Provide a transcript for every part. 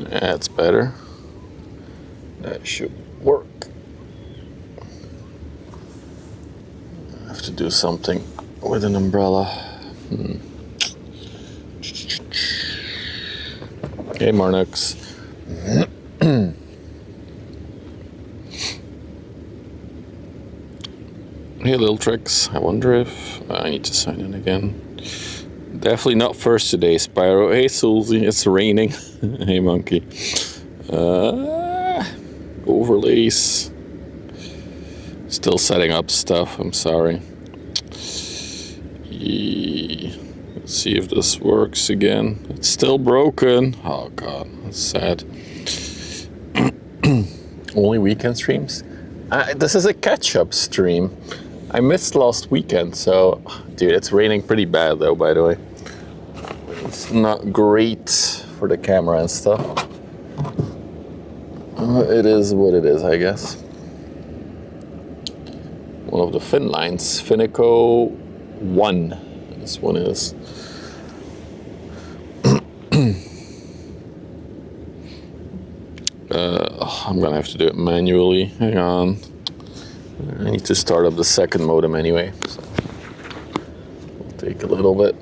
That's better. That should work. I have to do something with an umbrella. Hey, Marnux. Hey, Little Tricks. I wonder if I need to sign in again. Definitely not first today, Spyro. Hey, Sulzy. It's raining. Hey, Monkey. Overlays. Still setting up stuff. I'm sorry. Let's see if this works again. It's still broken. Oh god, that's sad. Only weekend streams? This is a catch-up stream. I missed last weekend, so... Dude, it's raining pretty bad though, by the way. It's not great for the camera and stuff. It is what it is, I guess. One of the fin lines, Finico 1. This one is. I'm gonna have to do it manually. Hang on. I need to start up the second modem anyway. So it'll take a little bit.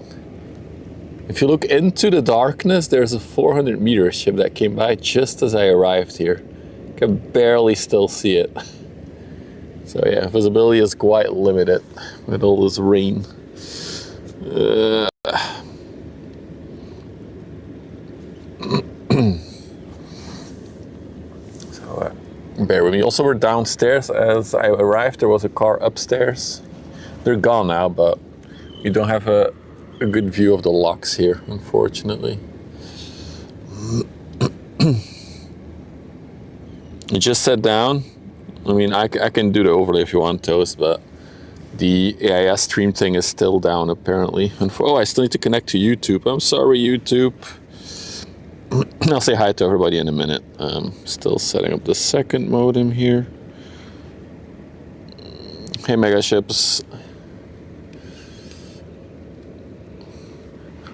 If you look into the darkness, there's a 400 meter ship that came by just as I arrived here. I can barely still see it. So yeah, visibility is quite limited with all this rain. So bear with me. Also, we're downstairs. As I arrived, there was a car upstairs. They're gone now, but we don't have a good view of the locks here, unfortunately. You just sat down. I mean, I can do the overlay if you want, Toast, but the AIS stream thing is still down, apparently. And oh, I still need to connect to YouTube. I'm sorry, YouTube. I'll say hi to everybody in a minute. Still setting up the second modem here. Hey, Megaships.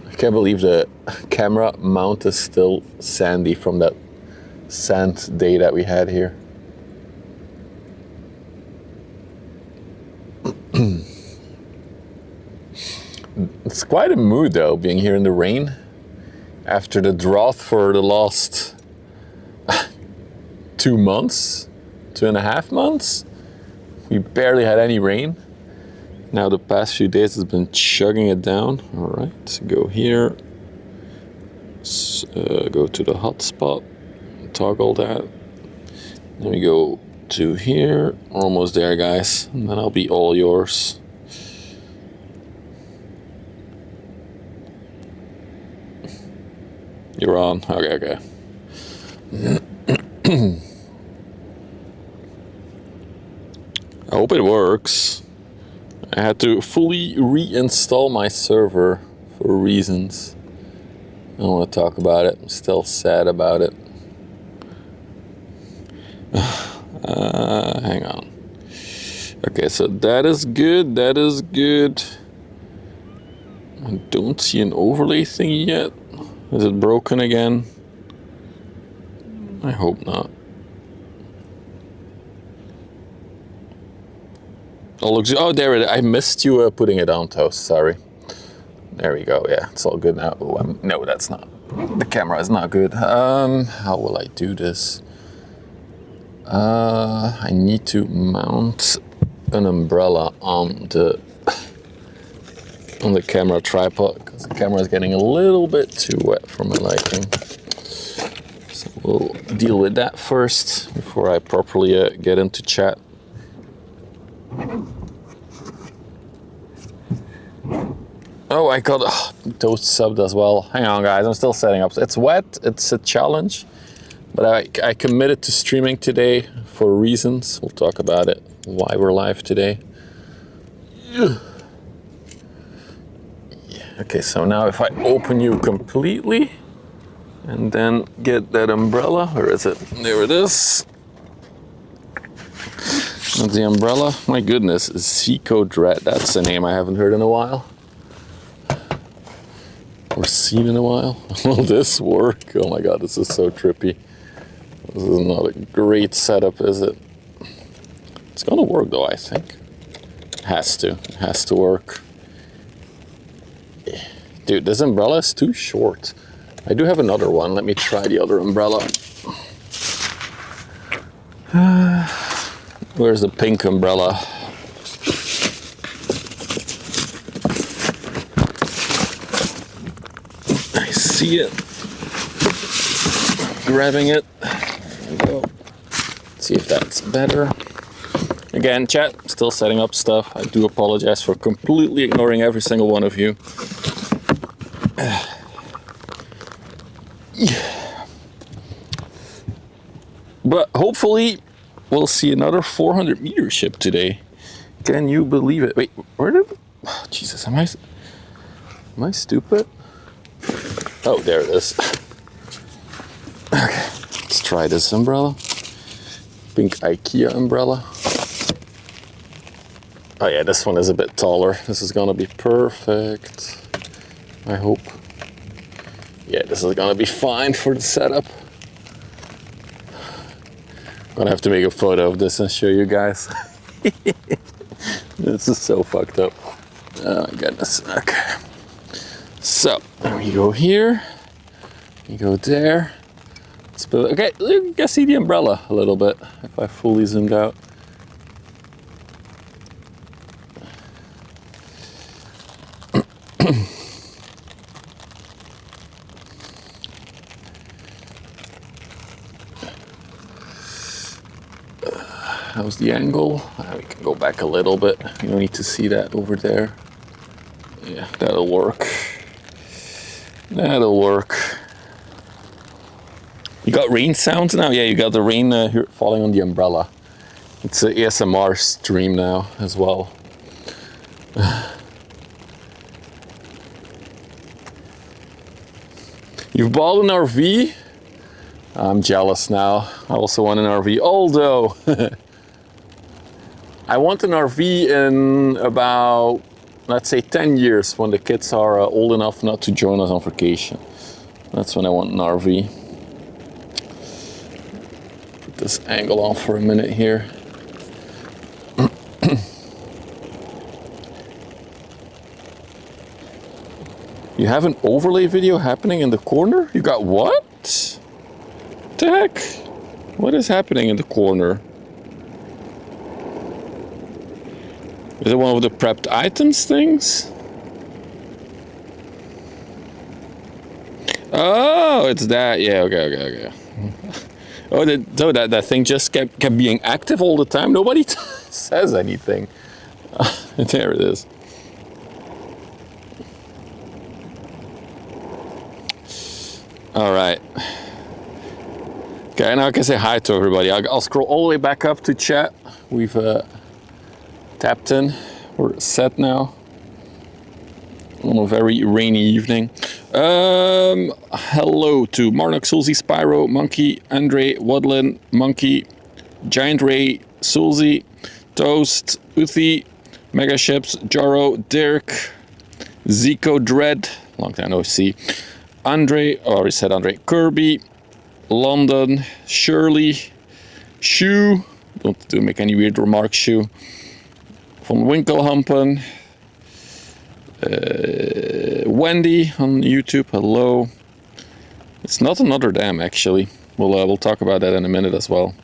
I can't believe the camera mount is still sandy from that sand day that we had here. It's quite a mood though, being here in the rain after the drought for the last 2 months, 2.5 months. We barely had any rain. Now the past few days has been chugging it down. All right, go here, go to the hotspot, toggle that. Then we go to here, almost there, guys, and then I'll be all yours. You're on. Okay. I hope it works. I had to fully reinstall my server for reasons. I don't want to talk about it. I'm still sad about it. Hang on. Okay, so that is good. That is good. I don't see an overlay thing yet. Is it broken again? I hope not. Oh, there it is. I missed you putting it on, Toast. Sorry. There we go. Yeah, it's all good now. Oh, no, that's not. The camera is not good. How will I do this? I need to mount an umbrella on the camera tripod because the camera is getting a little bit too wet for my liking. So we'll deal with that first before I properly get into chat. Oh, I got Toast subbed as well. Hang on, guys, I'm still setting up. It's wet, it's a challenge, but I committed to streaming today for reasons. We'll talk about it, why we're live today. Yeah. Okay, so now if I open you completely and then get that umbrella, where is it? There it is. That's the umbrella. My goodness, Zico Dread. That's a name I haven't heard in a while. or seen in a while. Will this work? Oh my god, this is so trippy. This is not a great setup, is it? It's gonna work though, I think. It has to work. Dude, this umbrella is too short. I do have another one. Let me try the other umbrella. Where's the pink umbrella? I see it. Grabbing it. There we go. See if that's better. Again, chat, still setting up stuff. I do apologize for completely ignoring every single one of you. But hopefully we'll see another 400 meter ship today. Can you believe it? Wait, where did... Oh, Jesus, am I stupid? Oh, there it is. Okay, let's try this umbrella. Pink IKEA umbrella. Oh yeah, this one is a bit taller. This is gonna be perfect, I hope. Yeah, this is gonna be fine for the setup. I'm gonna have to make a photo of this and show you guys. This is so fucked up. Oh my goodness, okay. So, we go here, we go there. Okay, you can see the umbrella a little bit if I fully zoomed out. How's the angle? We can go back a little bit. You don't need to see that over there. Yeah, that'll work. That'll work. You got rain sounds now? Yeah, you got the rain here falling on the umbrella. It's an ASMR stream now as well. You've bought an RV? I'm jealous now. I also want an RV, although I want an RV in about, let's say 10 years when the kids are old enough not to join us on vacation. That's when I want an RV. Put this angle on for a minute here. You have an overlay video happening in the corner? You got what? What the heck? What is happening in the corner? Is it one of the prepped items things? Oh, it's that. Yeah, okay. Oh, so that thing just kept being active all the time? Nobody says anything. There it is. All right. Okay, now I can say hi to everybody. I'll scroll all the way back up to chat. We've tapped in. We're set now on a very rainy evening. Hello to Marnock, Sulzi, Spyro, Monkey, Andre, Wadlin, Monkey, Giant Ray, Sulzi, Toast, Uthi, Mega Ships, Jaro, Dirk, Zico Dread, long time no see, Andre, I already said Andre, Kirby, London, Shirley, Shoe, don't make any weird remarks, Shoe, Von Winkelhampen, Wendy on YouTube, hello. It's not another dam actually. We'll talk about that in a minute as well.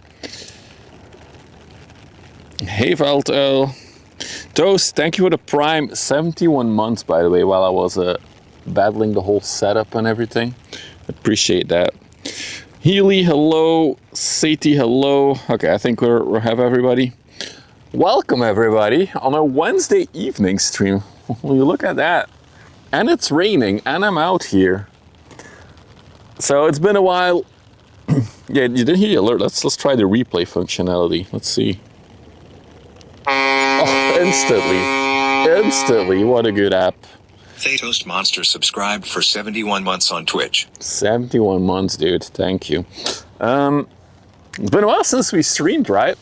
Hey Valtel. Toast, thank you for the Prime. 71 months by the way, while I was battling the whole setup and everything. Appreciate that. Healy, hello. Sati, hello. Okay, I think we have everybody. Welcome everybody on a Wednesday evening stream. Will you look at that? And it's raining and I'm out here. So it's been a while. Yeah, you didn't hear the alert. Let's try the replay functionality. Let's see. Oh, instantly. What a good app. Thatoast Monster subscribed for 71 months on Twitch. 71 months, dude. Thank you. It's been a while since we streamed, right?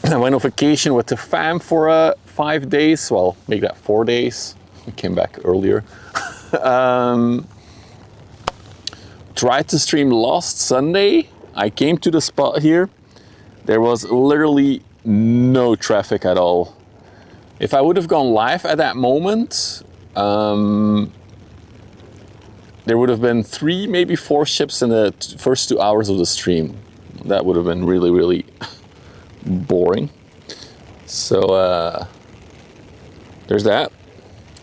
I went on vacation with the fam for 5 days. Well, make that 4 days. We came back earlier. Tried to stream last Sunday. I came to the spot here. There was literally no traffic at all. If I would have gone live at that moment, there would have been 3, maybe 4 ships in the first 2 hours of the stream. That would have been really, really boring. So there's that.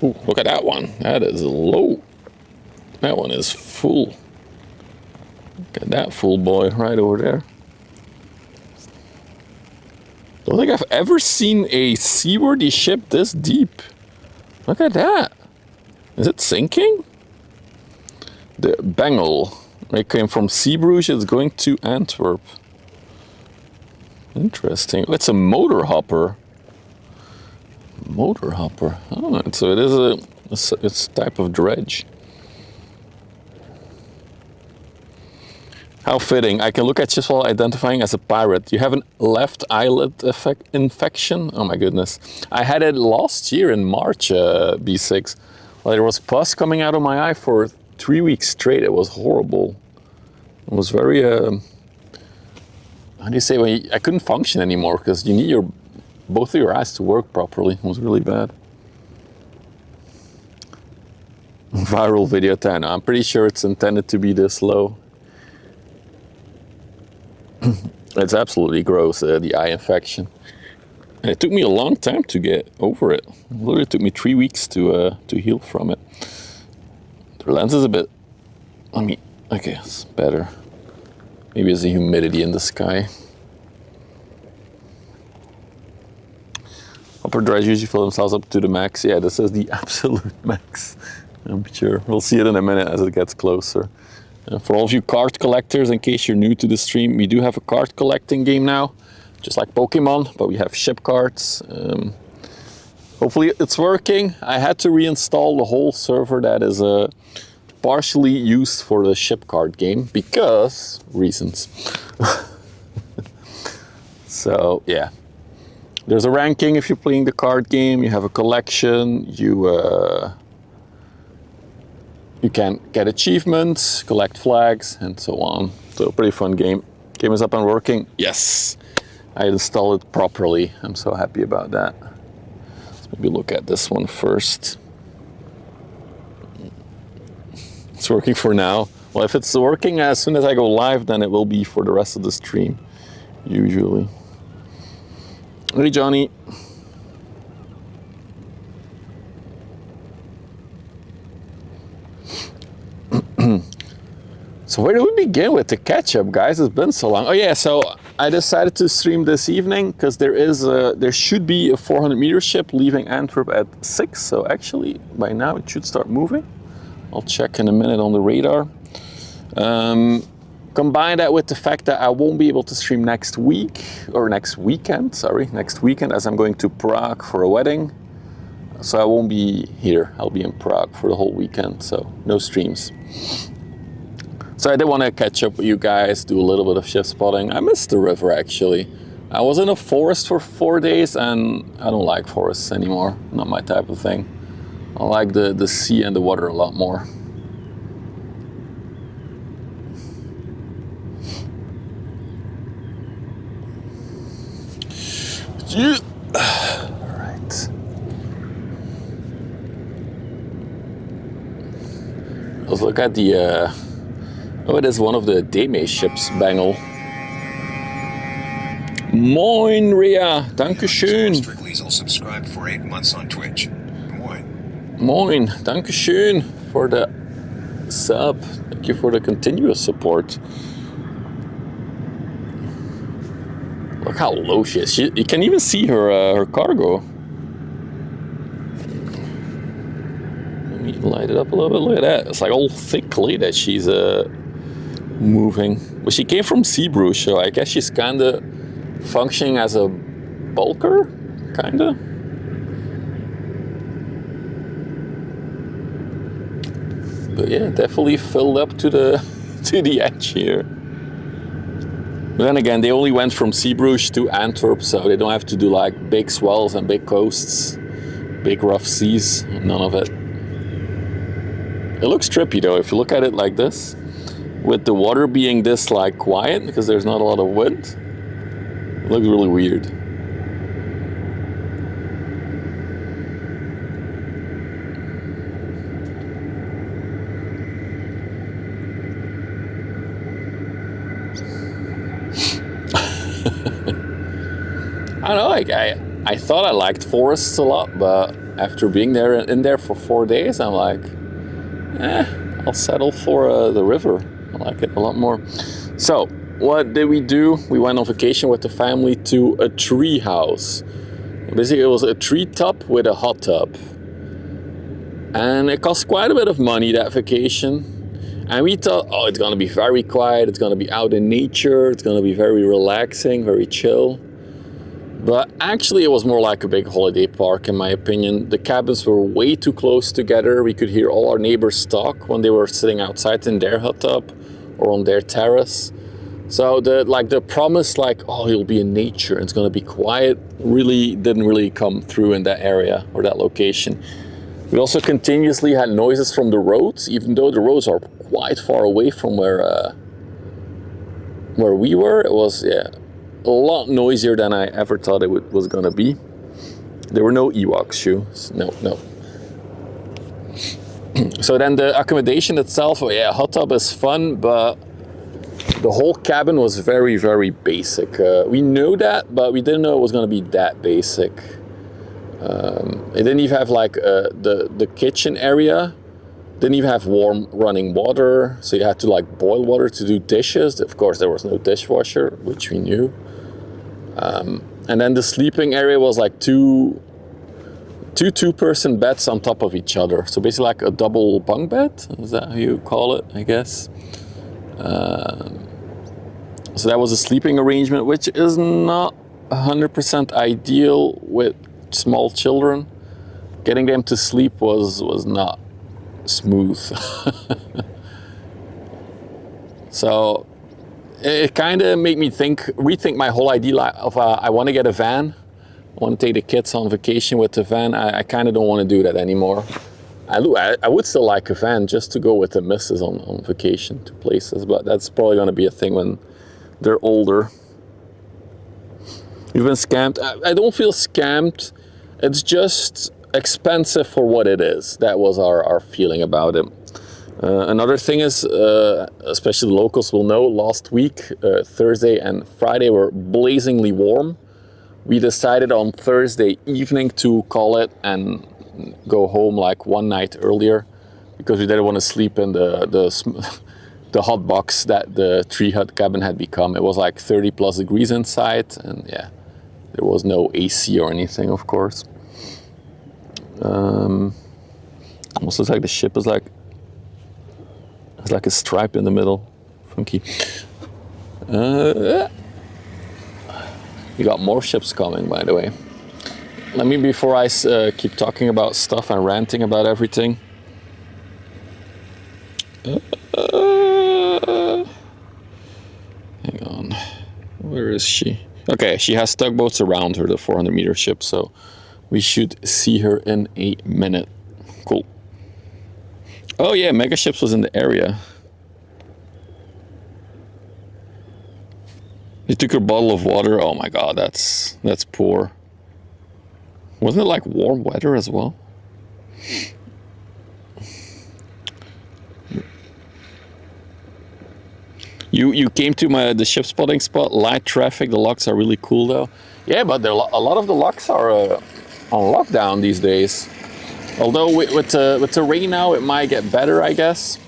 Ooh, look at that one. That is low. That one is full. Look at that full boy right over there. Don't think I've ever seen a seaworthy ship this deep. Look at that. Is it sinking? The Bengal. It came from Zeebrugge, it's going to Antwerp. Interesting. Oh, it's a motor hopper. Motor hopper. Oh, so it is it's a type of dredge. How fitting. I can look at ships while identifying as a pirate. You have a left eyelid infection? Oh my goodness. I had it last year in March, B6. Well, there was pus coming out of my eye for 3 weeks straight. It was horrible. It was very, how do you say, I couldn't function anymore because you need both of your eyes to work properly. It was really bad. Viral video 10. I'm pretty sure it's intended to be this low. It's absolutely gross, the eye infection. And it took me a long time to get over it. It literally took me 3 weeks to heal from it. The lens is a bit, okay, it's better. Maybe it's the humidity in the sky. Upper dredge usually fill themselves up to the max. Yeah, this is the absolute max. I'm sure. We'll see it in a minute as it gets closer. For all of you card collectors, in case you're new to the stream, we do have a card collecting game now, just like Pokemon, but we have ship cards. Hopefully it's working. I had to reinstall the whole server that is partially used for the ship card game because reasons. So yeah, there's a ranking if you're playing the card game. You have a collection. You can get achievements, collect flags, and so on. So a pretty fun game. Game is up and working. Yes, I installed it properly. I'm so happy about that. Let's maybe look at this one first. It's working for now. Well, if it's working as soon as I go live, then it will be for the rest of the stream, usually. Hey, Johnny. So where do we begin with the catch-up, guys? It's been so long. Oh yeah, so I decided to stream this evening because there should be a 400-meter ship leaving Antwerp at 6. So actually, by now it should start moving. I'll check in a minute on the radar. Combine that with the fact that I won't be able to stream next week, or next weekend, as I'm going to Prague for a wedding. So I won't be here. I'll be in Prague for the whole weekend, so no streams. So I did want to catch up with you guys, do a little bit of ship spotting. I missed the river, actually. I was in a forest for 4 days, and I don't like forests anymore. Not my type of thing. I like the sea and the water a lot more. Yeah. All right. Let's look at the, oh, it is one of the Deme ships, Bengal. Moin, Ria. Dankeschön. Subscribed for 8 months on Twitch. Moin. Moin. Dankeschön for the sub. Thank you for the continuous support. Look how low she is. You can even see her cargo. Let me light it up a little bit. Look at that. It's like all thick clay that she's moving. But she came from Zeebrugge, so I guess she's kind of functioning as a bulker, kind of. But yeah, definitely filled up to the edge here. But then again, they only went from Zeebrugge to Antwerp, so they don't have to do like big swells and big coasts, big rough seas, none of it. It looks trippy though, if you look at it like this, with the water being this like quiet because there's not a lot of wind. It looks really weird. I don't know, like I thought I liked forests a lot, but after being in there for 4 days, I'm like, I'll settle for the river. I like it a lot more. So, what did we do? We went on vacation with the family to a tree house. Basically, it was a tree tub with a hot tub. And it cost quite a bit of money, that vacation. And we thought, oh, it's gonna be very quiet, it's gonna be out in nature, it's gonna be very relaxing, very chill. But actually it was more like a big holiday park in my opinion. The cabins were way too close together. We could hear all our neighbors talk when they were sitting outside in their hot tub or on their terrace. So the promise like, oh, you'll be in nature and it's gonna be quiet, really didn't really come through in that area or that location. We also continuously had noises from the roads, even though the roads are quite far away from where we were. It was, yeah, a lot noisier than I ever thought it was gonna be. There were no Ewok shoes, no. So then the accommodation itself, oh yeah, hot tub is fun, but the whole cabin was very, very basic. We knew that, but we didn't know it was gonna be that basic. It didn't even have like the kitchen area. Didn't even have warm running water, so you had to like boil water to do dishes. Of course, there was no dishwasher, which we knew. And then the sleeping area was like two two-person beds on top of each other. So basically like a double bunk bed. Is that how you call it? I guess. So that was a sleeping arrangement, which is not 100% ideal with small children. Getting them to sleep was not smooth. So it kind of made me rethink my whole idea of I want to get a van. I want to take the kids on vacation with the van. I kind of don't want to do that anymore. I would still like a van just to go with the missus on vacation to places, but that's probably going to be a thing when they're older. You've been scammed. I don't feel scammed. It's just expensive for what it is. That was our feeling about it. Another thing is, especially the locals will know, last week, Thursday and Friday were blazingly warm. We decided on Thursday evening to call it and go home like one night earlier because we didn't want to sleep in the hot box that the tree hut cabin had become. It was like 30 plus degrees inside, and yeah, there was no AC or anything, of course. Almost looks like the ship is like, it's like a stripe in the middle. Funky. We got more ships coming, by the way. Let me, before I keep talking about stuff and ranting about everything. Hang on. Where is she? Okay, she has tugboats around her, the 400-meter ship, so we should see her in a minute. Cool. Oh yeah, Megaships was in the area. He took her bottle of water. Oh my god, that's poor. Wasn't it like warm weather as well? You came to the ship spotting spot. Light traffic. The locks are really cool though. Yeah, but a lot of the locks are on lockdown these days. Although with the rain now, it might get better, I guess.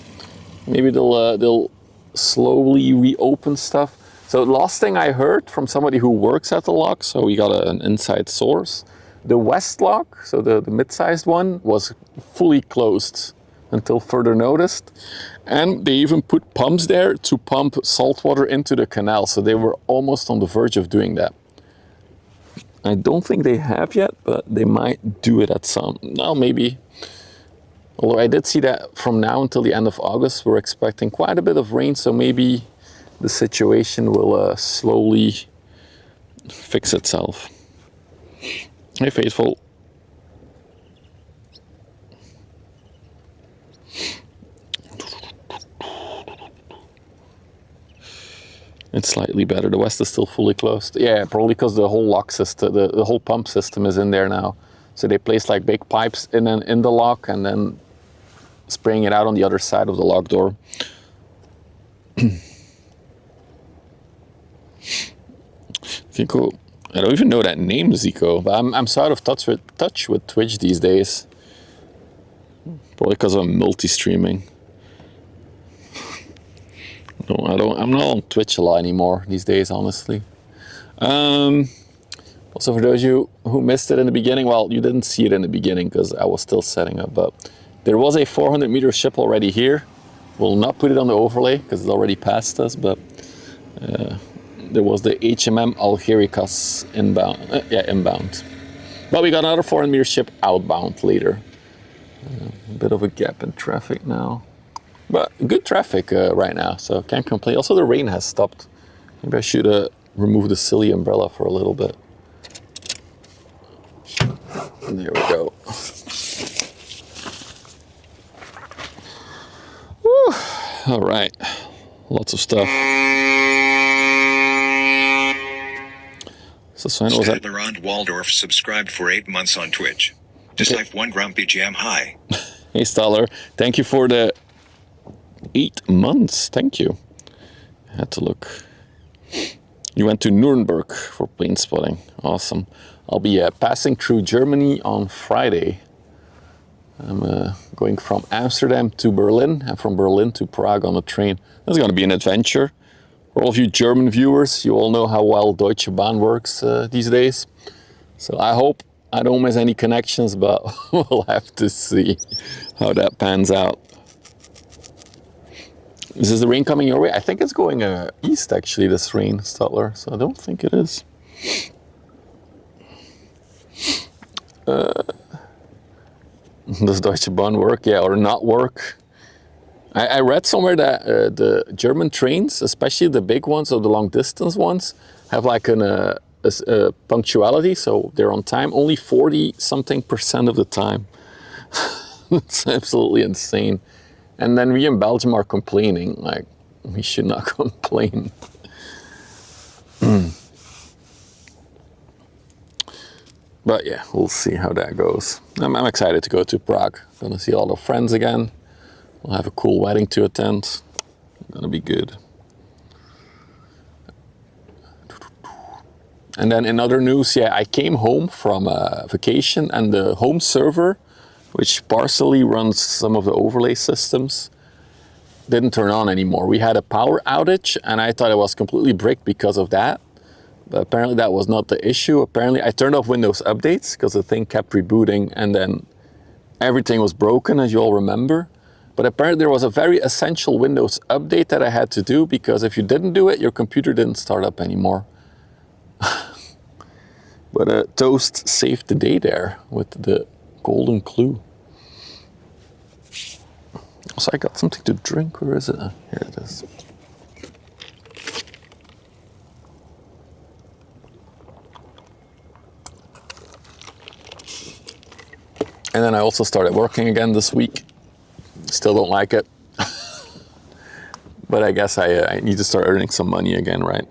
Maybe they'll slowly reopen stuff. So the last thing I heard from somebody who works at the lock, so we got an inside source, the west lock, so the mid-sized one, was fully closed until further notice. And they even put pumps there to pump salt water into the canal, so they were almost on the verge of doing that. I don't think they have yet, but they might do it at some. Well, maybe. Although I did see that from now until the end of August, we're expecting quite a bit of rain, so maybe the situation will slowly fix itself. Hey, faithful. It's slightly better. The west is still fully closed. Yeah, probably because the whole lock system, the whole pump system is in there now. So they place like big pipes in the lock and then spraying it out on the other side of the lock door. Okay, cool. I don't even know that name, Zico, but I'm so out of touch with Twitch these days. Probably because I'm multi-streaming. No, I'm not on Twitch a lot anymore these days, honestly. Also, for those of you who missed it in the beginning, well, you didn't see it in the beginning because I was still setting up, but there was a 400 meter ship already here. We'll not put it on the overlay because it's already past us, but there was the HMM Algericas inbound. Inbound. But we got another 400 meter ship outbound later. A bit of a gap in traffic now. But good traffic right now, so can't complain. Also, the rain has stopped. Maybe I should remove the silly umbrella for a little bit. And there we go. Whew. All right, lots of stuff. So Stadlerand Waldorf subscribed for 8 months on Twitch. Just life one grumpy jam high. Hey Staller, thank you for the 8 months. Thank you. I had to look. You went to Nuremberg for plane spotting. Awesome. I'll be passing through Germany on Friday. I'm going from Amsterdam to Berlin and from Berlin to Prague on a train. That's going to be an adventure. For all of you German viewers, you all know how well Deutsche Bahn works these days. So I hope I don't miss any connections, but we'll have to see how that pans out. Is this the rain coming your way? I think it's going east, actually, this rain, Stutler, so I don't think it is. Does Deutsche Bahn work? Yeah, or not work? I read somewhere that the German trains, especially the big ones or the long distance ones, have like a punctuality, so they're on time only 40-something% of the time. It's absolutely insane. And then we in Belgium are complaining, like, we should not complain. But yeah, we'll see how that goes. I'm excited to go to Prague. Gonna see all the friends again. We'll have a cool wedding to attend. Gonna be good. And then in other news, yeah, I came home from vacation and the home server, which partially runs some of the overlay systems, didn't turn on anymore. We had a power outage and I thought it was completely bricked because of that. But apparently that was not the issue. Apparently I turned off Windows updates because the thing kept rebooting and then everything was broken, as you all remember. But apparently there was a very essential Windows update that I had to do because if you didn't do it, your computer didn't start up anymore. But Toast saved the day there with the golden clue. So I got something to drink. Where is it? Here it is. And then I also started working again this week. Still don't like it. But I guess I need to start earning some money again, right?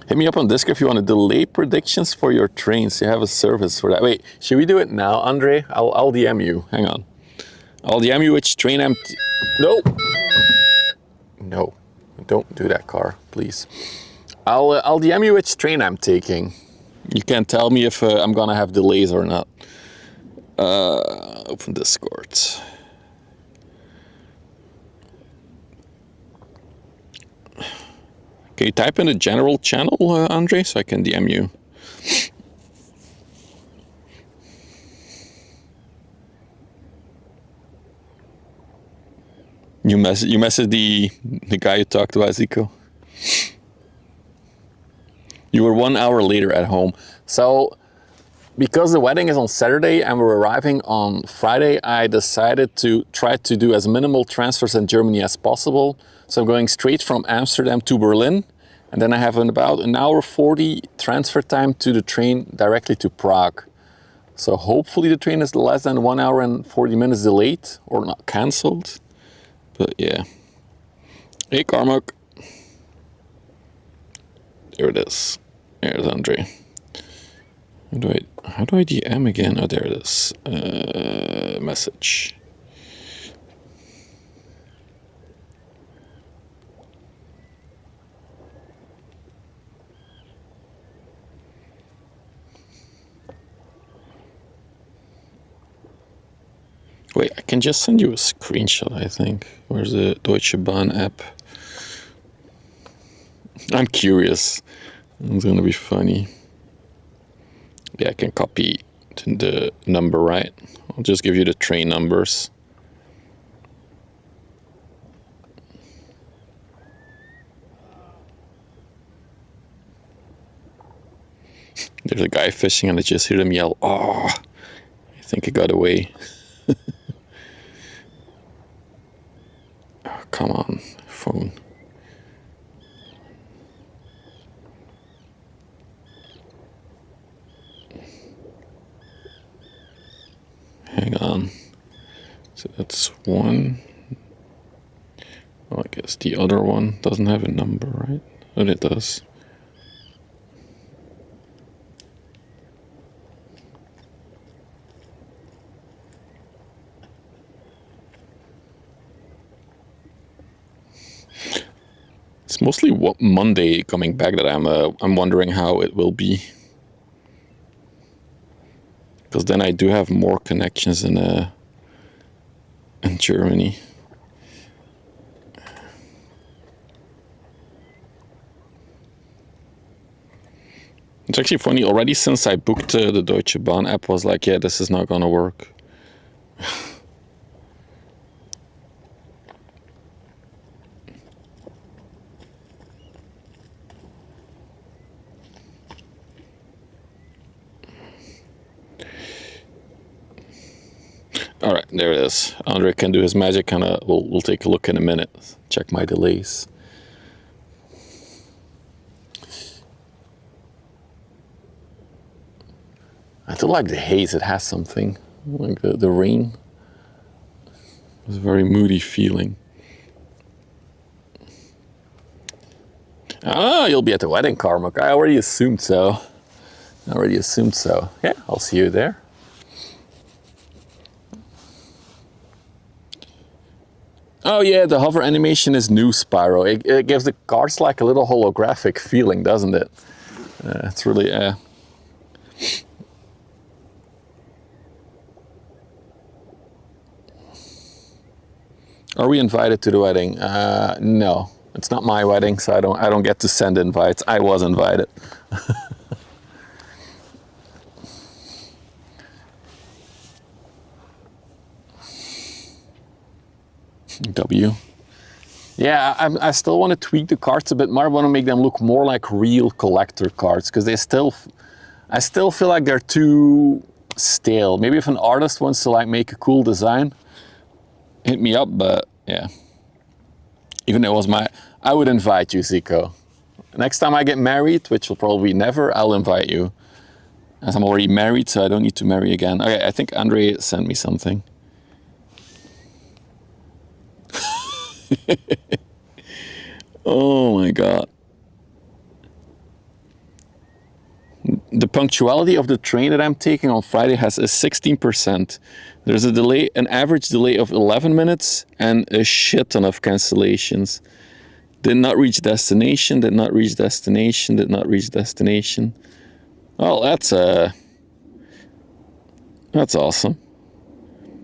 Hit me up on Discord if you want to delay predictions for your trains. You have a service for that. Wait, should we do it now, Andre? I'll DM you. Hang on. I'll DM you which train I'm... No! No. Don't do that, car, please. I'll DM you which train I'm taking. You can tell me if I'm gonna have delays or not. Open Discord. Can you type in the general channel, Andre, so I can DM you? You messaged the guy you talked about, Zico? You were 1 hour later at home. So, because the wedding is on Saturday and we're arriving on Friday, I decided to try to do as minimal transfers in Germany as possible. So I'm going straight from Amsterdam to Berlin. And then I have about an hour 40 transfer time to the train directly to Prague. So hopefully the train is less than 1 hour and 40 minutes delayed or not cancelled. But yeah. Hey, Carmack. There it is. There's Andre. How do I DM again? Oh, there it is. Message. Wait, I can just send you a screenshot, I think. Where's the Deutsche Bahn app? I'm curious. It's gonna be funny. Yeah, I can copy the number, right? I'll just give you the train numbers. There's a guy fishing and I just hear him yell, "Oh!" I think he got away. Oh, come on, phone. Hang on. So that's one. Well, I guess the other one doesn't have a number, right? Oh, it does. It's mostly what Monday coming back that I'm wondering how it will be, because then I do have more connections in Germany. It's actually funny. Already since I booked the Deutsche Bahn app, was like, yeah, this is not gonna work. All right, there it is. Andre can do his magic, and we'll take a look in a minute. Check my delays. I do like the haze. It has something like the rain. It's a very moody feeling. Ah, you'll be at the wedding, Carmack. I already assumed so. Yeah, I'll see you there. Oh yeah, the hover animation is new, Spyro. It gives the cards like a little holographic feeling, doesn't it? It's really... Are we invited to the wedding? No, it's not my wedding, so I don't get to send invites. I was invited. W. Yeah, I still want to tweak the cards a bit more. I want to make them look more like real collector cards, because I still feel like they're too stale. Maybe if an artist wants to like make a cool design, hit me up. But yeah, even though it was I would invite you, Zico. Next time I get married, which will probably never, I'll invite you. As I'm already married, so I don't need to marry again. Okay, I think Andre sent me something. Oh my God. The punctuality of the train that I'm taking on Friday has a 16%. There's a delay, an average delay of 11 minutes and a shit ton of cancellations. Did not reach destination, did not reach destination, did not reach destination. Well, that's awesome.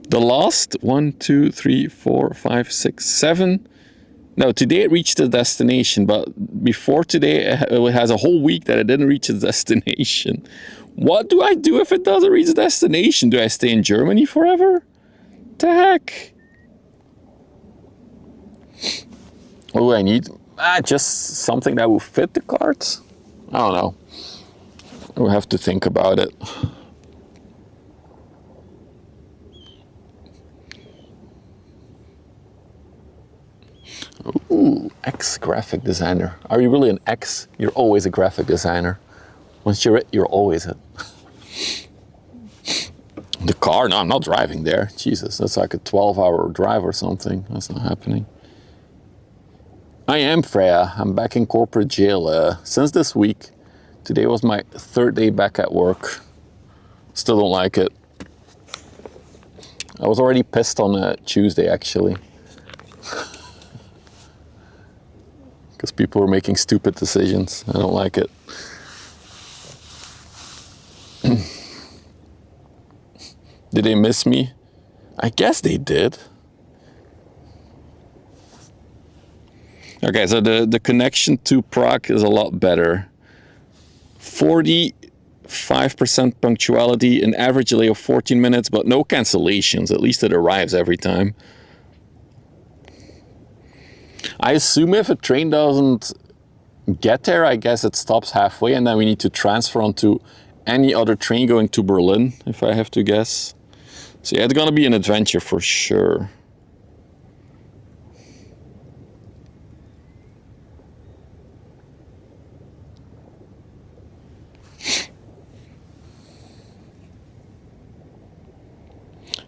The last 1, 2, 3, 4, 5, 6, 7. No, today it reached the destination, but before today it has a whole week that it didn't reach its destination. What do I do if it doesn't reach the destination? Do I stay in Germany forever? The heck? What do I need? Just something that will fit the cards. I don't know. We'll have to think about it. Ooh, ex-graphic designer. Are you really an ex? You're always a graphic designer. Once you're it, you're always it. The car? No, I'm not driving there. Jesus, that's like a 12-hour drive or something. That's not happening. I am Freya. I'm back in corporate jail since this week. Today was my 3rd day back at work. Still don't like it. I was already pissed on Tuesday actually. Because people were making stupid decisions. I don't like it. Did they miss me? I guess they did. Okay, so the connection to Prague is a lot better. 45% punctuality, an average delay of 14 minutes, but no cancellations. At least it arrives every time. I assume if a train doesn't get there, I guess it stops halfway and then we need to transfer onto any other train going to Berlin, if I have to guess. So yeah, it's gonna be an adventure for sure.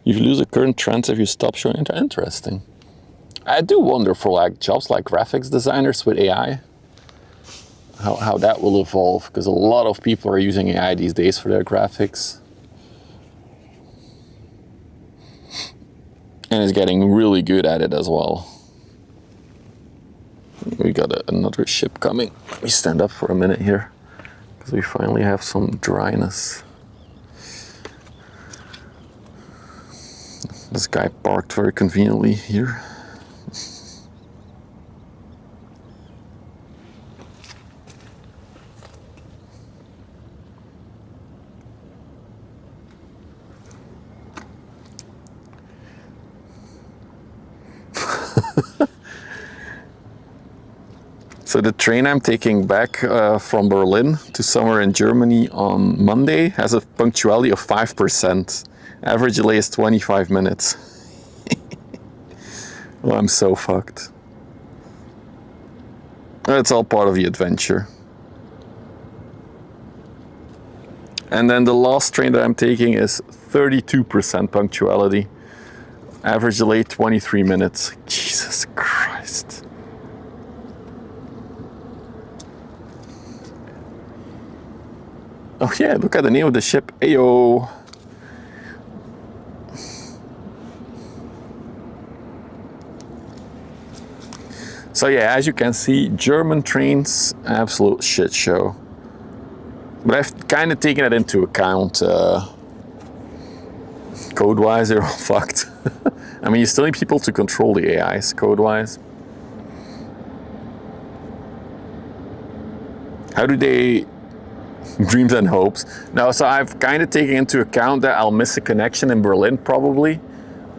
You lose a current trend if you stop showing interest. Interesting. I do wonder for like jobs like graphics designers with AI, how that will evolve, because a lot of people are using AI these days for their graphics. And it's getting really good at it as well. We got another ship coming. Let me stand up for a minute here, because we finally have some dryness. This guy parked very conveniently here. So the train I'm taking back from Berlin to somewhere in Germany on Monday has a punctuality of 5%. Average delay is 25 minutes. Well, I'm so fucked. It's all part of the adventure. And then the last train that I'm taking is 32% punctuality. Average delay 23 minutes. Jesus Christ. Oh yeah, look at the name of the ship. Ayo. So yeah, as you can see, German trains, absolute shit show. But I've kind of taken it into account. Code-wise, they're all fucked. I mean, you still need people to control the AIs, code-wise. How do they... Dreams and hopes. No, so I've kind of taken into account that I'll miss a connection in Berlin, probably.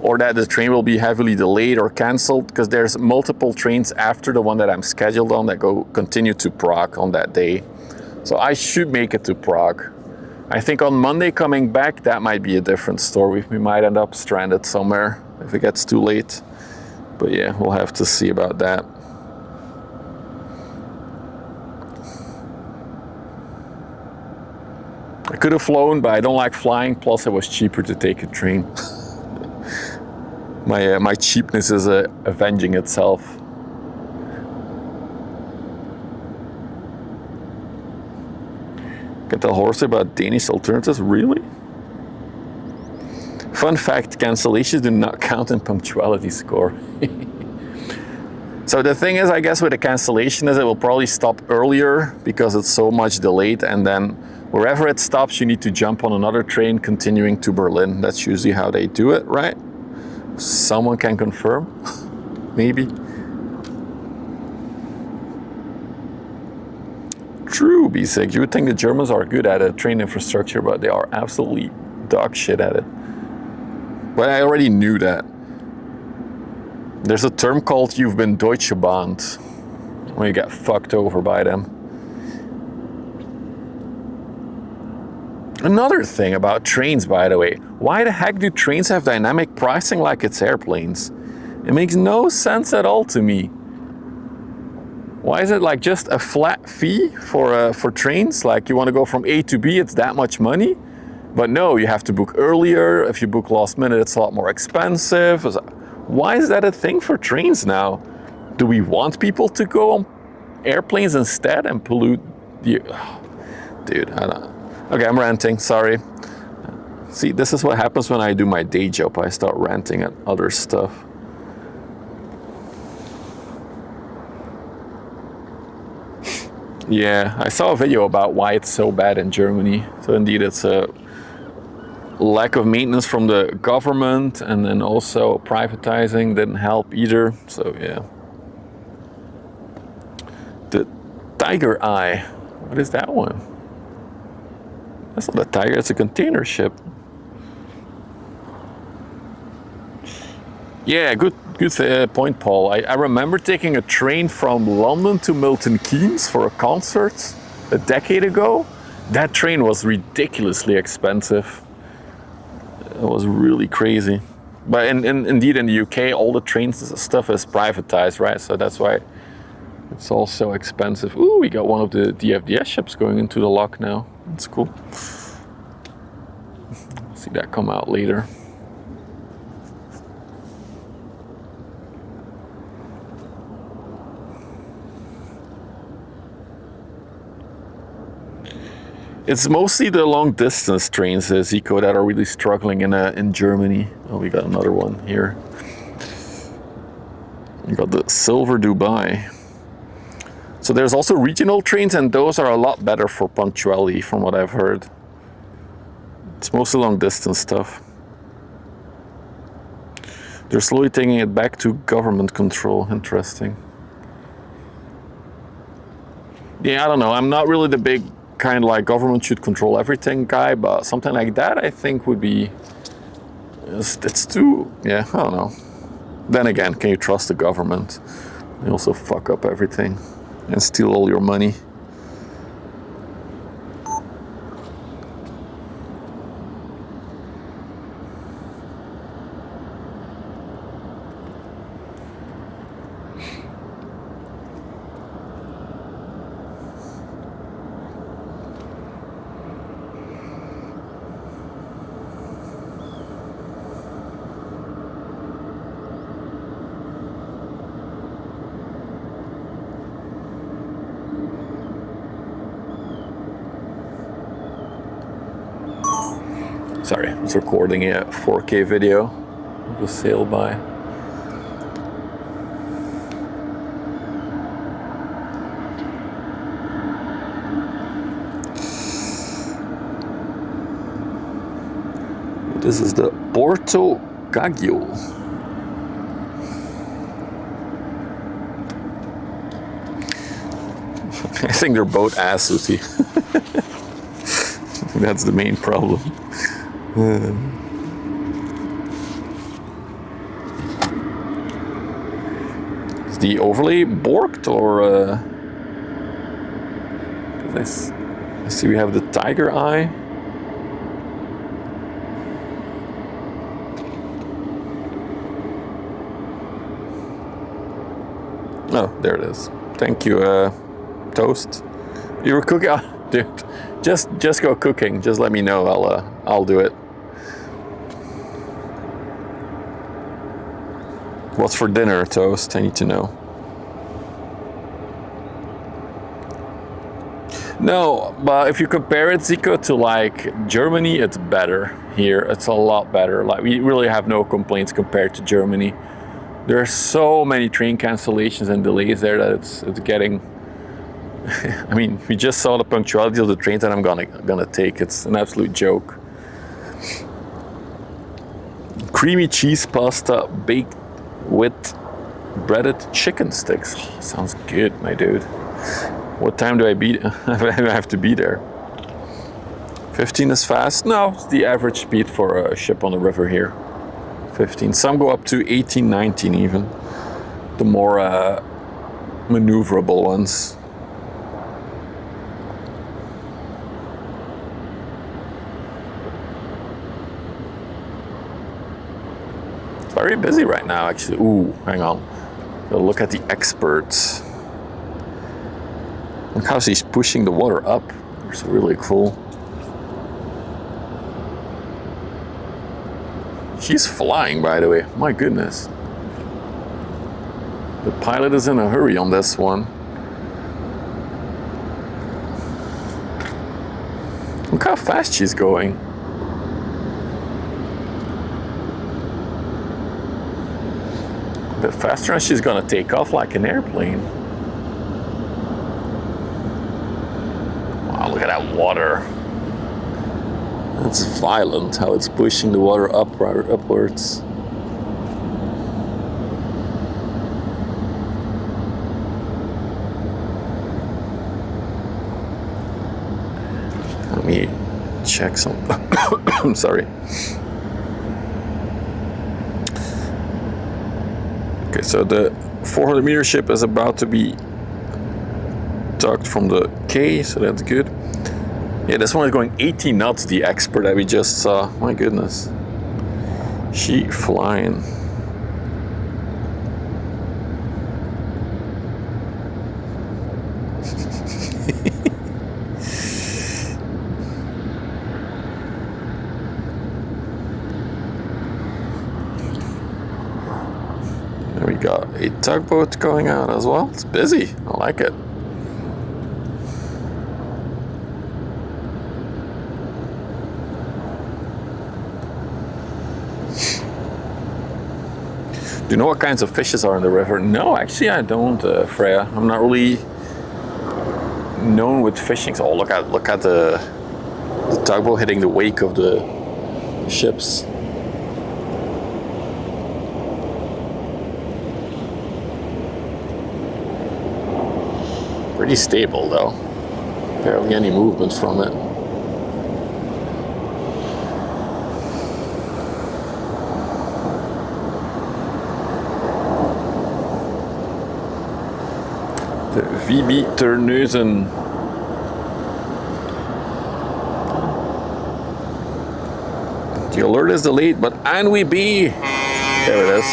Or that the train will be heavily delayed or cancelled, because there's multiple trains after the one that I'm scheduled on that continue to Prague on that day. So I should make it to Prague. I think on Monday coming back, that might be a different story. We might end up stranded somewhere if it gets too late. But yeah, we'll have to see about that. I could have flown, but I don't like flying, plus it was cheaper to take a train. My cheapness is avenging itself. Can tell horse about Danish alternatives, really? Fun fact, cancellations do not count in punctuality score. So the thing is, I guess with the cancellation is it will probably stop earlier because it's so much delayed, and then wherever it stops, you need to jump on another train continuing to Berlin. That's usually how they do it, right? Someone can confirm? Maybe. True, B6. You would think the Germans are good at train infrastructure, but they are absolutely dog shit at it. But I already knew that. There's a term called you've been Deutsche Bahnt, when you get fucked over by them. Another thing about trains, by the way, why the heck do trains have dynamic pricing like it's airplanes? It makes no sense at all to me. Why is it like just a flat fee for trains? Like you want to go from A to B, it's that much money? But no, you have to book earlier. If you book last minute, it's a lot more expensive. Why is that a thing for trains now? do we want people to go on airplanes instead and pollute the... Dude, I don't... Okay, I'm ranting, sorry. See, this is what happens when I do my day job. I start ranting at other stuff. Yeah, I saw a video about why it's so bad in Germany. So indeed, it's a lack of maintenance from the government, and then also privatizing didn't help either. So yeah. The Tiger Eye, what is that one? That's not a tiger, it's a container ship. Yeah, good point, Paul. I remember taking a train from London to Milton Keynes for a concert a decade ago. That train was ridiculously expensive. It was really crazy. But indeed in the UK, all the trains stuff is privatized, right? So that's why it's all so expensive. Ooh, we got one of the DFDS ships going into the lock now. That's cool. See that come out later. It's mostly the long distance trains, Zico, that are really struggling in Germany. Oh, we got another one here. We got the Silver Dubai. So there's also regional trains, and those are a lot better for punctuality from what I've heard. It's mostly long distance stuff. They're slowly taking it back to government control. Interesting. Yeah, I don't know. I'm not really the big kind of like government should control everything guy, but something like that I think would be, it's too, yeah, I don't know. Then again, can you trust the government? They also fuck up everything and steal all your money. Sorry, I was recording a 4K video of a sail by. This is the Porto Gagio. I think they're both ass, Lucy. That's the main problem. Is the overlay borked or I see we have the Tiger Eye. Oh, there it is. Thank you, Toast. You were cooking, oh, dude. Just go cooking. Just let me know. I'll do it. What's for dinner, Toast? I need to know. No, but if you compare it, Zico, to like Germany, it's better here. It's a lot better. Like we really have no complaints compared to Germany. There are so many train cancellations and delays there that it's getting. I mean, we just saw the punctuality of the trains that I'm gonna take. It's an absolute joke. Creamy cheese pasta baked with breaded chicken sticks. Oh, sounds good, my dude. What time do I have to be there? 15 is fast? No, it's the average speed for a ship on the river here. 15. Some go up to 18, 19 even. The more maneuverable ones. It's very busy right now, actually. Ooh, hang on. Gotta look at the experts. Look how she's pushing the water up. It's really cool. She's flying, by the way. My goodness. The pilot is in a hurry on this one. Look how fast she's going. A bit faster and she's gonna take off like an airplane. Wow, look at that water. That's violent how it's pushing the water upwards. Let me check some. I'm sorry. Okay, so the 400 meter ship is about to be docked from the quay, so that's good. Yeah, this one is going 80 knots, the expert that we just saw. My goodness. She flying. There we got a tugboat going out as well. It's busy. I like it. Do you know what kinds of fishes are in the river? No, actually I don't, Freya. I'm not really known with fishing. So look at the tugboat hitting the wake of the ships. Pretty stable though. Barely any movement from it. De VB Terneuzen. The alert is delayed, but unwinding. There it is.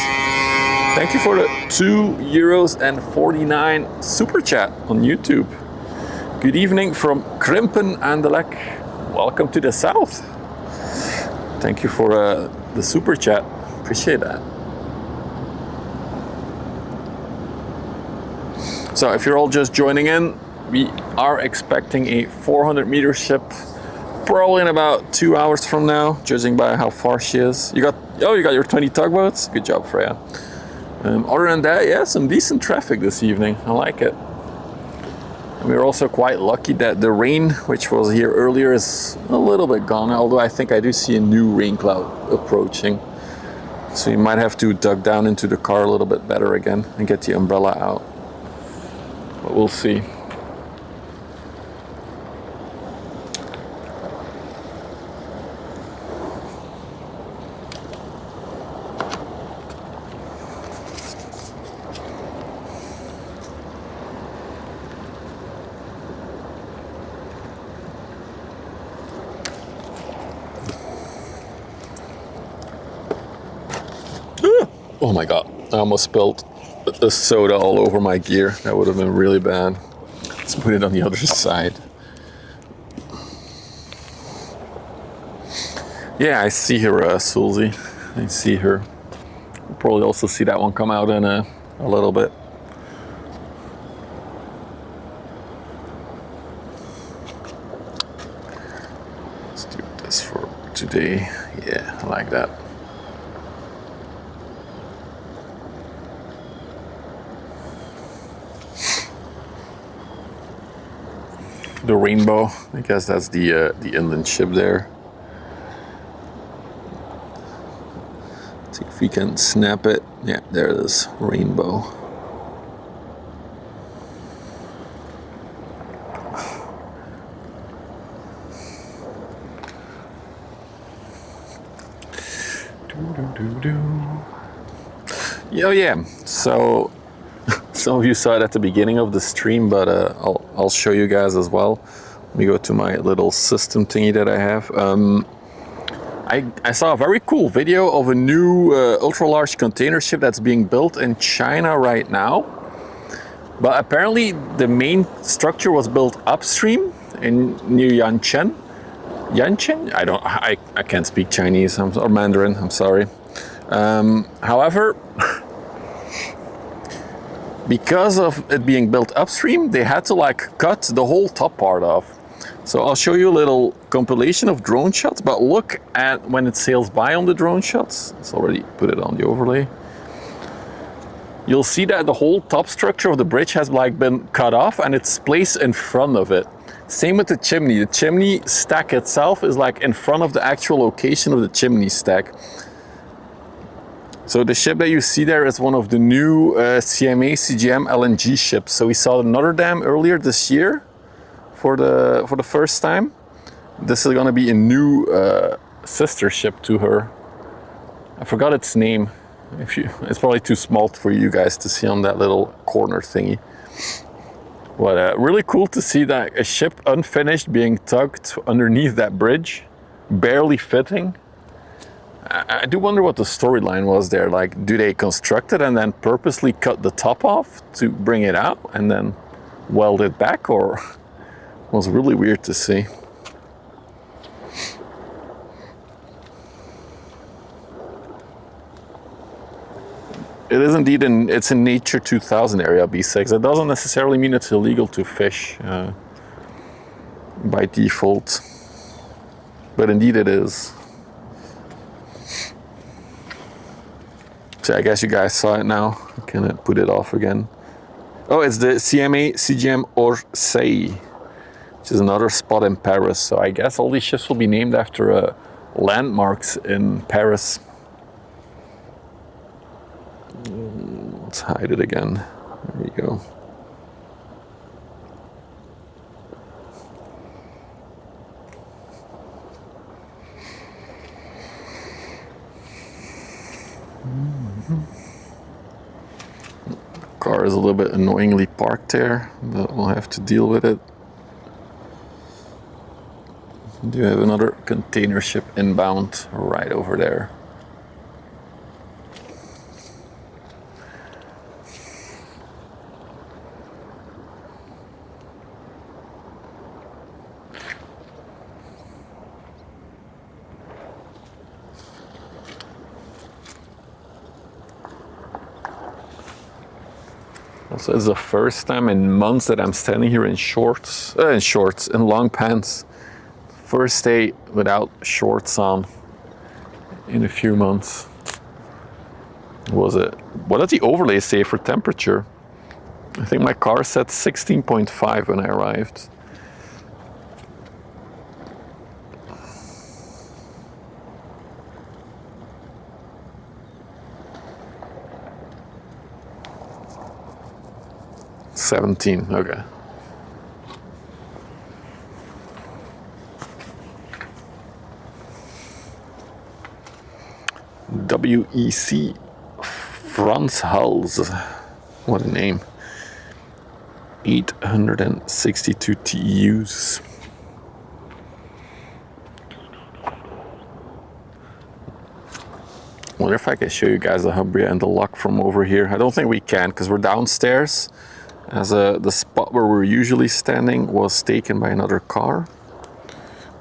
Thank you for the €2.49 super chat on YouTube. Good evening from Krimpen aan de Lek. Welcome to the south. Thank you for the super chat. Appreciate that. So if you're all just joining in, we are expecting a 400 meter ship probably in about 2 hours from now, judging by how far she is. You got your 20 tugboats. Good job, Freya. Other than that, yeah, some decent traffic this evening. I like it. And we're also quite lucky that the rain, which was here earlier, is a little bit gone. Although I think I do see a new rain cloud approaching. So you might have to duck down into the car a little bit better again and get the umbrella out. But we'll see. Oh my god, I almost spilled the soda all over my gear. That would have been really bad. Let's put it on the other side. Yeah, I see her, Susie. I see her. We'll probably also see that one come out in a little bit. Let's do this for today. Yeah, I like that. The rainbow, I guess that's the inland ship there. Let's see if we can snap it. Yeah, there it is, rainbow. Oh yeah, so some of you saw it at the beginning of the stream, but I'll show you guys as well. Let me go to my little system thingy that I have. I saw a very cool video of a new ultra-large container ship that's being built in China right now. But apparently the main structure was built upstream near Yanchen. Yanchen? I can't speak Chinese or Mandarin, I'm sorry. However, because of it being built upstream, they had to like cut the whole top part off. So I'll show you a little compilation of drone shots, but look at when it sails by on the drone shots. Let's already put it on the overlay. You'll see that the whole top structure of the bridge has like been cut off and it's placed in front of it. Same with the chimney. The chimney stack itself is like in front of the actual location of the chimney stack. So the ship that you see there is one of the new CMA CGM LNG ships. So we saw another dam earlier this year for the first time. This is going to be a new sister ship to her. I forgot its name. It's probably too small for you guys to see on that little corner thingy. But really cool to see that a ship unfinished being tugged underneath that bridge, barely fitting. I do wonder what the storyline was there. Like, do they construct it and then purposely cut the top off to bring it out and then weld it back, or it was really weird to see. It is indeed it's in Nature 2000 area B6. It doesn't necessarily mean it's illegal to fish by default, but indeed it is. So I guess you guys saw it now. I can put it off again. Oh, it's the CMA CGM Orsay, which is another spot in Paris. So I guess all these ships will be named after landmarks in Paris. Let's hide it again. There we go. The car is a little bit annoyingly parked there, but we'll have to deal with it. We do have another container ship inbound right over there. Also, it's the first time in months that I'm standing here in in long pants. First day without shorts on in a few months. What did the overlay say for temperature? I think my car said 16.5 when I arrived. $17, okay. WEC Franz Hals, what a name. 862 TEUs. I wonder if I can show you guys the Humbria and the lock from over here. I don't think we can because we're downstairs, as the spot where we're usually standing was taken by another car.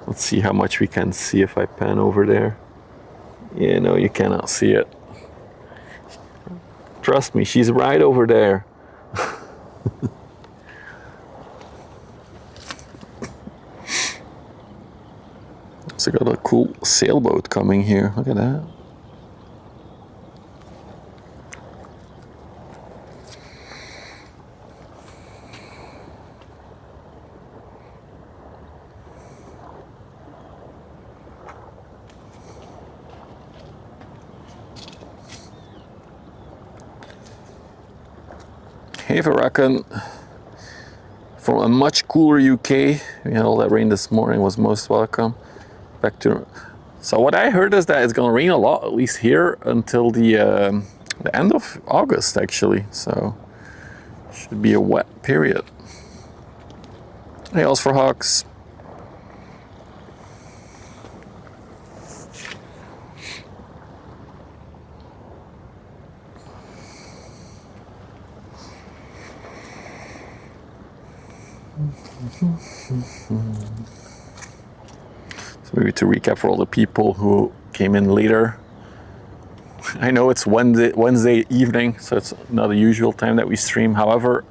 Let's see how much we can see if I pan over there. Yeah, no, you cannot see it. Trust me, she's right over there. So got a cool sailboat coming here. Look at that. Hey Varakan, from a much cooler UK, we had all that rain this morning, was most welcome. Back to, so what I heard is that it's gonna rain a lot, at least here, until the end of August actually, so should be a wet period. Hey, Else for Hawks. So maybe to recap for all the people who came in later, I know it's Wednesday evening, so it's not the usual time that we stream. However,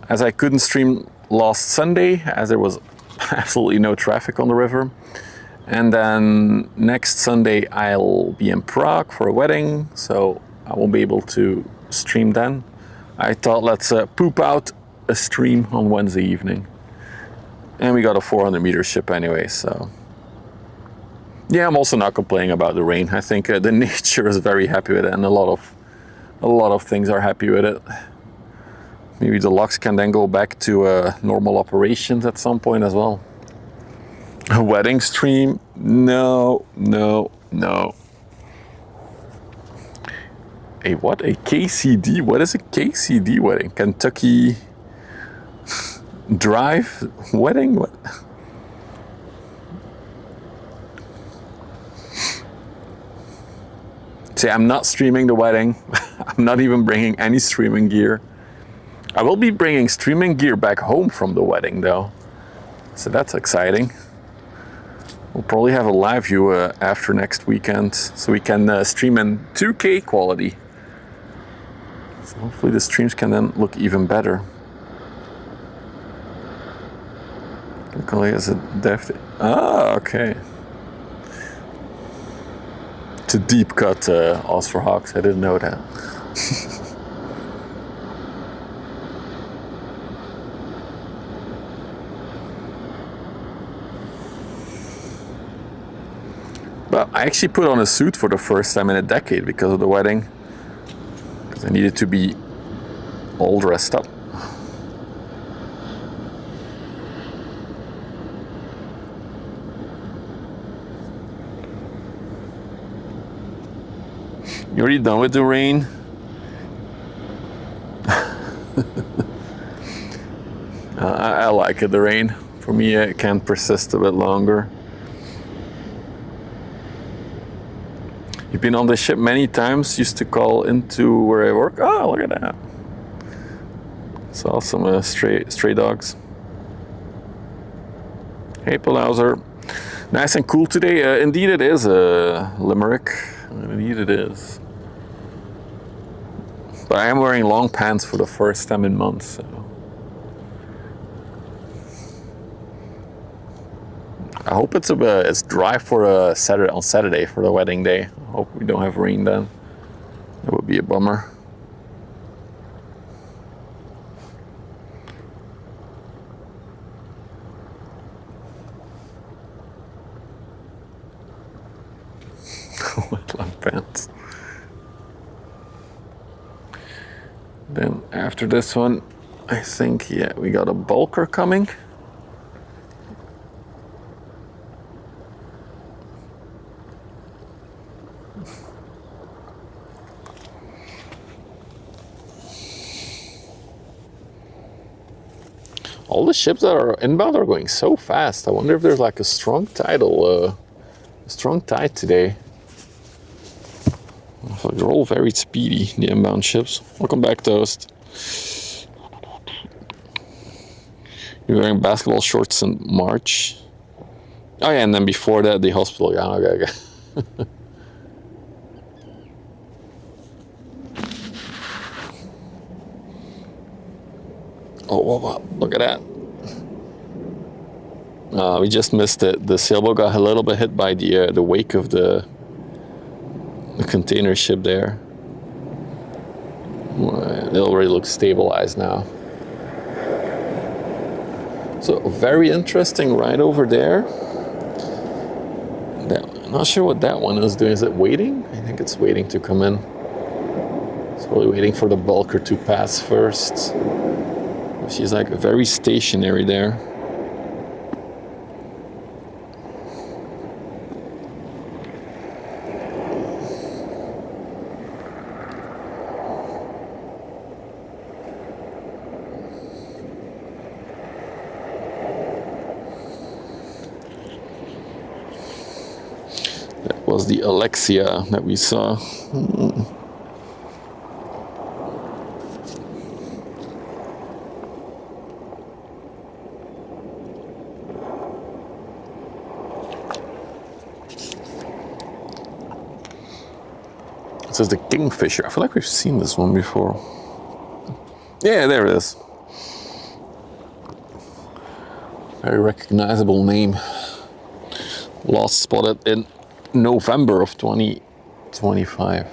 as I couldn't stream last Sunday, as there was absolutely no traffic on the river, and then next Sunday I'll be in Prague for a wedding, so I won't be able to stream then. I thought let's poop out a stream on Wednesday evening. And we got a 400 meter ship anyway, so. Yeah, I'm also not complaining about the rain. I think the nature is very happy with it, and a lot of things are happy with it. Maybe the locks can then go back to normal operations at some point as well. A wedding stream? No. A what? A KCD? What is a KCD wedding? Kentucky Drive wedding? What? See, I'm not streaming the wedding. I'm not even bringing any streaming gear. I will be bringing streaming gear back home from the wedding though. So that's exciting. We'll probably have a live view after next weekend, so we can stream in 2K quality. So hopefully the streams can then look even better. Is it deft? Ah, okay. It's a deep cut Oz for Hawks. I didn't know that. Well, I actually put on a suit for the first time in a decade because of the wedding. Because I needed to be all dressed up. You already done with the rain? I like it, the rain. For me, it can persist a bit longer. You've been on the ship many times, used to call into where I work. Oh, look at that. Saw some stray dogs. Hey, Palauser. Nice and cool today. Indeed it is, Limerick. Indeed it is. But I am wearing long pants for the first time in months, so. I hope it's dry for Saturday for the wedding day. I hope we don't have rain then. That would be a bummer. Long pants. Then after this one, I think, yeah, we got a bulker coming. All the ships that are inbound are going so fast. I wonder if there's like a strong tide today. They're all very speedy, the inbound ships. Welcome back, Toast. You're wearing basketball shorts in March. Oh yeah, and then before that, the hospital gown. Okay. Oh, wow, look at that. We just missed it. The sailboat got a little bit hit by the wake of the container ship there. It already looks stabilized now. So very interesting right over there. I'm not sure what that one is doing. Is it waiting? I think it's waiting to come in. It's probably waiting for the bulker to pass first. She's like very stationary there. That was the Alexia that we saw. is the Kingfisher. I feel like we've seen this one before. Yeah, there it is. Very recognizable name. Last spotted in November of 2025.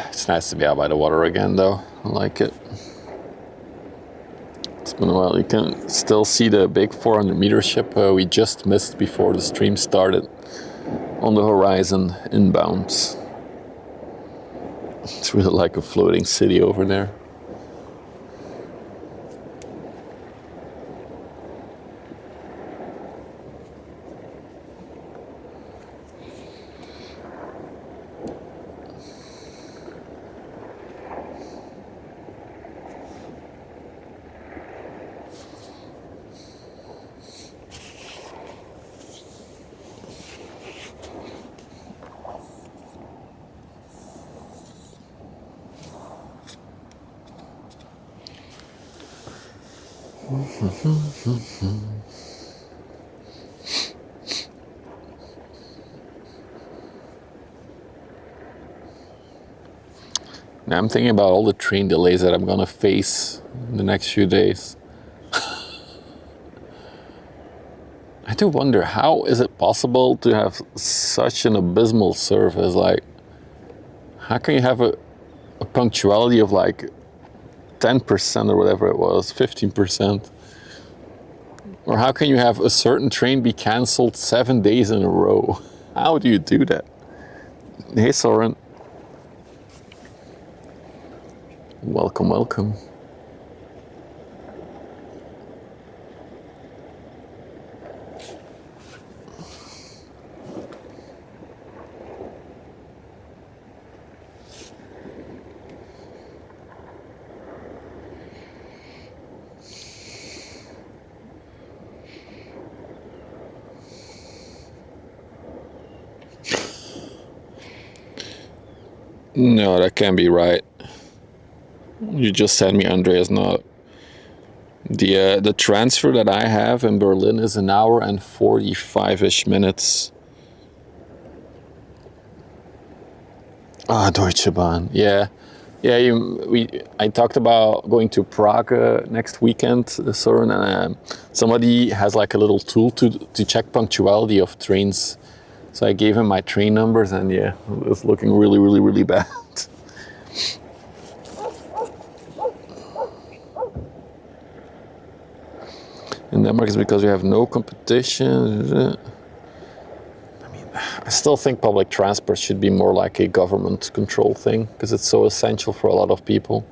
It's nice to be out by the water again, though. I like it. It's been a while. You can still see the big 400-meter ship we just missed before the stream started on the horizon inbounds. It's really like a floating city over there. Now I'm thinking about all the train delays that I'm gonna face in the next few days. I do wonder, how is it possible to have such an abysmal service? Like, how can you have a punctuality of like 10% or whatever it was, 15%? Or how can you have a certain train be cancelled 7 days in a row? How do you do that? Hey, Soren. Welcome, welcome. No, that can't be right. You just sent me Andreas not. The transfer that I have in Berlin is 1 hour and 45-ish minutes. Ah, Deutsche Bahn. Yeah. Yeah, I talked about going to Prague next weekend, Soren, and somebody has like a little tool to check punctuality of trains. So I gave him my train numbers, and yeah, it's looking really, really, really bad. In Denmark, it's because we have no competition. I mean, I still think public transport should be more like a government control thing, because it's so essential for a lot of people.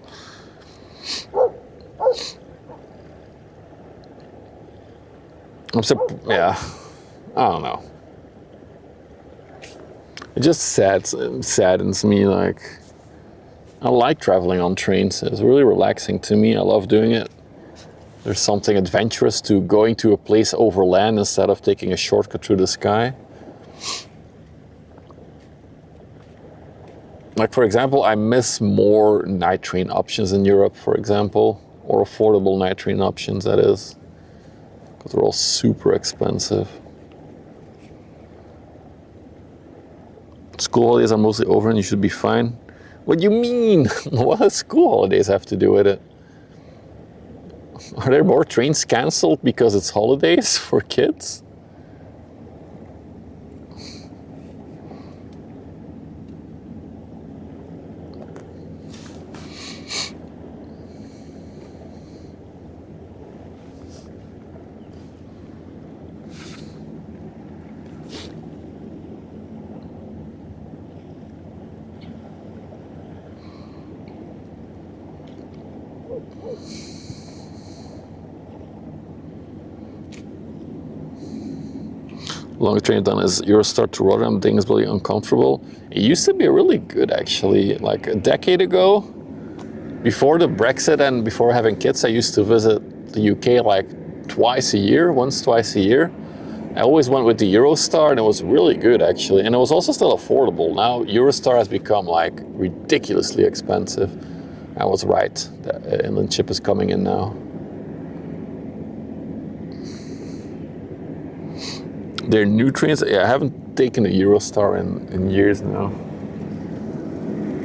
Yeah, I don't know. It just saddens me. Like, I like traveling on trains. It's really relaxing to me. I love doing it. There's something adventurous to going to a place over land instead of taking a shortcut through the sky. Like, for example, I miss more night train options in Europe, for example, or affordable night train options, that is, because they're all super expensive. School holidays are mostly over and you should be fine. What do you mean? What does school holidays have to do with it? Are there more trains cancelled because it's holidays for kids? Longest train I've done is Eurostar to Rotterdam. Thing is really uncomfortable. It used to be really good actually. Like a decade ago, before the Brexit and before having kids, I used to visit the UK like twice a year, twice a year. I always went with the Eurostar and it was really good actually. And it was also still affordable. Now Eurostar has become like ridiculously expensive. I was right, the inland ship is coming in now. Their new trains, yeah, I haven't taken a Eurostar in years now.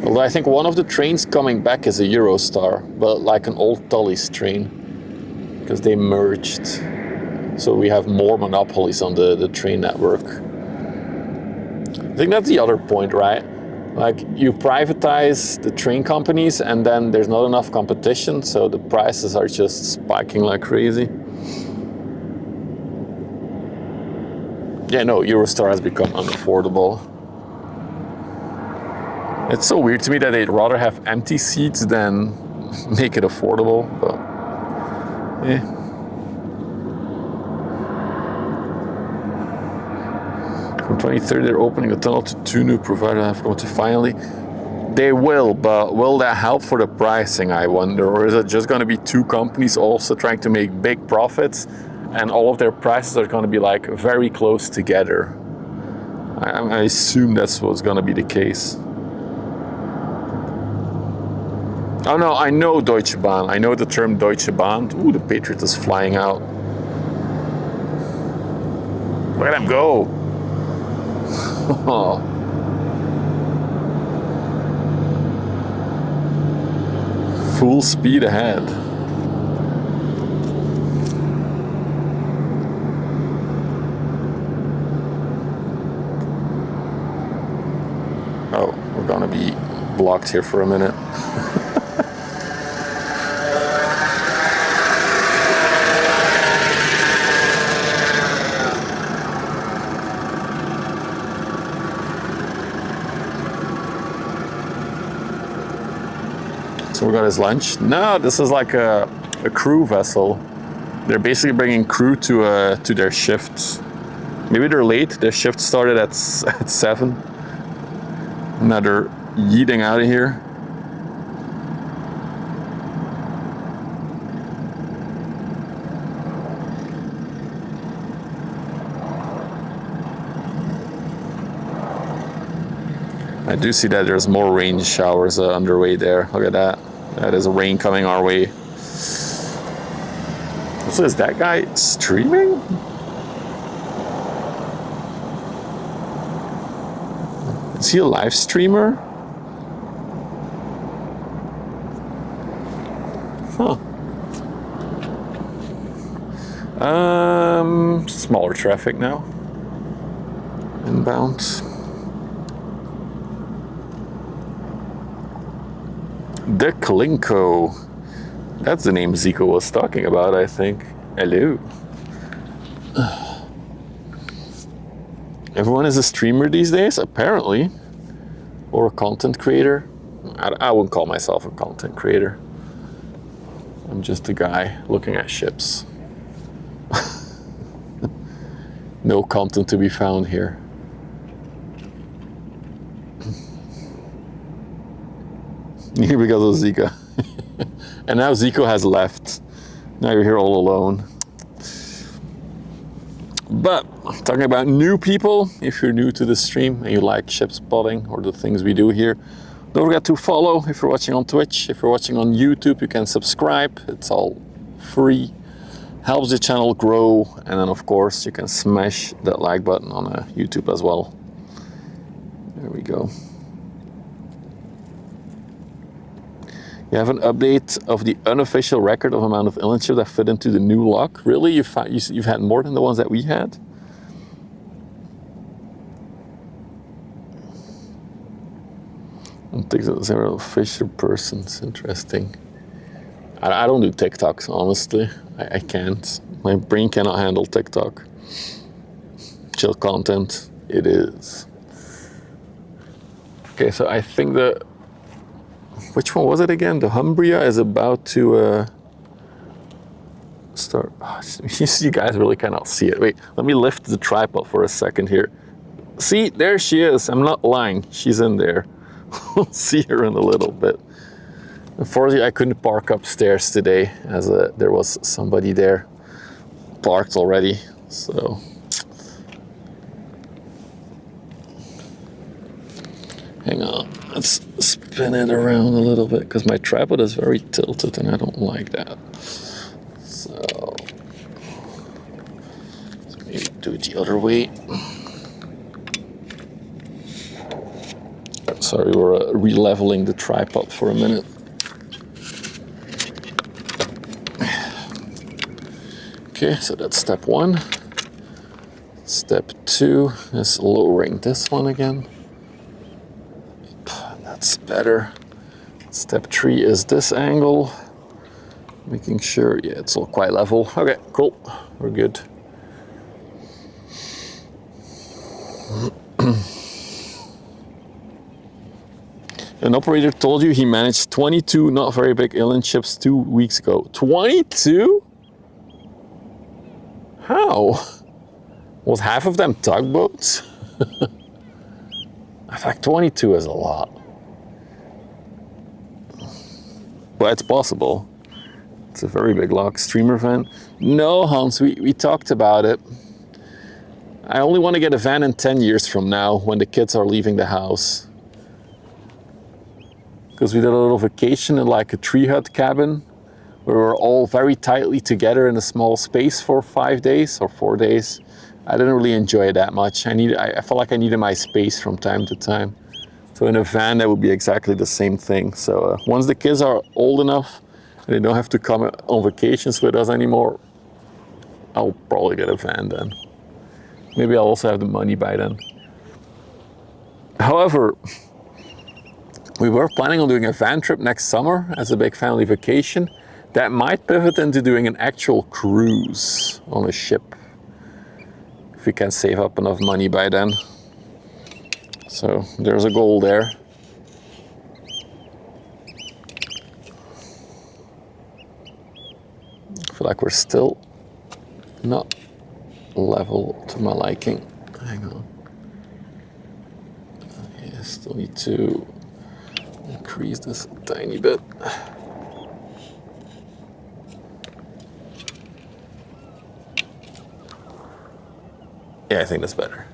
Although I think one of the trains coming back is a Eurostar, but like an old Tully's train, because they merged. So we have more monopolies on the train network. I think that's the other point, right? Like you privatize the train companies and then there's not enough competition, so the prices are just spiking like crazy. Yeah, no, Eurostar has become unaffordable. It's so weird to me that they'd rather have empty seats than make it affordable, but yeah. From 2030, they're opening a tunnel to 2 new providers have come to finally. They will, but will that help for the pricing, I wonder? Or is it just going to be 2 companies also trying to make big profits and all of their prices are going to be like very close together? I assume that's what's going to be the case. Oh no, I know Deutsche Bahn. I know the term Deutsche Bahn. Ooh, the Patriot is flying out. Look at him go. Full speed ahead. Oh, we're gonna be blocked here for a minute. So we got his lunch. No, this is like a crew vessel. They're basically bringing crew to their shifts. Maybe they're late. Their shift started at 7. Now they're yeeting out of here. I do see that there's more rain showers underway there. Look at that. That is rain coming our way. So is that guy streaming? Is he a live streamer? Huh. Smaller traffic now. Inbound. The Klinko. That's the name Zico was talking about, I think. Hello. Everyone is a streamer these days, apparently. Or a content creator. I wouldn't call myself a content creator. I'm just a guy looking at ships. No content to be found here. Here because of Zika. And now Zico has left. Now you're here all alone. But talking about new people, if you're new to the stream and you like ship spotting or the things we do here, don't forget to follow if you're watching on Twitch. If you're watching on YouTube, you can subscribe. It's all free. Helps the channel grow. And then of course you can smash that like button on YouTube as well. There we go. You have an update of the unofficial record of amount of inland ships that fit into the new lock. Really? You've had more than the ones that we had? I don't think there's several official persons. Interesting. I don't do TikToks, honestly. I can't. My brain cannot handle TikTok. Chill content, it is. Okay, so I think the which one was it again? The Humbria is about to start. Oh, you guys really cannot see it. Wait, let me lift the tripod for a second here. See, there she is. I'm not lying. She's in there. We'll see her in a little bit. Unfortunately, I couldn't park upstairs today as there was somebody there parked already. So, hang on. Let's spin it around a little bit because my tripod is very tilted and I don't like that. So, let's maybe do it the other way. Sorry, we're re-leveling the tripod for a minute. Okay, so that's step 1. Step 2 is lowering this one again. That's better. Step 3 is this angle. Making sure, yeah, it's all quite level. Okay, cool, we're good. An operator told you he managed 22 not very big inland ships 2 weeks ago. 22? How? Was half of them tugboats? I feel like 22 is a lot. But it's possible. It's a very big lock. Streamer van? No, Hans, we talked about it. I only want to get a van in 10 years from now when the kids are leaving the house. Because we did a little vacation in like a tree hut cabin where we were all very tightly together in a small space for 5 days or 4 days. I didn't really enjoy it that much. I felt like I needed my space from time to time. So in a van, that would be exactly the same thing. So once the kids are old enough and they don't have to come on vacations with us anymore, I'll probably get a van then. Maybe I'll also have the money by then. However, we were planning on doing a van trip next summer as a big family vacation. That might pivot into doing an actual cruise on a ship, if we can save up enough money by then. So there's a goal there. I feel like we're still not level to my liking. Hang on. Yeah, still need to increase this a tiny bit. Yeah, I think that's better.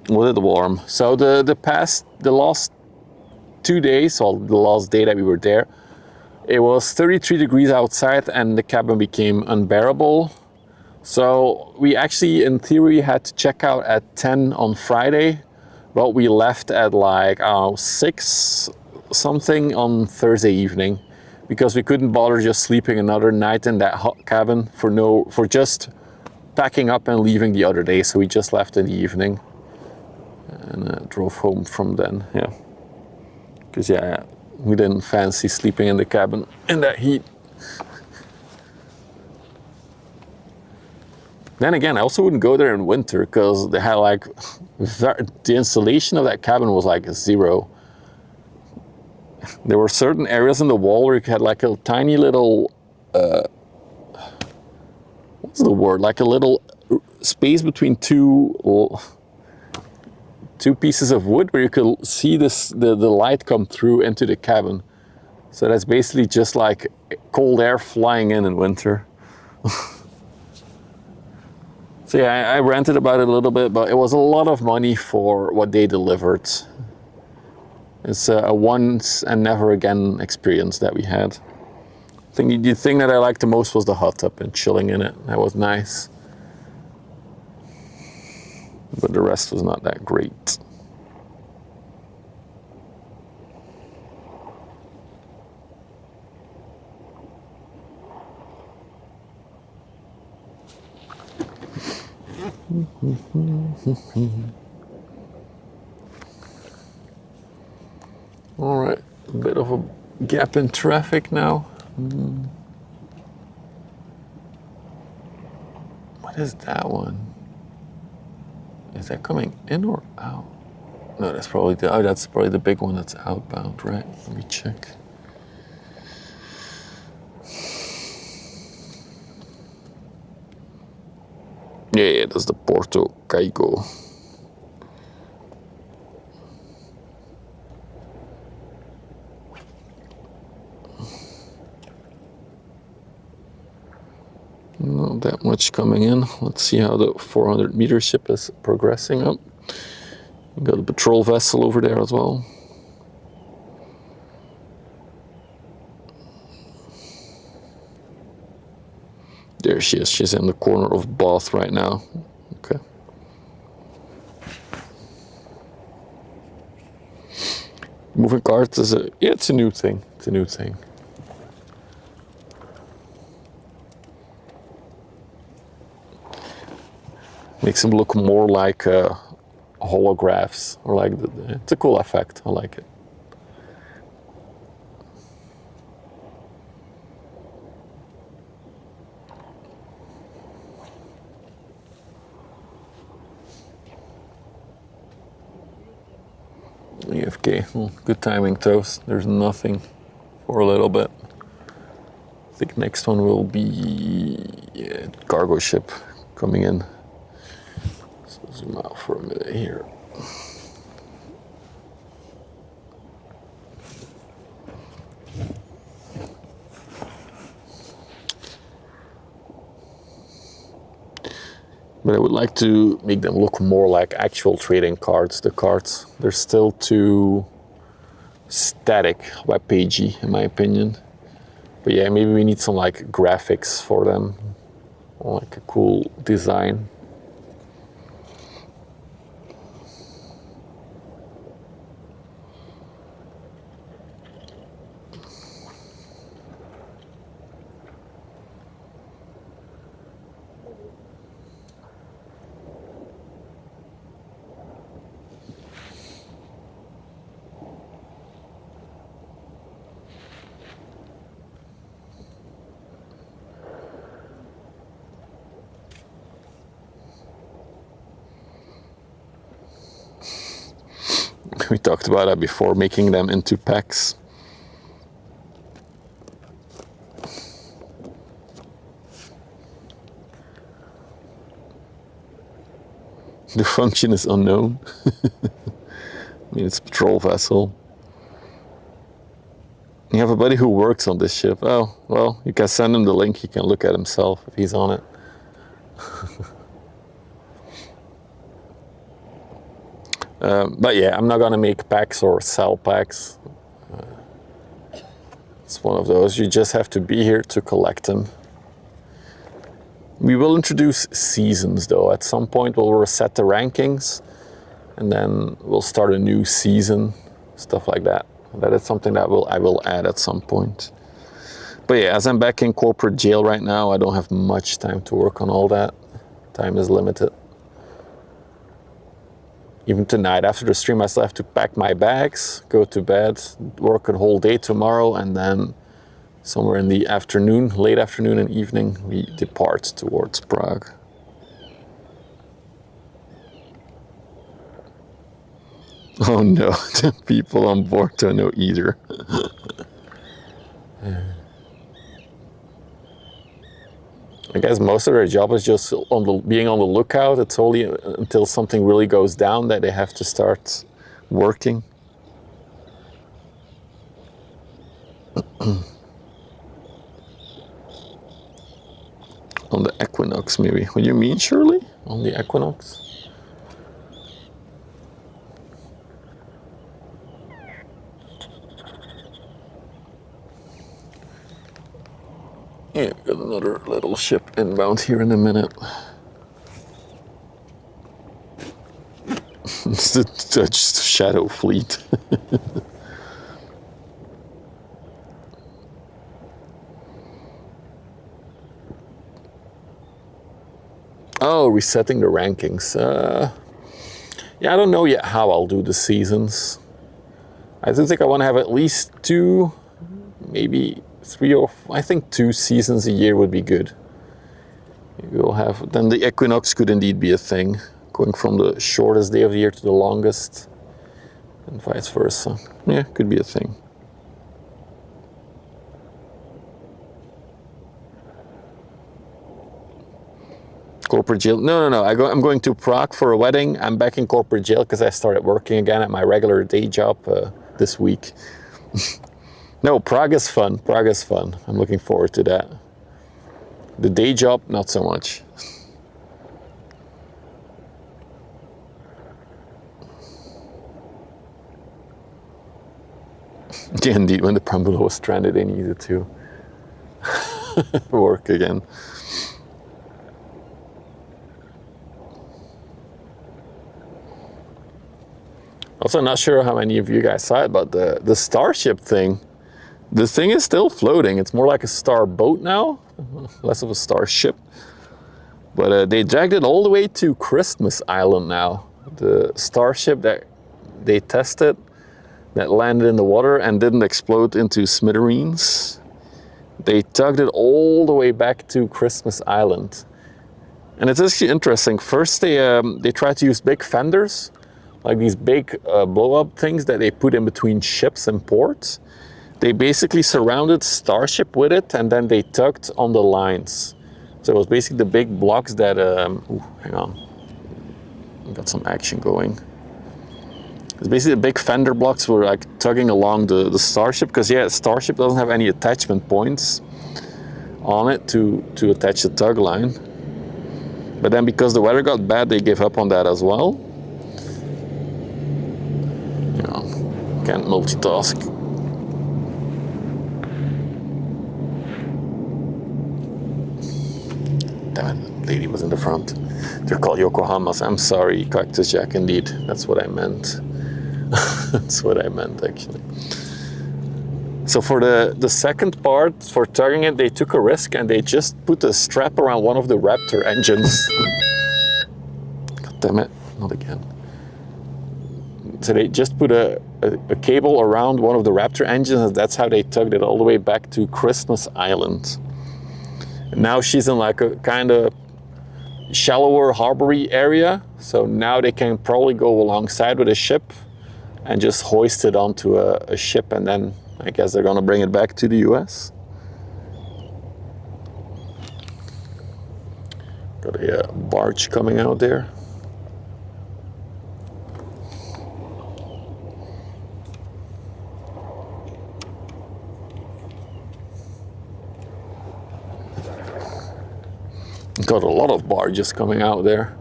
Was it warm? So the last 2 days, or the last day that we were there, it was 33 degrees outside and the cabin became unbearable. So we actually, in theory, had to check out at 10 on Friday, but we left at like 6 something on Thursday evening because we couldn't bother just sleeping another night in that hot cabin for just packing up and leaving the other day. So we just left in the evening and drove home from then. Yeah, because yeah, we didn't fancy sleeping in the cabin in that heat. Then again, I also wouldn't go there in winter because they had like, the insulation of that cabin was like 0. There were certain areas in the wall where you had like a tiny little, what's the word? Like a little space between two pieces of wood where you could see the light come through into the cabin. So that's basically just like cold air flying in winter. So yeah, I ranted about it a little bit, but it was a lot of money for what they delivered. It's a once and never again experience that we had. I think the thing that I liked the most was the hot tub and chilling in it. That was nice. But the rest was not that great. All right, a bit of a gap in traffic now. What is that one? Is that coming in or out? No, that's probably the big one that's outbound, right? Let me check. Yeah, that's the Porto Caigo. Not that much coming in. Let's see how the 400 meter ship is progressing up. We got a patrol vessel over there as well. There she is. She's in the corner of Bath right now. Okay. Moving carts is it's a new thing. It's a new thing. Makes them look more like holographs, or like it's a cool effect. I like it. AFK, well, good timing, Toast. There's nothing for a little bit. I think next one will be cargo ship coming in. So zoom out for a minute here. But I would like to make them look more like actual trading cards. The cards, they're still too static, web pagey, in my opinion. But yeah, maybe we need some like graphics for them, or like a cool design. We talked about that before, making them into packs. The function is unknown. I mean, it's a patrol vessel. You have a buddy who works on this ship. Oh, well, you can send him the link. He can look at himself if he's on it. But yeah, I'm not gonna make packs or sell packs. It's one of those, you just have to be here to collect them. We will introduce seasons though. At some point we'll reset the rankings and then we'll start a new season, stuff like that. That is something that I will add at some point. But yeah, as I'm back in corporate jail right now, I don't have much time to work on all that. Time is limited. Even tonight, after the stream, I still have to pack my bags, go to bed, work a whole day tomorrow, and then somewhere in the afternoon, late afternoon and evening, we depart towards Prague. Oh no, the people on board don't know either. I guess most of their job is just being on the lookout. It's only until something really goes down that they have to start working. On the Equinox, maybe. What do you mean, Shirley? On the Equinox? Yeah, got another little ship inbound here in a minute. It's the Dutch Shadow Fleet. Oh, resetting the rankings. Yeah, I don't know yet how I'll do the seasons. I do think I want to have at least 2, maybe 3 or I think 2 seasons a year would be good. We'll have, then the Equinox could indeed be a thing. going from the shortest day of the year to the longest, and vice versa. Yeah, could be a thing. Corporate jail? No. I'm going to Prague for a wedding. I'm back in corporate jail because I started working again at my regular day job this week. No, Prague is fun. Prague is fun. I'm looking forward to that. The day job, not so much. Yeah, indeed, when the Prambula was stranded, they needed to work again. Also, not sure how many of you guys saw it, but the Starship thing, the thing is still floating. It's more like a star boat now, less of a starship. But they dragged it all the way to Christmas Island now. The Starship that they tested, that landed in the water and didn't explode into smithereens. They tugged it all the way back to Christmas Island. And it's actually interesting. First they tried to use big fenders, like these big blow-up things that they put in between ships and ports. They basically surrounded Starship with it, and then they tugged on the lines. So it was basically the big blocks that, ooh, hang on, got some action going. It's basically the big fender blocks were like tugging along the Starship, because yeah, Starship doesn't have any attachment points on it to attach the tug line. But then because the weather got bad, they gave up on that as well. You know, can't multitask. Damn it, lady was in the front. They're called Yokohamas. I'm sorry, Cactus Jack, indeed. That's what I meant. That's what I meant, actually. So for the second part, for tugging it, they took a risk and they just put a strap around one of the Raptor engines. God damn it, not again. So they just put a cable around one of the Raptor engines, and that's how they tugged it all the way back to Christmas Island. And now she's in like a kind of shallower harbory area, so now they can probably go alongside with a ship and just hoist it onto a ship, and then I guess they're gonna bring it back to the US. Got a barge coming out there. Got a lot of barges coming out there.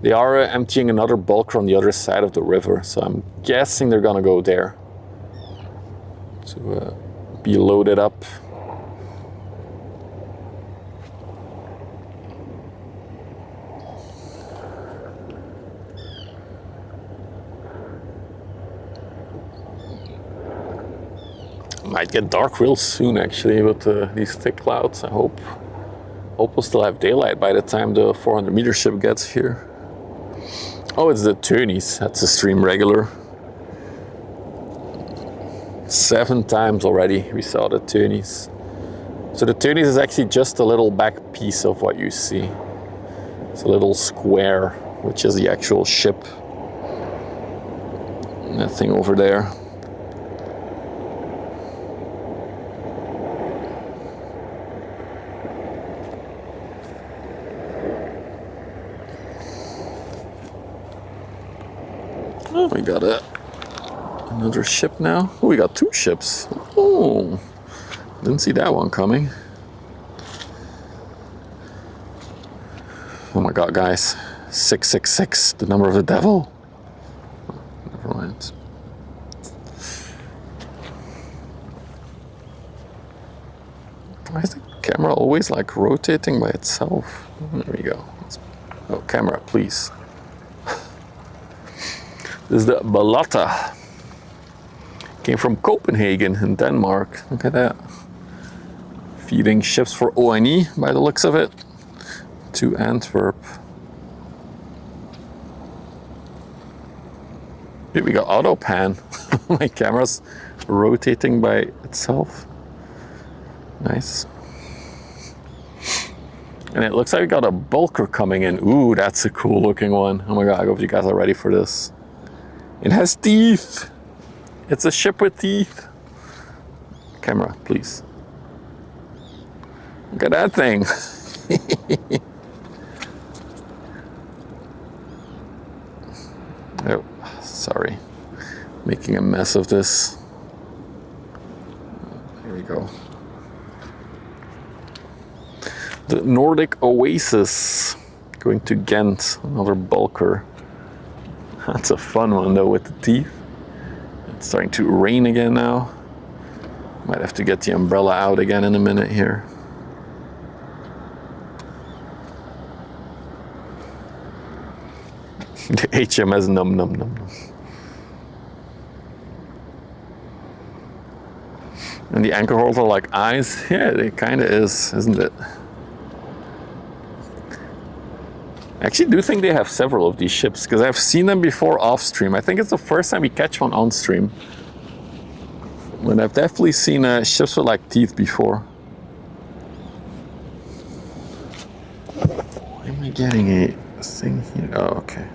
They are emptying another bulker on the other side of the river, so I'm guessing they're gonna go there to be loaded up. Might get dark real soon, actually, with these thick clouds. I hope we'll still have daylight by the time the 400-meter ship gets here. Oh, it's the Tönnies. That's a stream regular. 7 times already we saw the Tönnies. So the Tönnies is actually just a little back piece of what you see. It's a little square, which is the actual ship. That thing over there. Oh, we got another ship now. Oh, we got 2 ships. Oh, didn't see that one coming. Oh my god, guys. 666, the number of the devil. Never mind. Why is the camera always like rotating by itself? There we go. Oh, camera, please. This is the Balata. Came from Copenhagen in Denmark. Look at that. Feeding ships for ONE by the looks of it to Antwerp. Dude, we got auto pan. My camera's rotating by itself. Nice. And it looks like we got a bulker coming in. Ooh, that's a cool looking one. Oh my god, I hope you guys are ready for this. It has teeth. It's a ship with teeth. Camera, please. Look at that thing. Oh, sorry. Making a mess of this. There we go. The Nordic Oasis. Going to Ghent, another bulker. That's a fun one though with the teeth. It's starting to rain again now. Might have to get the umbrella out again in a minute here. The HMS Num Num Num Num. And the anchor holds are like eyes. Yeah, it kind of is, isn't it? I actually do think they have several of these ships because I've seen them before off stream. I think it's the first time we catch one on stream. But I've definitely seen ships with like teeth before. Why am I getting a thing here? Oh, okay.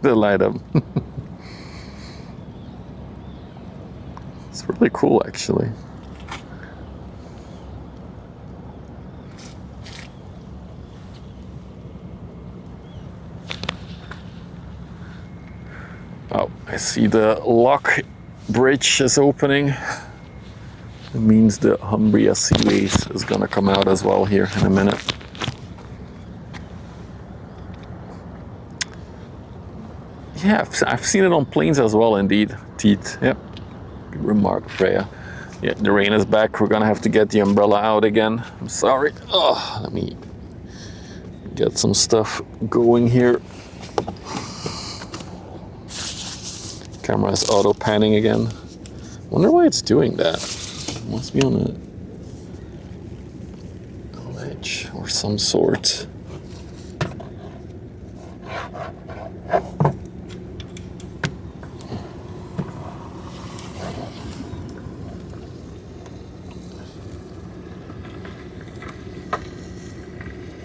The light up. It's really cool actually. Oh, I see the lock bridge is opening. It means the Humbria Seaways is gonna come out as well here in a minute. Yeah, I've seen it on planes as well, indeed. Teeth, yep. Good remark, Freya. Yeah, the rain is back. We're gonna have to get the umbrella out again. I'm sorry. Oh, let me get some stuff going here. Camera is auto panning again. Wonder why it's doing that. It must be on a ledge or some sort.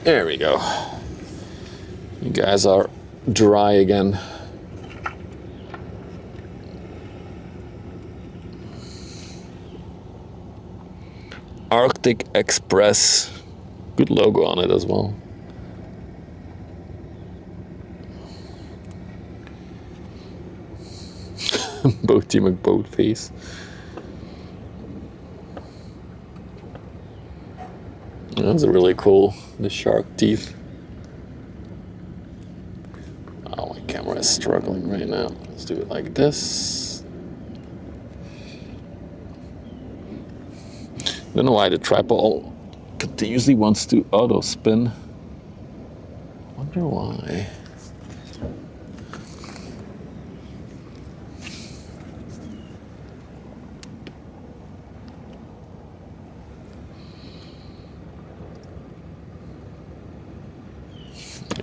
There we go. You guys are dry again. Arctic Express. Good logo on it as well. Boaty McBoatface. Those are really cool. The shark teeth. Oh, my camera is struggling right now. Let's do it like this. I don't know why the tripod continuously wants to auto spin. Wonder why.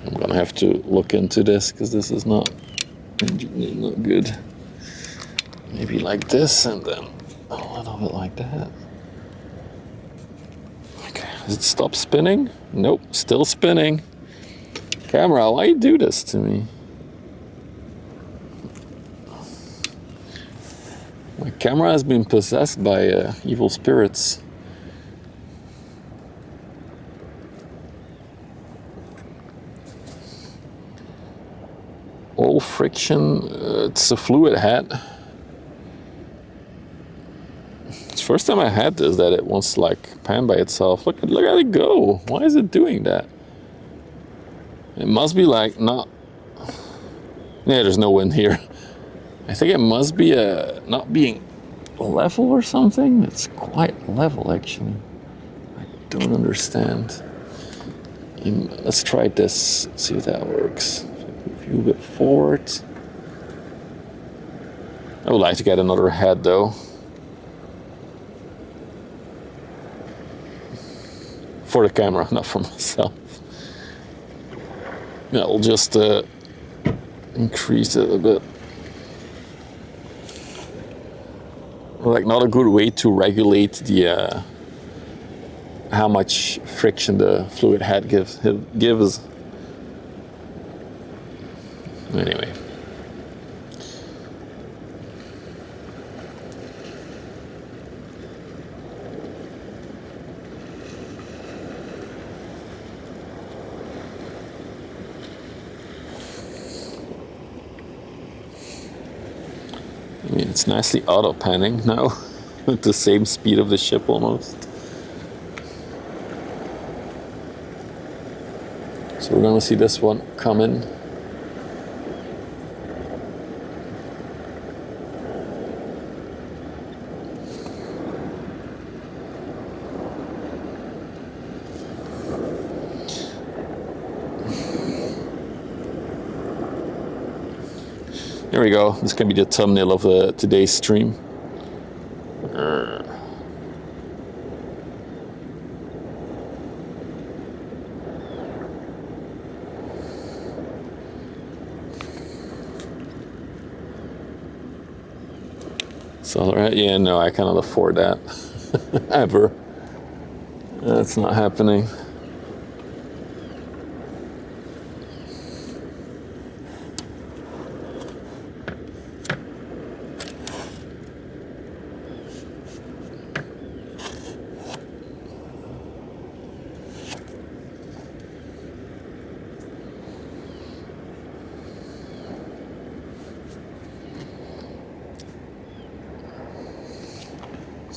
I'm gonna have to look into this because this is not good. Maybe like this and then a little bit like that. Okay, does it stop spinning? Nope, still spinning. Camera, why you do this to me? My camera has been possessed by evil spirits. All friction, it's a fluid head. It's the first time I had this that it wants to like pan by itself. Look at it go. Why is it doing that? It must be like not. Yeah, there's no wind here. I think it must be not being level or something. It's quite level actually. I don't understand. Let's try this. See if that works. A little bit forward. I would like to get another head though. for the camera, not for myself. Yeah, we'll just increase it a bit. Like, not a good way to regulate the how much friction the fluid head gives. Anyway. I mean, it's nicely auto-panning now, at the same speed of the ship almost. So we're gonna see this one come in. There we go. This can be the thumbnail of today's stream. So, right, yeah, no, I cannot afford that. Ever. That's not happening.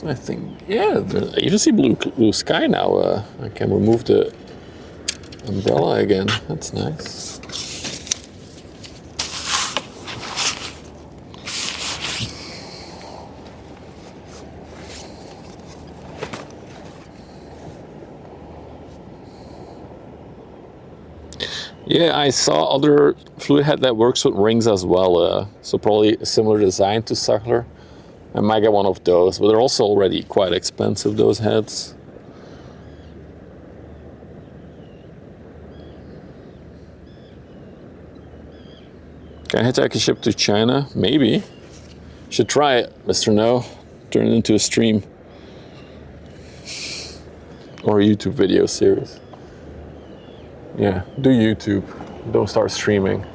I think, yeah, I even see blue sky now. I can remove the umbrella again. That's nice. Yeah, I saw other fluid head that works with rings as well. So probably a similar design to Suckler. I might get one of those, but they're also already quite expensive, those heads. Can I hitchhike a ship to China? Maybe. Should try it, Mr. No. Turn it into a stream. Or a YouTube video series. Yeah, do YouTube. Don't start streaming.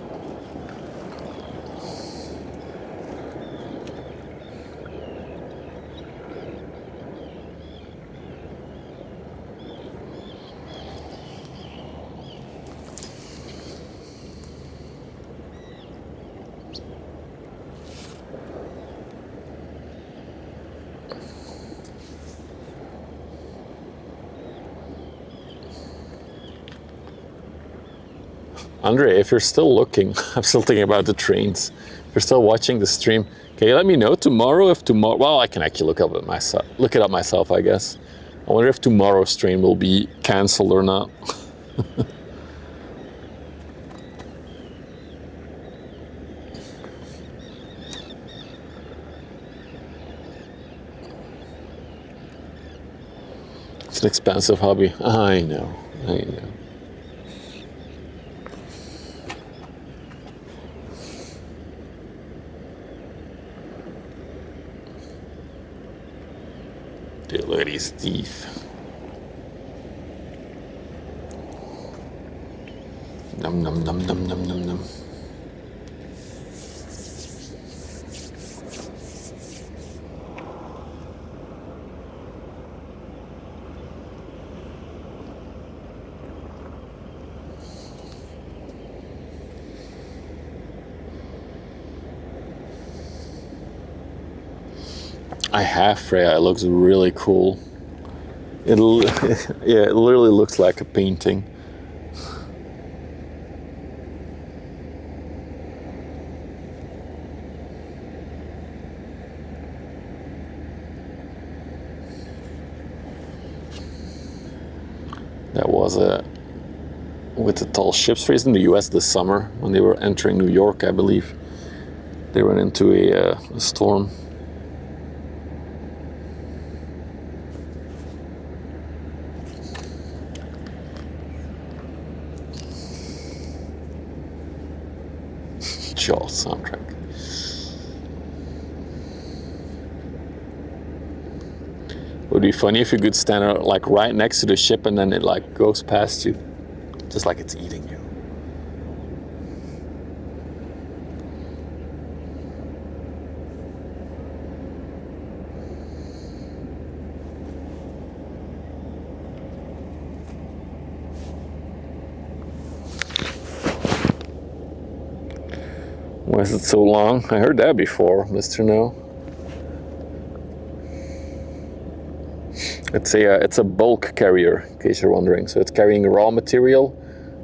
Andre, if you're still looking, I'm still thinking about the trains. If you're still watching the stream, can you let me know tomorrow if tomorrow, well, I can actually look it up myself, I guess. I wonder if tomorrow's stream will be canceled or not. It's an expensive hobby. I know. Dude, look at his teeth. Num num num num num num num. I have Freya. It looks really cool. Yeah, it literally looks like a painting. That was with the tall ships race in the US this summer when they were entering New York, I believe. They ran into a storm. Jaws soundtrack. It would be funny if you could stand like right next to the ship and then it like goes past you, just like it's eating you. Why is it so long? I heard that before, Mr. No. It's a bulk carrier, in case you're wondering. So it's carrying raw material.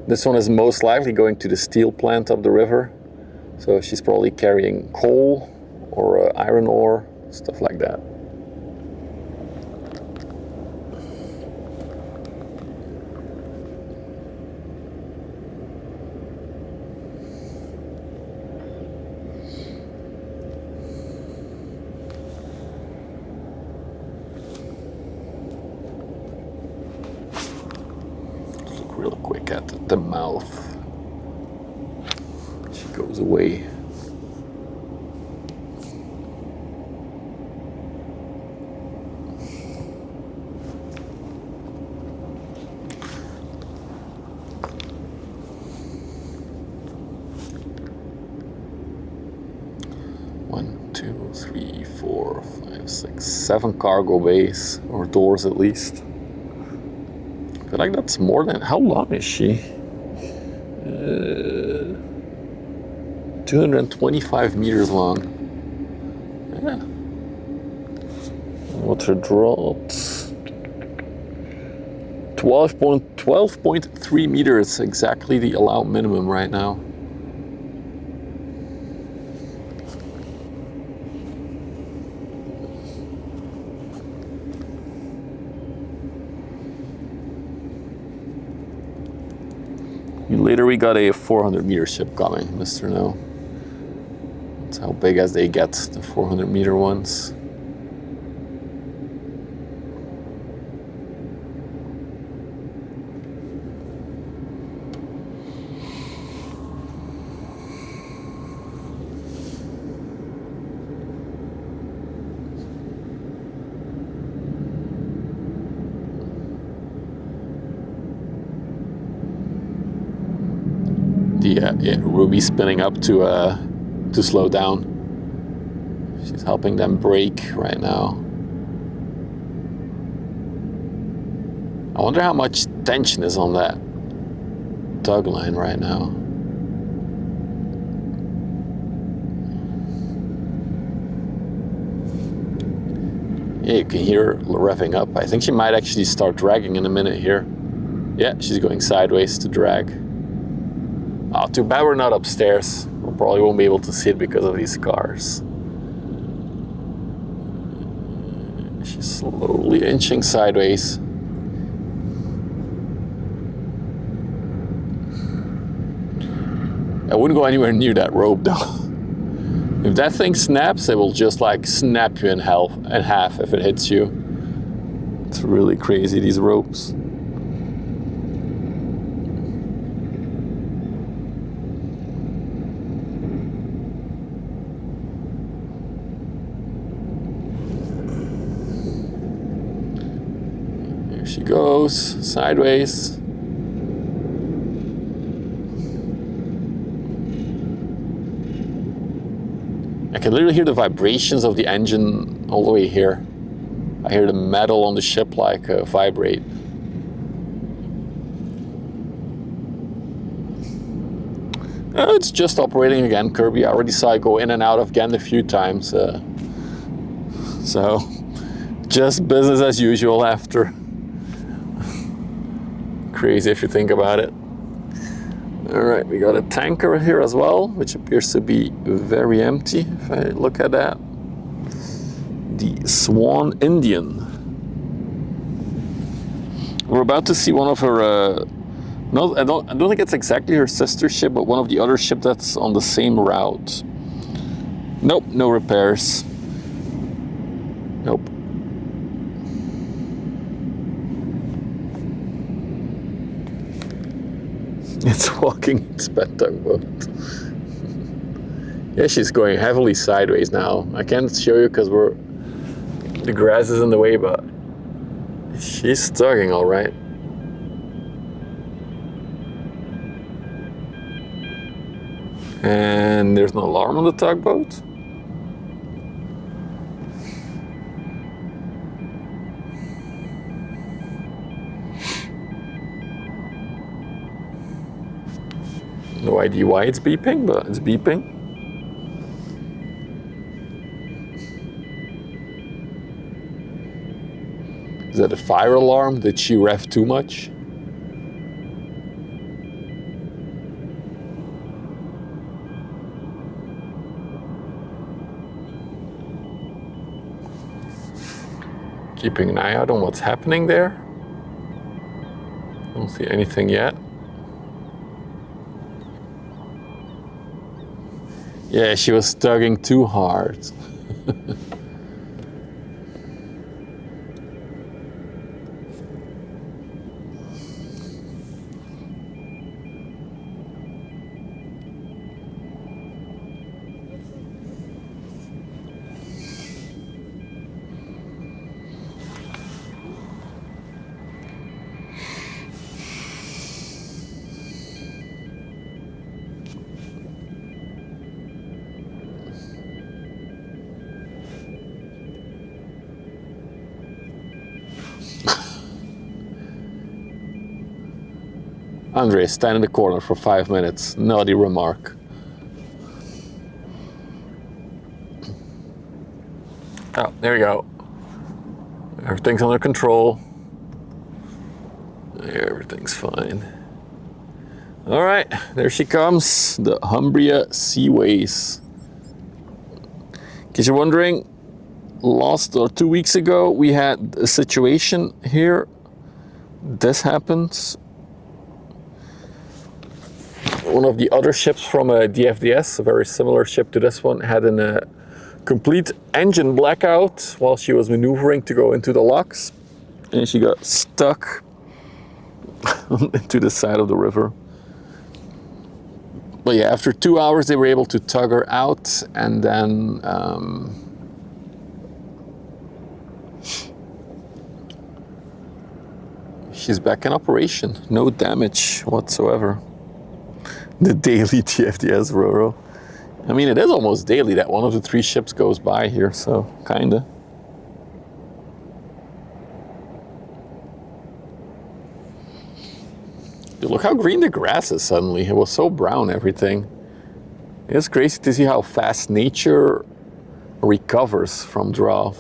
This one is most likely going to the steel plant up the river. So she's probably carrying coal or iron ore, stuff like that. Real quick at the mouth. She goes away. One, two, three, 4, 5, 6, 7 cargo bays, or doors at least. I feel like that's more than... How long is she? 225 meters long. Yeah. Water dropped. 12.3 meters, exactly the allowed minimum right now. Later we got a 400 meter ship coming, Mr. No. That's how big as they get, the 400 meter ones. Ruby's spinning up to slow down. She's helping them brake right now. I wonder how much tension is on that tug line right now. Yeah, you can hear her revving up. I think she might actually start dragging in a minute here. Yeah, she's going sideways to drag. Oh, too bad we're not upstairs. We probably won't be able to see it because of these cars. She's slowly inching sideways. I wouldn't go anywhere near that rope though. If that thing snaps, it will just like snap you in half if it hits you. It's really crazy, these ropes. Here she goes, sideways. I can literally hear the vibrations of the engine all the way here. I hear the metal on the ship like vibrate. It's just operating again, Kirby. I already saw it go in and out of Ghent a few times. So, just business as usual after. Crazy if you think about it. Alright, we got a tanker here as well, which appears to be very empty, if I look at that. The Swan Indian. We're about to see one of her, no, I don't think it's exactly her sister ship, but one of the other ships that's on the same route. Nope, no repairs. Nope. It's walking its pet tugboat. Yeah, she's going heavily sideways now. I can't show you because the grass is in the way, but she's tugging all right. And there's no alarm on the tugboat. No idea why it's beeping, but it's beeping. Is that a fire alarm? Did she rev too much? Keeping an eye out on what's happening there. Don't see anything yet. Yeah, she was tugging too hard. Andre, stand in the corner for 5 minutes. Naughty remark. Oh, there you go. Everything's under control. Everything's fine. All right, there she comes, the Humbria Seaways. In case you're wondering, last or 2 weeks ago, we had a situation here. This happened. One of the other ships from a DFDS, a very similar ship to this one, had a complete engine blackout while she was maneuvering to go into the locks, and she got stuck into the side of the river. But yeah, after 2 hours they were able to tug her out, and then she's back in operation. No damage whatsoever. The daily TFDS Roro. I mean, it is almost daily that one of the 3 ships goes by here, so kinda. Dude, look how green the grass is suddenly. It was so brown, everything. It's crazy to see how fast nature recovers from drought.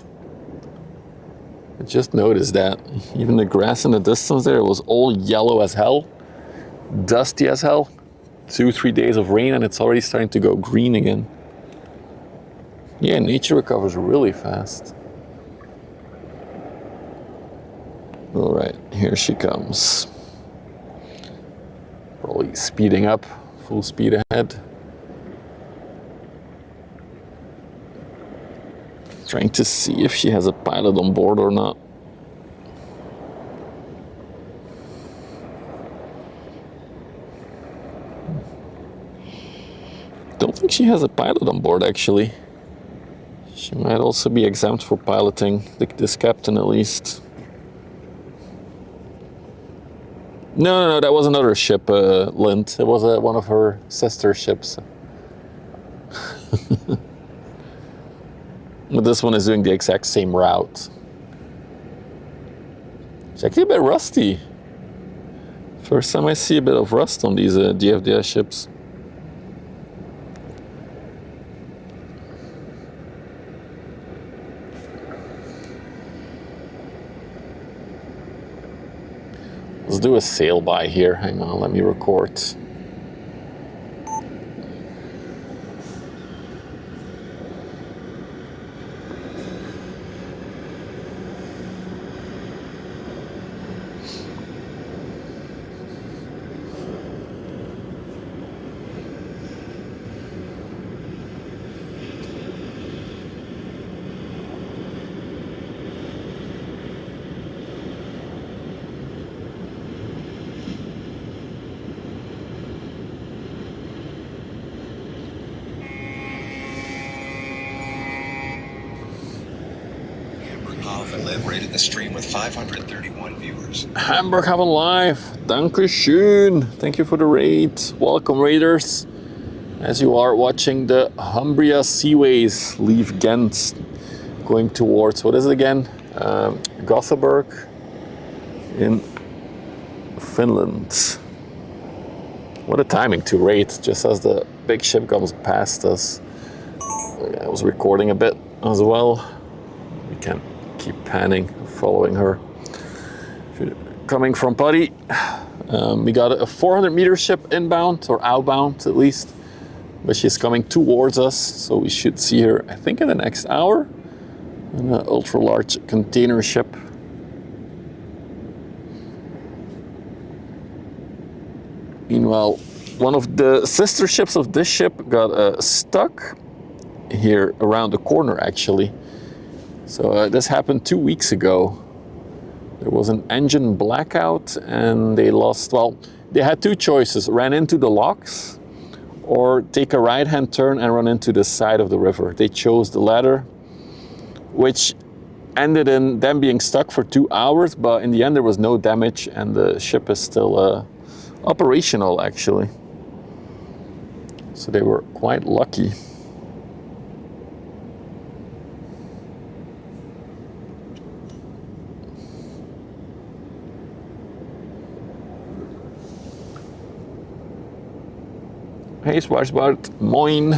I just noticed that. Even the grass in the distance there, it was all yellow as hell, dusty as hell. 2-3 days of rain and it's already starting to go green again. Yeah, nature recovers really fast. All right, here she comes. Probably speeding up, full speed ahead. Trying to see if she has a pilot on board or not. Don't think she has a pilot on board, actually. She might also be exempt for piloting, this captain at least. No, that was another ship, Lind. It was one of her sister ships. But this one is doing the exact same route. It's actually a bit rusty. First time I see a bit of rust on these DFDS ships. Let's do a sail by here. Hang on, let me record. and Live rated the stream with 531 viewers. Hamburg have a live. Dankeschön. Thank you for the raid. Welcome, raiders. As you are watching the Humbria Seaways leave Ghent, going towards, what is it again? Gothenburg in Finland. What a timing to raid, just as the big ship comes past us. I was recording a bit as well. We can keep panning, following her. Coming from Putty, we got a 400-meter ship inbound, or outbound at least, but she's coming towards us, so we should see her, I think, in the next hour. An ultra-large container ship. Meanwhile, one of the sister ships of this ship got stuck here around the corner, actually. So this happened 2 weeks ago. There was an engine blackout and they lost, well, they had two choices: ran into the locks or take a right-hand turn and run into the side of the river. They chose the latter, which ended in them being stuck for 2 hours, but in the end there was no damage and the ship is still operational, actually. So they were quite lucky. Hey Schwarzbart, moin.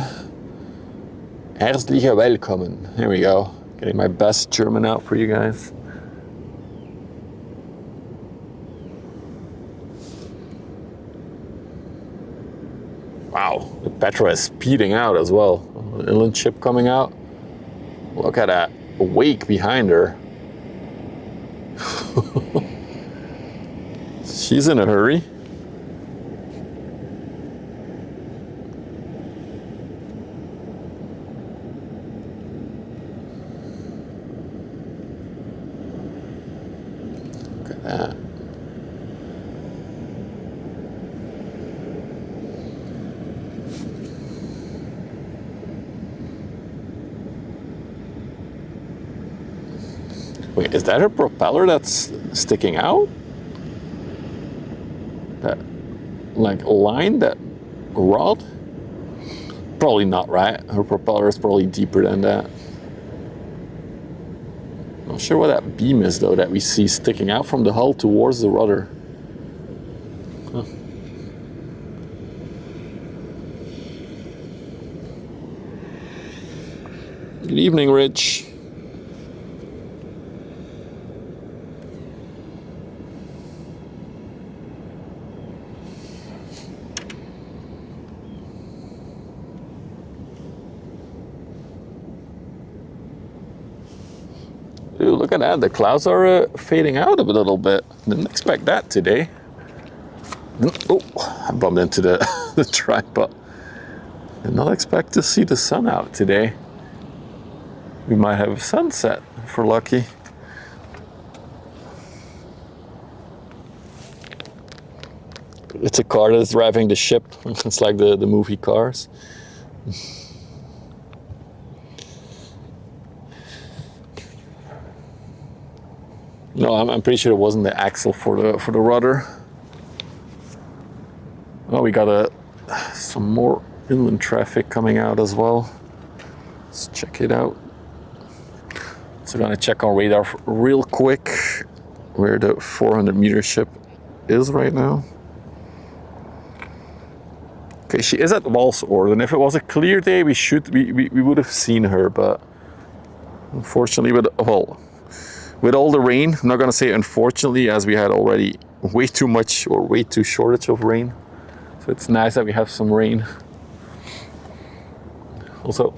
Herzliche Willkommen. Here we go. Getting my best German out for you guys. Wow, the Petra is speeding out as well. An inland ship coming out. Look at that wake behind her. She's in a hurry. Look at that. Wait, is that her propeller that's sticking out? That, like, line, that rod? Probably not, right? Her propeller is probably deeper than that. Not sure what that beam is, though, that we see sticking out from the hull towards the rudder. Huh. Good evening, Rich. Ooh, look at that, the clouds are fading out a little bit. Didn't expect that today. Oh, I bumped into the tripod. Did not expect to see the sun out today. We might have sunset if we're lucky. It's a car that's driving the ship. It's like the movie Cars. No, I'm pretty sure it wasn't the axle for the rudder. Oh, we got some more inland traffic coming out as well. Let's check it out. So gonna check on radar real quick where the 400-meter ship is right now. Okay, she is at Walsord, and if it was a clear day, we would have seen her, but unfortunately, with all the rain, I'm not gonna say unfortunately, as we had already way too much or way too shortage of rain. So it's nice that we have some rain. Also,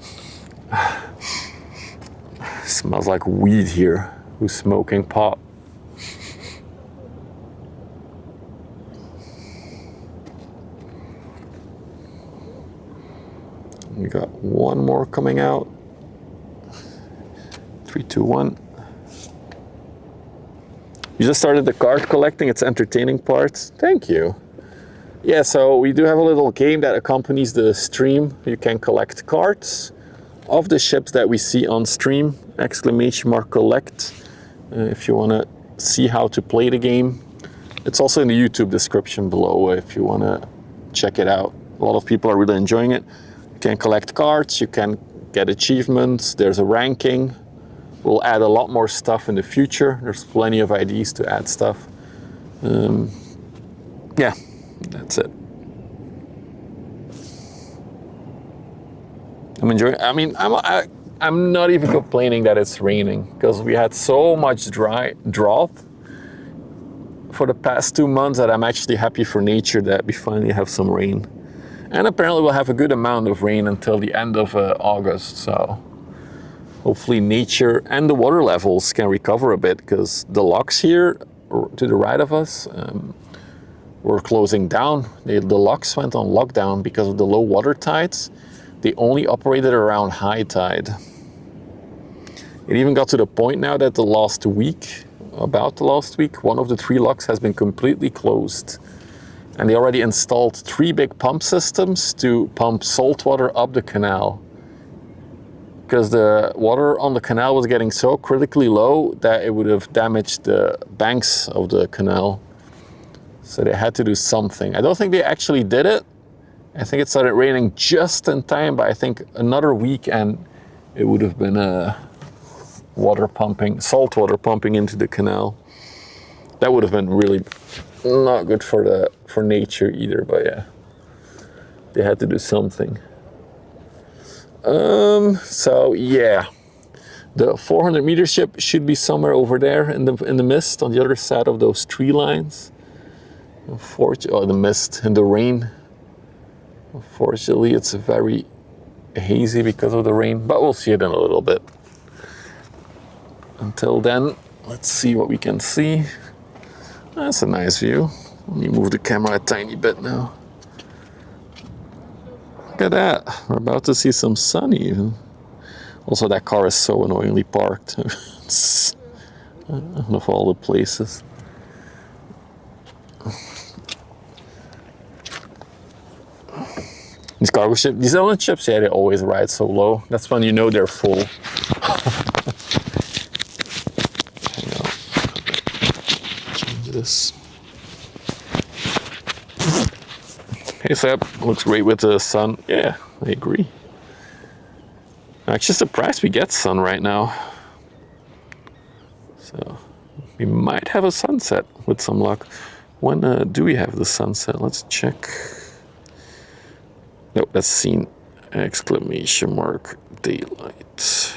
smells like weed here. Who's smoking pot? We got one more coming out. 3, 2, 1. You just started the card collecting, it's entertaining parts. Thank you. Yeah, so we do have a little game that accompanies the stream. You can collect cards of the ships that we see on stream, !collect. if you want to see how to play the game. It's also in the YouTube description below if you want to check it out. A lot of people are really enjoying it. You can collect cards, you can get achievements, there's a ranking. We'll add a lot more stuff in the future. There's plenty of ideas to add stuff. Yeah, that's it. I'm enjoying. I mean, I'm not even complaining that it's raining because we had so much drought for the past 2 months that I'm actually happy for nature that we finally have some rain. And apparently we'll have a good amount of rain until the end of August. So hopefully nature and the water levels can recover a bit because the locks here to the right of us were closing down. The locks went on lockdown because of the low water tides. They only operated around high tide. It even got to the point now that about the last week, one of the 3 locks has been completely closed. And they already installed 3 big pump systems to pump salt water up the canal. Because the water on the canal was getting so critically low that it would have damaged the banks of the canal. So they had to do something. I don't think they actually did it. I think it started raining just in time, but I think another week and it would have been salt water pumping into the canal. That would have been really not good for nature either, but yeah, they had to do something. So yeah, the 400 meter ship should be somewhere over there in the mist on the other side of those tree lines. The mist and the rain. Unfortunately, it's very hazy because of the rain, but we'll see it in a little bit. Until then, let's see what we can see. That's a nice view. Let me move the camera a tiny bit now. Look at that. We're about to see some sun even. Also, that car is so annoyingly parked. Of all the places. These cargo ships, these island ships, yeah, they always ride so low. That's when you know they're full. Hang on. Change this. Hey Seb, looks great with the sun. Yeah, I agree. I'm actually surprised we get sun right now. So we might have a sunset with some luck. When do we have the sunset? Let's check. No, that's seen. Exclamation mark daylight.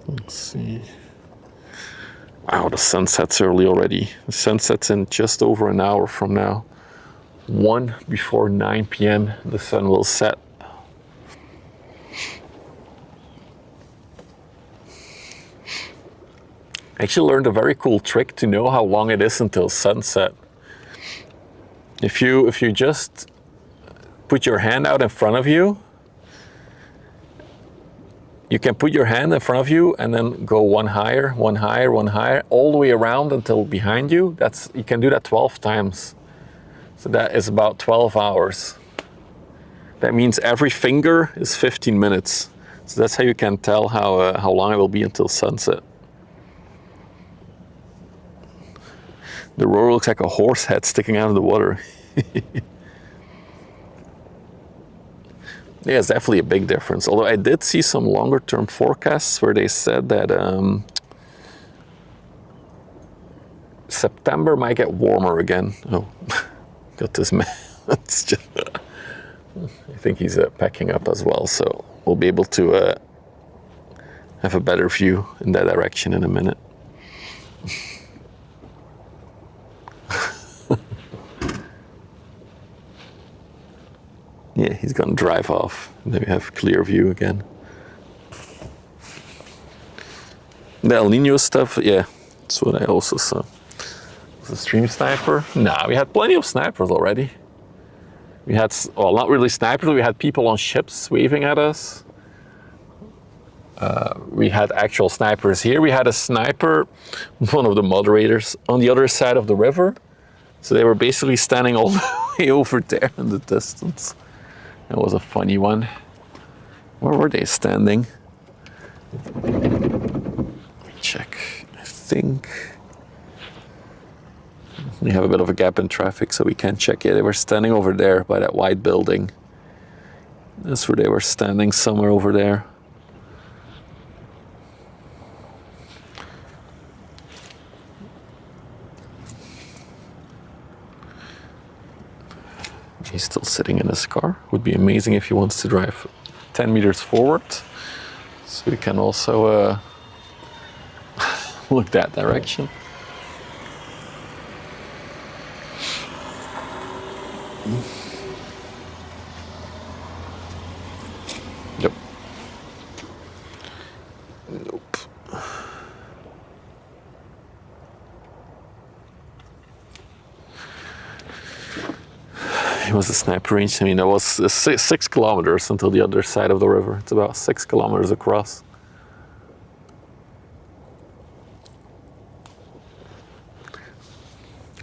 Let's see. Wow, the sunset's early already. The sunset's in just over an hour from now. 1 before 9 p.m. the sun will set. I actually learned a very cool trick to know how long it is until sunset. If you just put your hand out in front of you, you can put your hand in front of you and then go one higher, all the way around until behind you. You can do that 12 times. So that is about 12 hours. That means every finger is 15 minutes. So that's how you can tell how long it will be until sunset. The rower looks like a horse head sticking out of the water. Yeah, it's definitely a big difference. Although I did see some longer term forecasts where they said that September might get warmer again. Oh, got this man. It's just, I think he's packing up as well, so we'll be able to have a better view in that direction in a minute. Yeah, he's gonna drive off, and then we have clear view again. The El Nino stuff, yeah, that's what I also saw. Was a stream sniper? Nah, we had plenty of snipers already. We had, well, not really snipers, we had people on ships waving at us. We had actual snipers here. We had a sniper, one of the moderators, on the other side of the river. So they were basically standing all the way over there in the distance. That was a funny one. Where were they standing? check. I think we have a bit of a gap in traffic, so we can't check it. They were standing over there by that white building. That's where they were standing, somewhere over there. He's still sitting in his car. Would be amazing if he wants to drive 10 meters forward. So we can also look that direction. Yep. Nope. It was a sniper range. I mean, it was 6 kilometers until the other side of the river. It's about 6 kilometers across.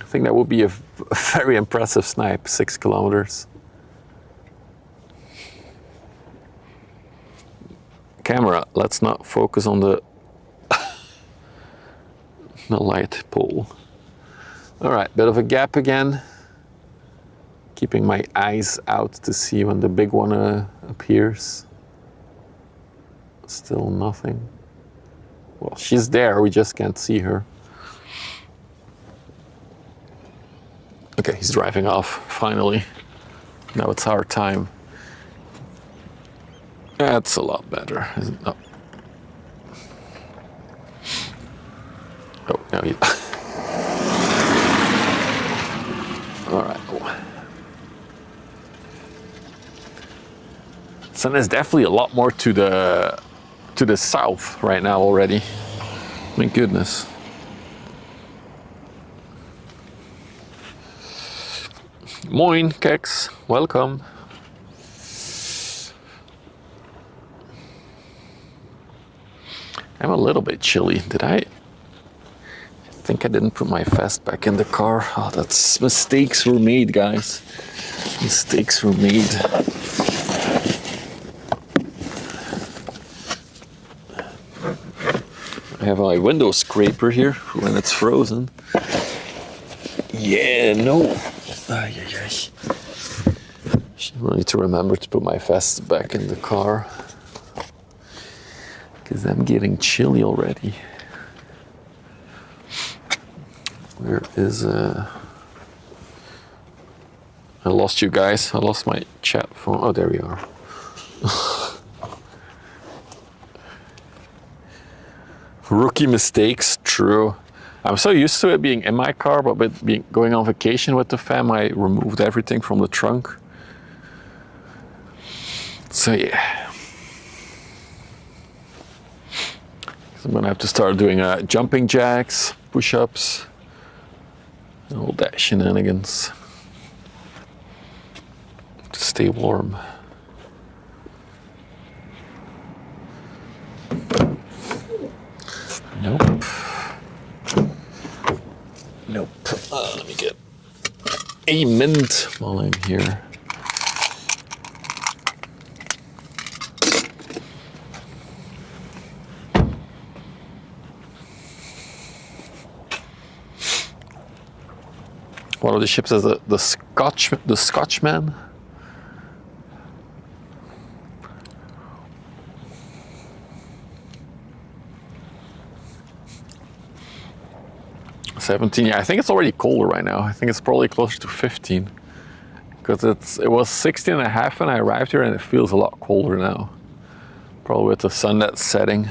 I think that would be a very impressive snipe, 6 kilometers. Camera, let's not focus on the light pole. All right, bit of a gap again. Keeping my eyes out to see when the big one appears. Still nothing. Well, she's there, we just can't see her. Okay, he's driving off, finally. Now it's our time. That's a lot better, isn't it? Oh, now he's... All right. So there's definitely a lot more to the south right now already. Thank goodness. Moin, Kex. Welcome. I'm a little bit chilly. I think I didn't put my vest back in the car. Oh, that's mistakes were made, guys. Mistakes were made. I have my window scraper here for when it's frozen. Yeah, no. Ay, ay, ay. I need to remember to put my vest back in the car. Because I'm getting chilly already. Where is... I lost you guys. I lost my chat phone. Oh, there we are. Rookie mistakes, true. I'm so used to it being in my car, but with going on vacation with the fam, I removed everything from the trunk. So yeah. So I'm gonna have to start doing jumping jacks, push-ups, and all that shenanigans to stay warm. Nope. Nope. Let me get a mint while I'm here. One of the ships is the Scotchman. Yeah, I think it's already colder right now. I think it's probably closer to 15 because it was 16 and a half when I arrived here, and it feels a lot colder now. Probably with the sun that's setting.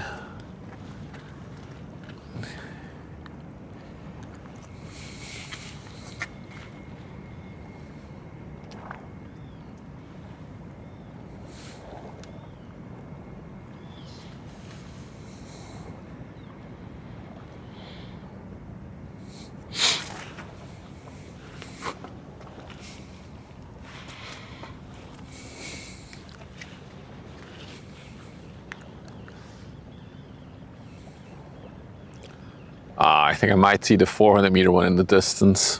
I think I might see the 400 meter one in the distance.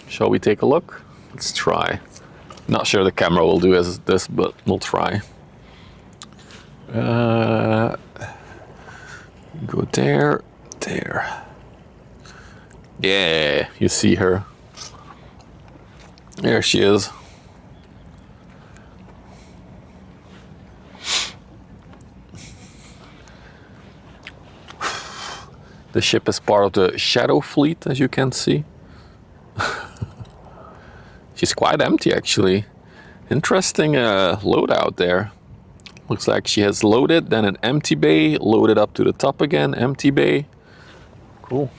Shall we take a look? Let's try. Not sure the camera will do as this, but we'll try. Go there, there. Yeah, you see her. There she is. The ship is part of the Shadow Fleet, as you can see. She's quite empty, actually. Interesting loadout there. Looks like she has loaded, then an empty bay, loaded up to the top again, empty bay. Cool.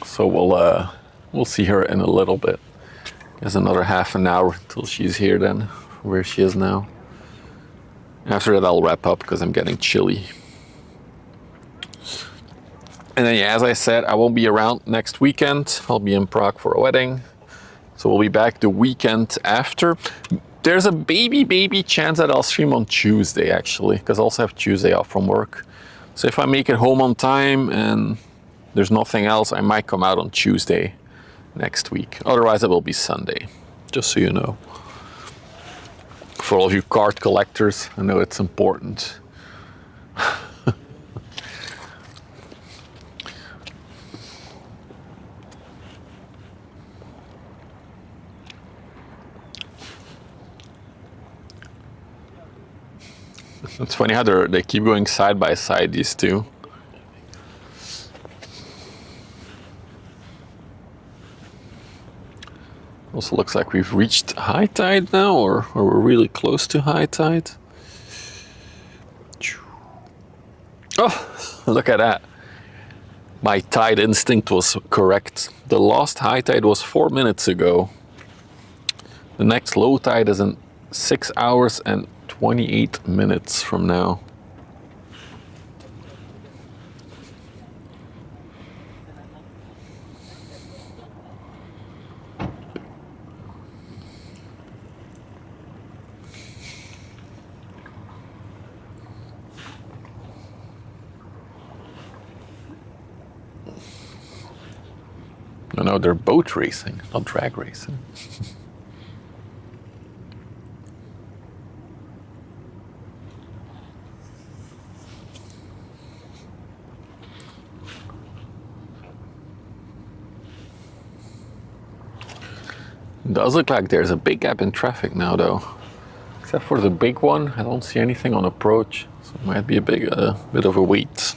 So we'll see her in a little bit. There's another half an hour till she's here then, where she is now. After that I'll wrap up because I'm getting chilly. And then, yeah, as I said, I won't be around next weekend. I'll be in Prague for a wedding. So we'll be back the weekend after. There's a baby chance that I'll stream on Tuesday, actually, because I also have Tuesday off from work. So if I make it home on time and there's nothing else, I might come out on Tuesday next week. Otherwise, it will be Sunday, just so you know. For all of you card collectors, I know it's important. It's funny how they keep going side by side, these two. Also looks like we've reached high tide now, or we're really close to high tide. Oh, look at that. My tide instinct was correct. The last high tide was 4 minutes ago. The next low tide is in 6 hours and 28 minutes from now. No, they're boat racing, not drag racing. It does look like there's a big gap in traffic now, though. Except for the big one, I don't see anything on approach, so it might be a bit of a wait.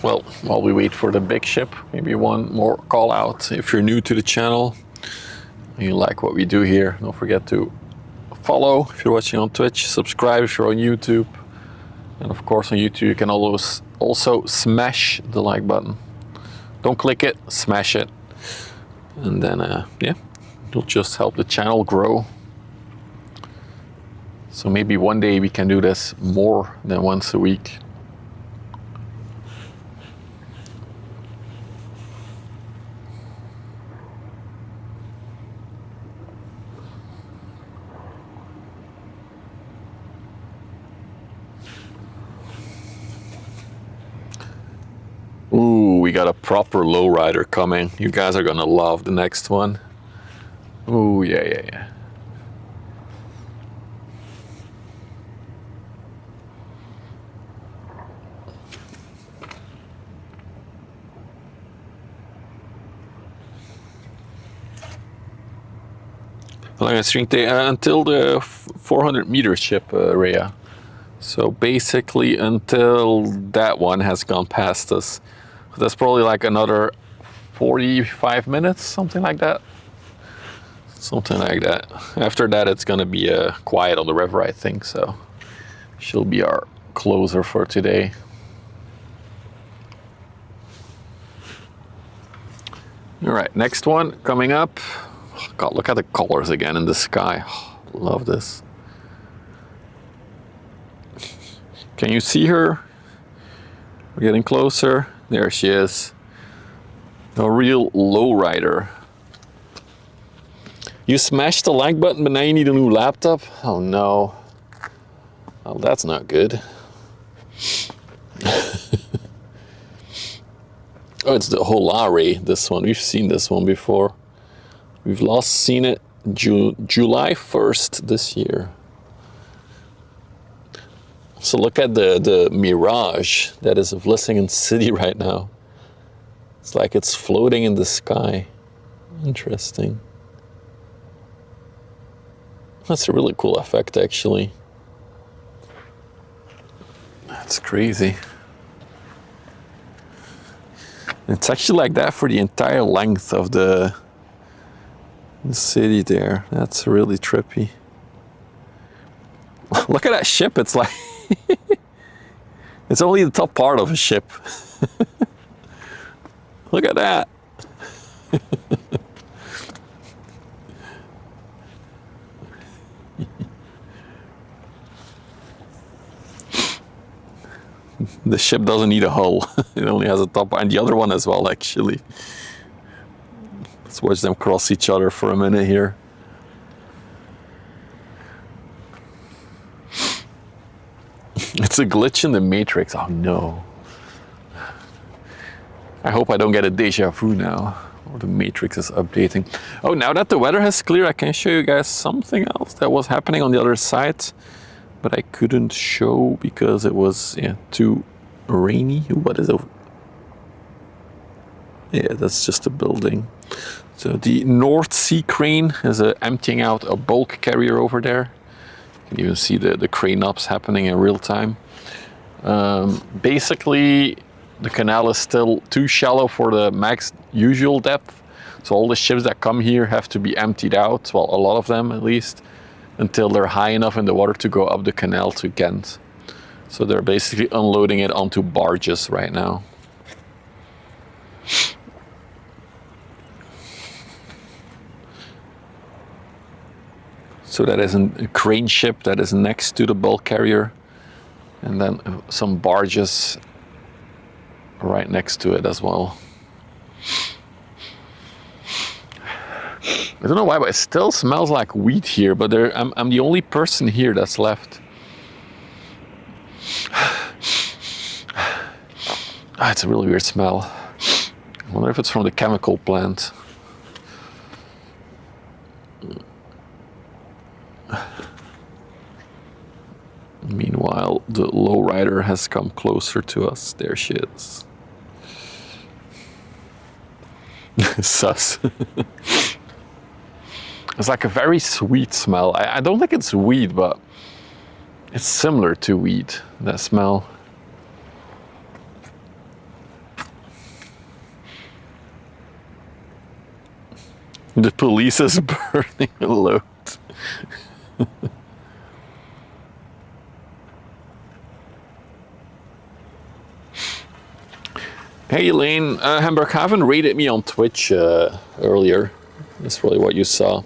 Well, while we wait for the big ship, maybe one more call out. If you're new to the channel and you like what we do here, don't forget to follow if you're watching on Twitch, subscribe if you're on YouTube, and of course on YouTube you can always also smash the like button. Don't click it, smash it, and then yeah, it'll just help the channel grow. So maybe one day we can do this more than once a week. Ooh, we got a proper lowrider coming. You guys are gonna love the next one. Ooh, yeah. Well, I'm gonna stream until the 400 meter ship, Rhea. So basically until that one has gone past us. That's probably like another 45 minutes, something like that. Something like that. After that, it's gonna be quiet on the river, I think, so she'll be our closer for today. All right, next one coming up. Oh, God, look at the colors again in the sky. Oh, love this. Can you see her? We're getting closer. There she is. A real lowrider. You smashed the like button, but now you need a new laptop? Oh no. Well, that's not good. Oh, it's the Holare, this one. We've seen this one before. We've last seen it July 1st this year. So look at the mirage that is Vlissingen City right now. It's like it's floating in the sky. Interesting. That's a really cool effect, actually. That's crazy. It's actually like that for the entire length of the city there. That's really trippy. Look at that ship. It's like it's only the top part of a ship. Look at that. The ship doesn't need a hull. It only has a top, and the other one as well, actually. Let's watch them cross each other for a minute here. It's a glitch in the Matrix. Oh no. I hope I don't get a deja vu now, or the Matrix is updating. Oh, now that the weather has cleared, I can show you guys something else that was happening on the other side, but I couldn't show because it was too rainy. What is it? Yeah, that's just a building. So the North Sea crane is emptying out a bulk carrier over there. You can even see the crane ups happening in real time. Basically, the canal is still too shallow for the max usual depth. So all the ships that come here have to be emptied out, well, a lot of them at least, until they're high enough in the water to go up the canal to Ghent. So they're basically unloading it onto barges right now. So that is a crane ship that is next to the bulk carrier, and then some barges right next to it as well. I don't know why, but it still smells like weed here, but I'm the only person here that's left. It's a really weird smell. I wonder if it's from the chemical plant. Meanwhile, the lowrider has come closer to us. There she is. Sus. It's like a very sweet smell. I don't think it's weed, but it's similar to weed, that smell. The police is burning a load. Hey Elaine, Hamburg haven't rated me on Twitch earlier. That's probably what you saw.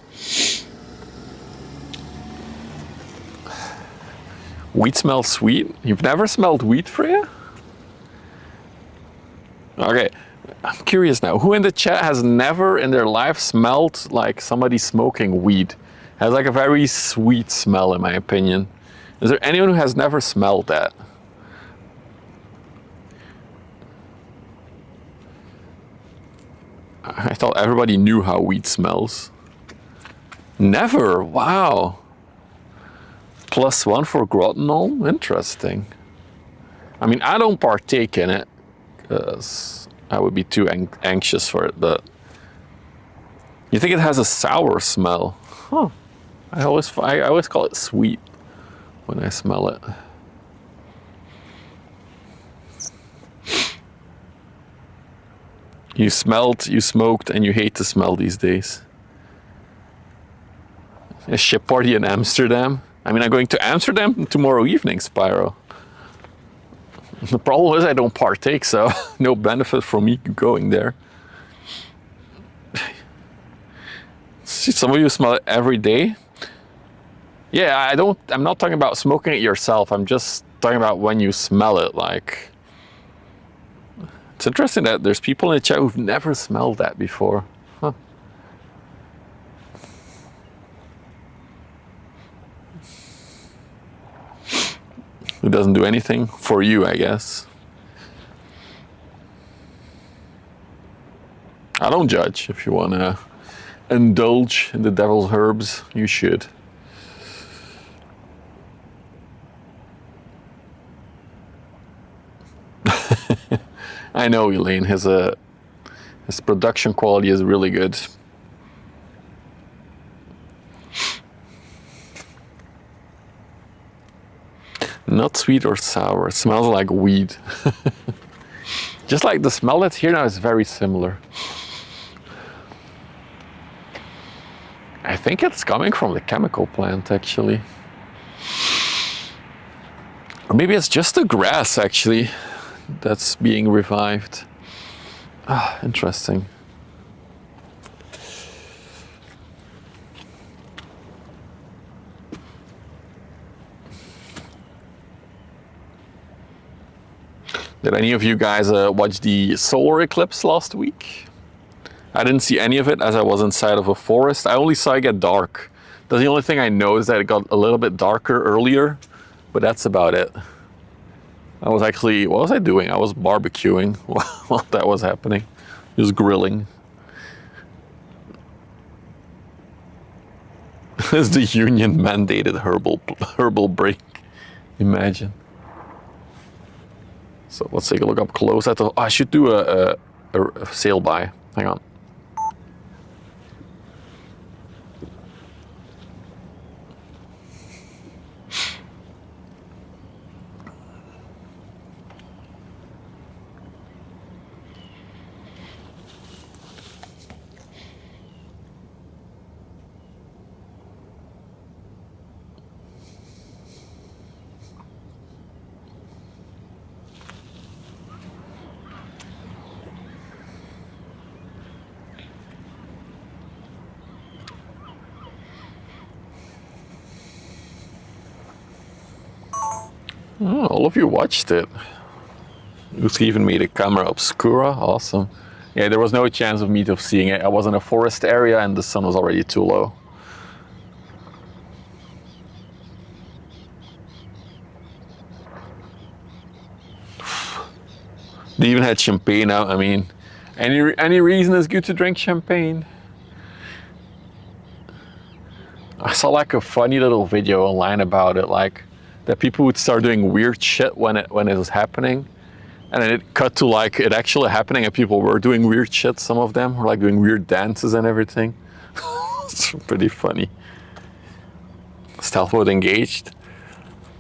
Weed smells sweet? You've never smelled weed, Freya? Okay, I'm curious now. Who in the chat has never in their life smelled like somebody smoking weed? Has like a very sweet smell, in my opinion. Is there anyone who has never smelled that? I thought everybody knew how weed smells. Never? Wow. +1 for Grottenol? Interesting. I mean, I don't partake in it because I would be too anxious for it, but you think it has a sour smell? Huh. I always call it sweet when I smell it. You smelled, you smoked, and you hate to smell these days. A ship party in Amsterdam. I mean, I'm going to Amsterdam tomorrow evening, Spyro. The problem is I don't partake, so no benefit from me going there. See, some of you smell it every day. Yeah, I'm not talking about smoking it yourself. I'm just talking about when you smell it, like. It's interesting that there's people in the chat who've never smelled that before. Huh. It doesn't do anything for you, I guess. I don't judge. If you want to indulge in the devil's herbs, you should. I know, Elaine, his production quality is really good. Not sweet or sour. It smells like weed. Just like the smell that's here now is very similar. I think it's coming from the chemical plant, actually. Or maybe it's just the grass, actually, that's being revived. Ah, interesting. Did any of you guys watch the solar eclipse last week? I didn't see any of it as I was inside of a forest. I only saw it get dark. That's the only thing I know is that it got a little bit darker earlier, but that's about it. I was actually, what was I doing? I was barbecuing while that was happening. Just grilling. This is the union mandated herbal break. Imagine. So let's take a look up close at the, I should do a sail by. Hang on. Oh, all of you watched it. Who's even made a camera obscura? Awesome. Yeah, there was no chance of me of seeing it. I was in a forest area and the sun was already too low. They even had champagne out. I mean, any reason is good to drink champagne. I saw like a funny little video online about it, like that people would start doing weird shit when it was happening, and then it cut to like it actually happening and people were doing weird shit. Some of them were like doing weird dances and everything. It's pretty funny. Stealth mode engaged.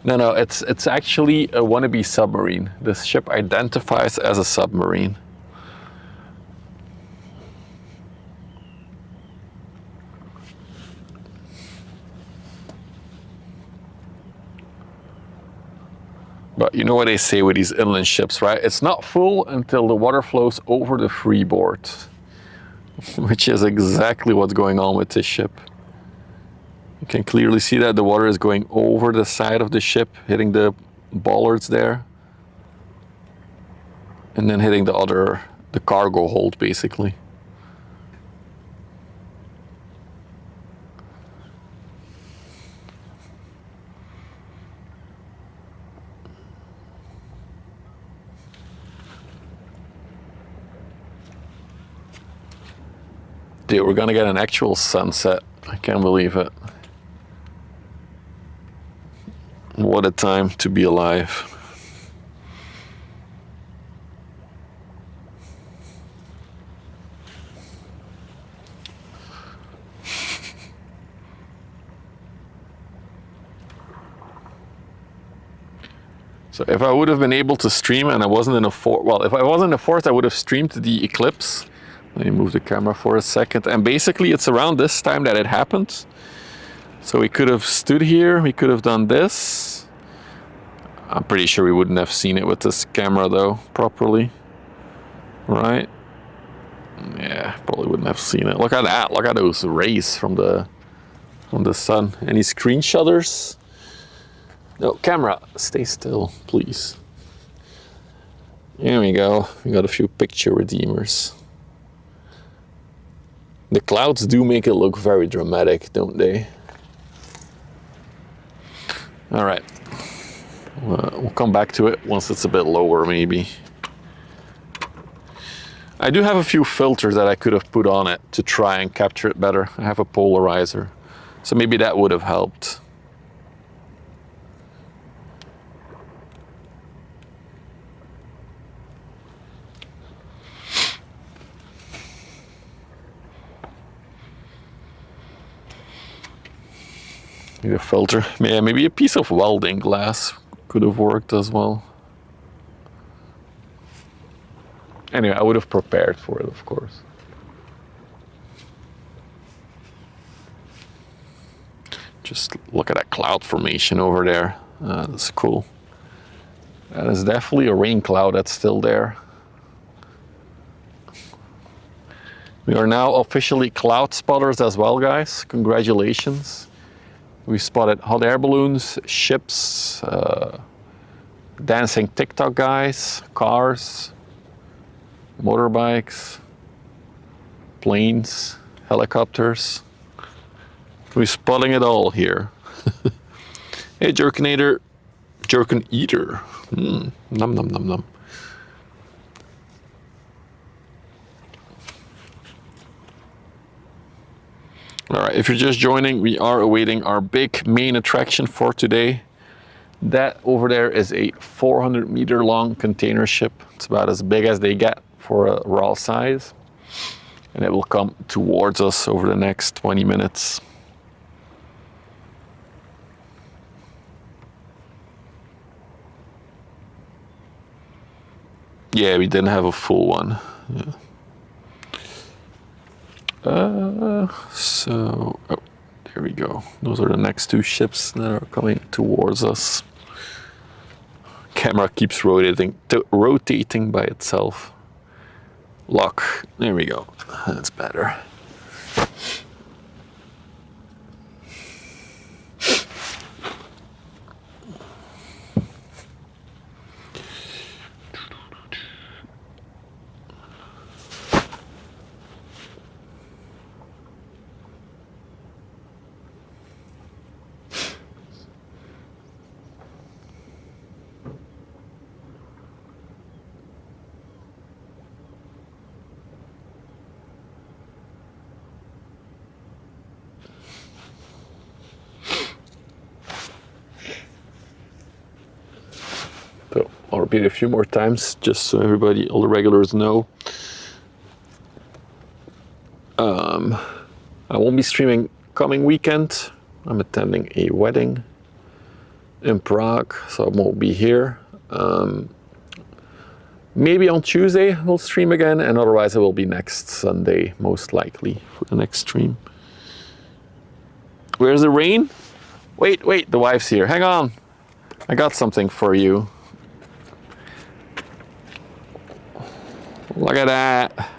No, it's actually a wannabe submarine. This ship identifies as a submarine. But you know what they say with these inland ships, right? It's not full until the water flows over the freeboard, which is exactly what's going on with this ship. You can clearly see that the water is going over the side of the ship, hitting the bollards there, and then hitting the cargo hold, basically. Dude, we're gonna get an actual sunset. I can't believe it. What a time to be alive. So if I would have been able to stream and I wasn't in a forest, well, if I wasn't in a forest, I would have streamed the eclipse. Let me move the camera for a second. And basically it's around this time that it happened. So we could have stood here, we could have done this. I'm pretty sure we wouldn't have seen it with this camera though, properly. Right? Yeah, probably wouldn't have seen it. Look at that, look at those rays from the sun. Any screenshotters? No, camera, stay still, please. Here we go, we got a few picture redeemers. The clouds do make it look very dramatic, don't they? All right, We'll come back to it once it's a bit lower, maybe. I do have a few filters that I could have put on it to try and capture it better. I have a polarizer, so maybe that would have helped. Maybe a filter. Yeah, maybe a piece of welding glass could have worked as well. Anyway, I would have prepared for it, of course. Just look at that cloud formation over there. That's cool. That is definitely a rain cloud that's still there. We are now officially cloud spotters as well, guys. Congratulations. We spotted hot air balloons, ships, dancing TikTok guys, cars, motorbikes, planes, helicopters. We're spotting it all here. Hey, Jerkinator, Jerkin Eater. Num num num num. All right, if you're just joining, we are awaiting our big main attraction for today. That over there is a 400-meter long container ship. It's about as big as they get for a raw size. And it will come towards us over the next 20 minutes. Yeah, we didn't have a full one. Yeah. So, oh, there we go. Those are the next two ships that are coming towards us. Camera keeps rotating by itself. Lock. There we go. That's better. So I'll repeat it a few more times just so everybody, all the regulars know. I won't be streaming coming weekend. I'm attending a wedding in Prague, so I won't be here. Maybe on Tuesday we'll stream again, and otherwise it will be next Sunday, most likely, for the next stream. Where's the rain? Wait, the wife's here. Hang on. I got something for you. Look at that.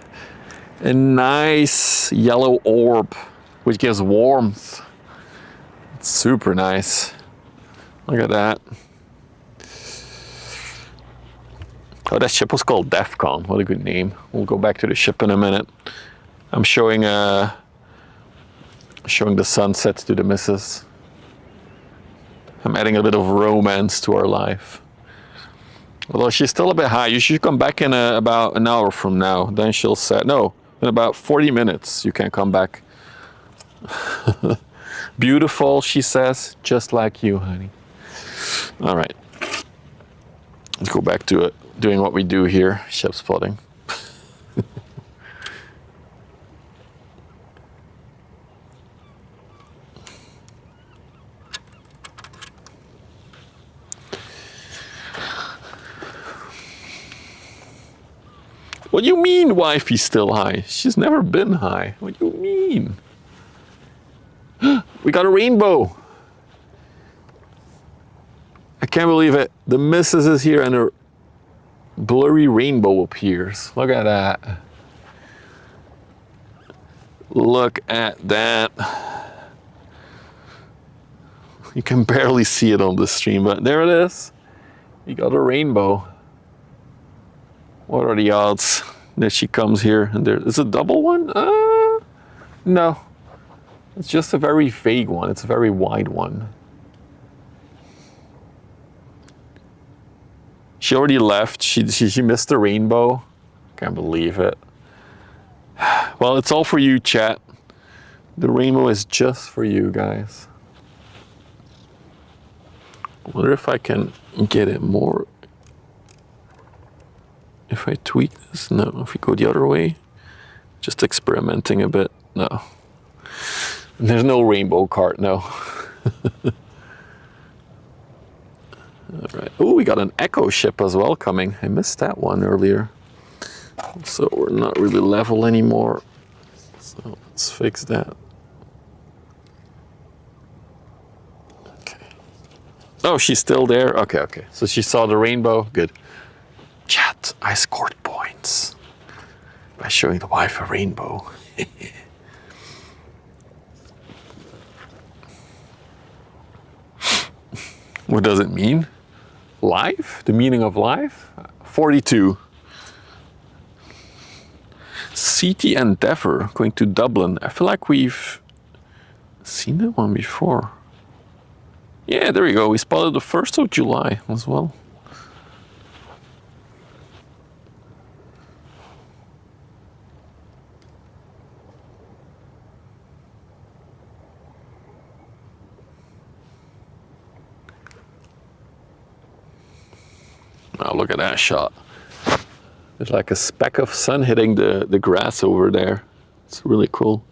A nice yellow orb, which gives warmth. It's super nice. Look at that. Oh, that ship was called Defcon. What a good name. We'll go back to the ship in a minute. I'm showing the sunsets to the missus. I'm adding a bit of romance to our life. Although she's still a bit high. You should come back in about an hour from now. Then she'll say, no, in about 40 minutes you can come back. Beautiful, she says, just like you, honey. All right. Let's go back to it. Doing what we do here, ship spotting. What do you mean wifey's still high? She's never been high. What do you mean? We got a rainbow. I can't believe it. The missus is here and her blurry rainbow appears. Look at that. Look at that. You can barely see it on the stream, but there it is. You got a rainbow. What are the odds that she comes here and there? Is it a double one? No. It's just a very vague one. It's a very wide one. She already left. She missed the rainbow. Can't believe it. Well, it's all for you, chat. The rainbow is just for you guys. I wonder if I can get it more. If I tweak this, no. If we go the other way, just experimenting a bit, no. There's no rainbow card, no. All right. Oh, we got an echo ship as well coming. I missed that one earlier. So we're not really level anymore. So let's fix that. Okay. Oh, she's still there? Okay, okay. So she saw the rainbow. Good. Chat, I scored points by showing the wife a rainbow. What does it mean? Life? The meaning of life? 42. CT Endeavour going to Dublin. I feel like we've seen that one before. Yeah, there we go. We spotted the 1st of July as well. Oh, look at that shot. There's like a speck of sun hitting the grass over there. It's really cool.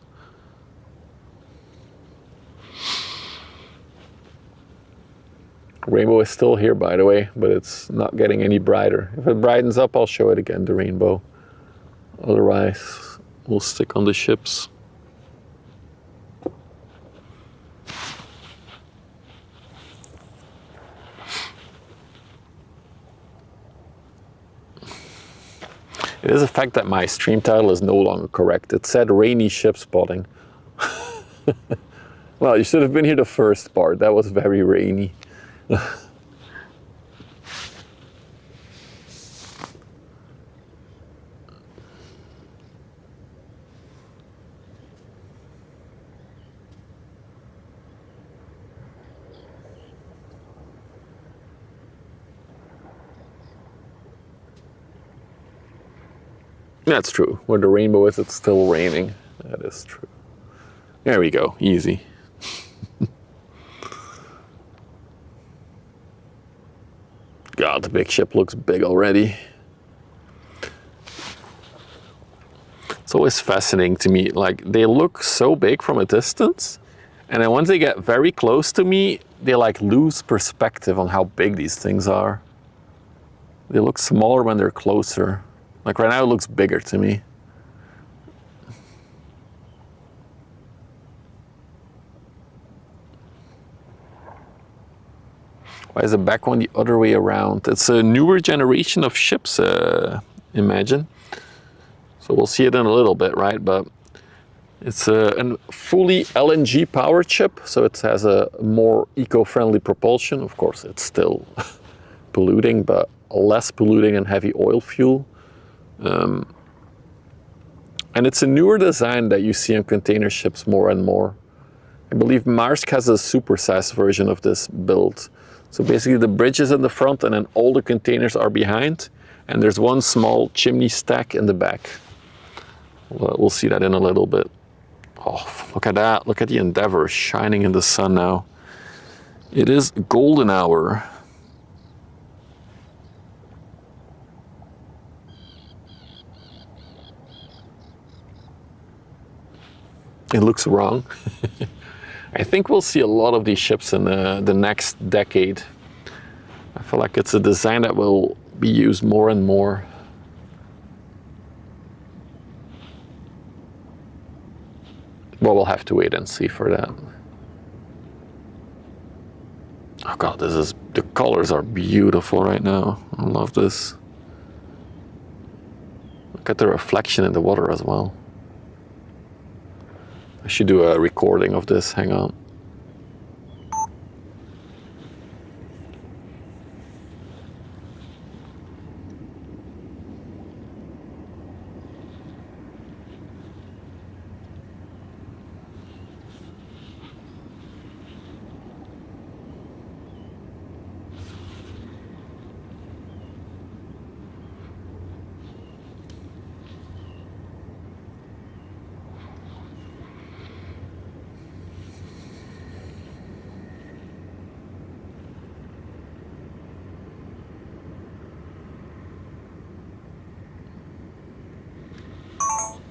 Rainbow is still here, by the way, but it's not getting any brighter. If it brightens up, I'll show it again, the rainbow. Otherwise, we'll stick on the ships. It is a fact that my stream title is no longer correct. It said rainy ship spotting. Well, you should have been here the first part. That was very rainy. That's true. Where the rainbow is, it's still raining. That is true. There we go. Easy. God, the big ship looks big already. It's always fascinating to me. Like, they look so big from a distance, and then once they get very close to me, they like lose perspective on how big these things are. They look smaller when they're closer. Like right now it looks bigger to me. Why is the back one the other way around? It's a newer generation of ships, imagine. So we'll see it in a little bit, right? But it's a fully LNG powered ship, so it has a more eco-friendly propulsion. Of course, it's still polluting, but less polluting than heavy oil fuel. And it's a newer design that you see on container ships more and more. I believe Maersk has a supersized version of this build. So basically the bridge is in the front and then all the containers are behind, and there's one small chimney stack in the back. We'll see that in a little bit. Oh, look at that. Look at the Endeavour shining in the sun now. It is golden hour. It looks wrong. I think we'll see a lot of these ships in the next decade. I feel like it's a design that will be used more and more. Well, we'll have to wait and see for that. Oh God, the colors are beautiful right now. I love this. Look at the reflection in the water as well. I should do a recording of this, hang on.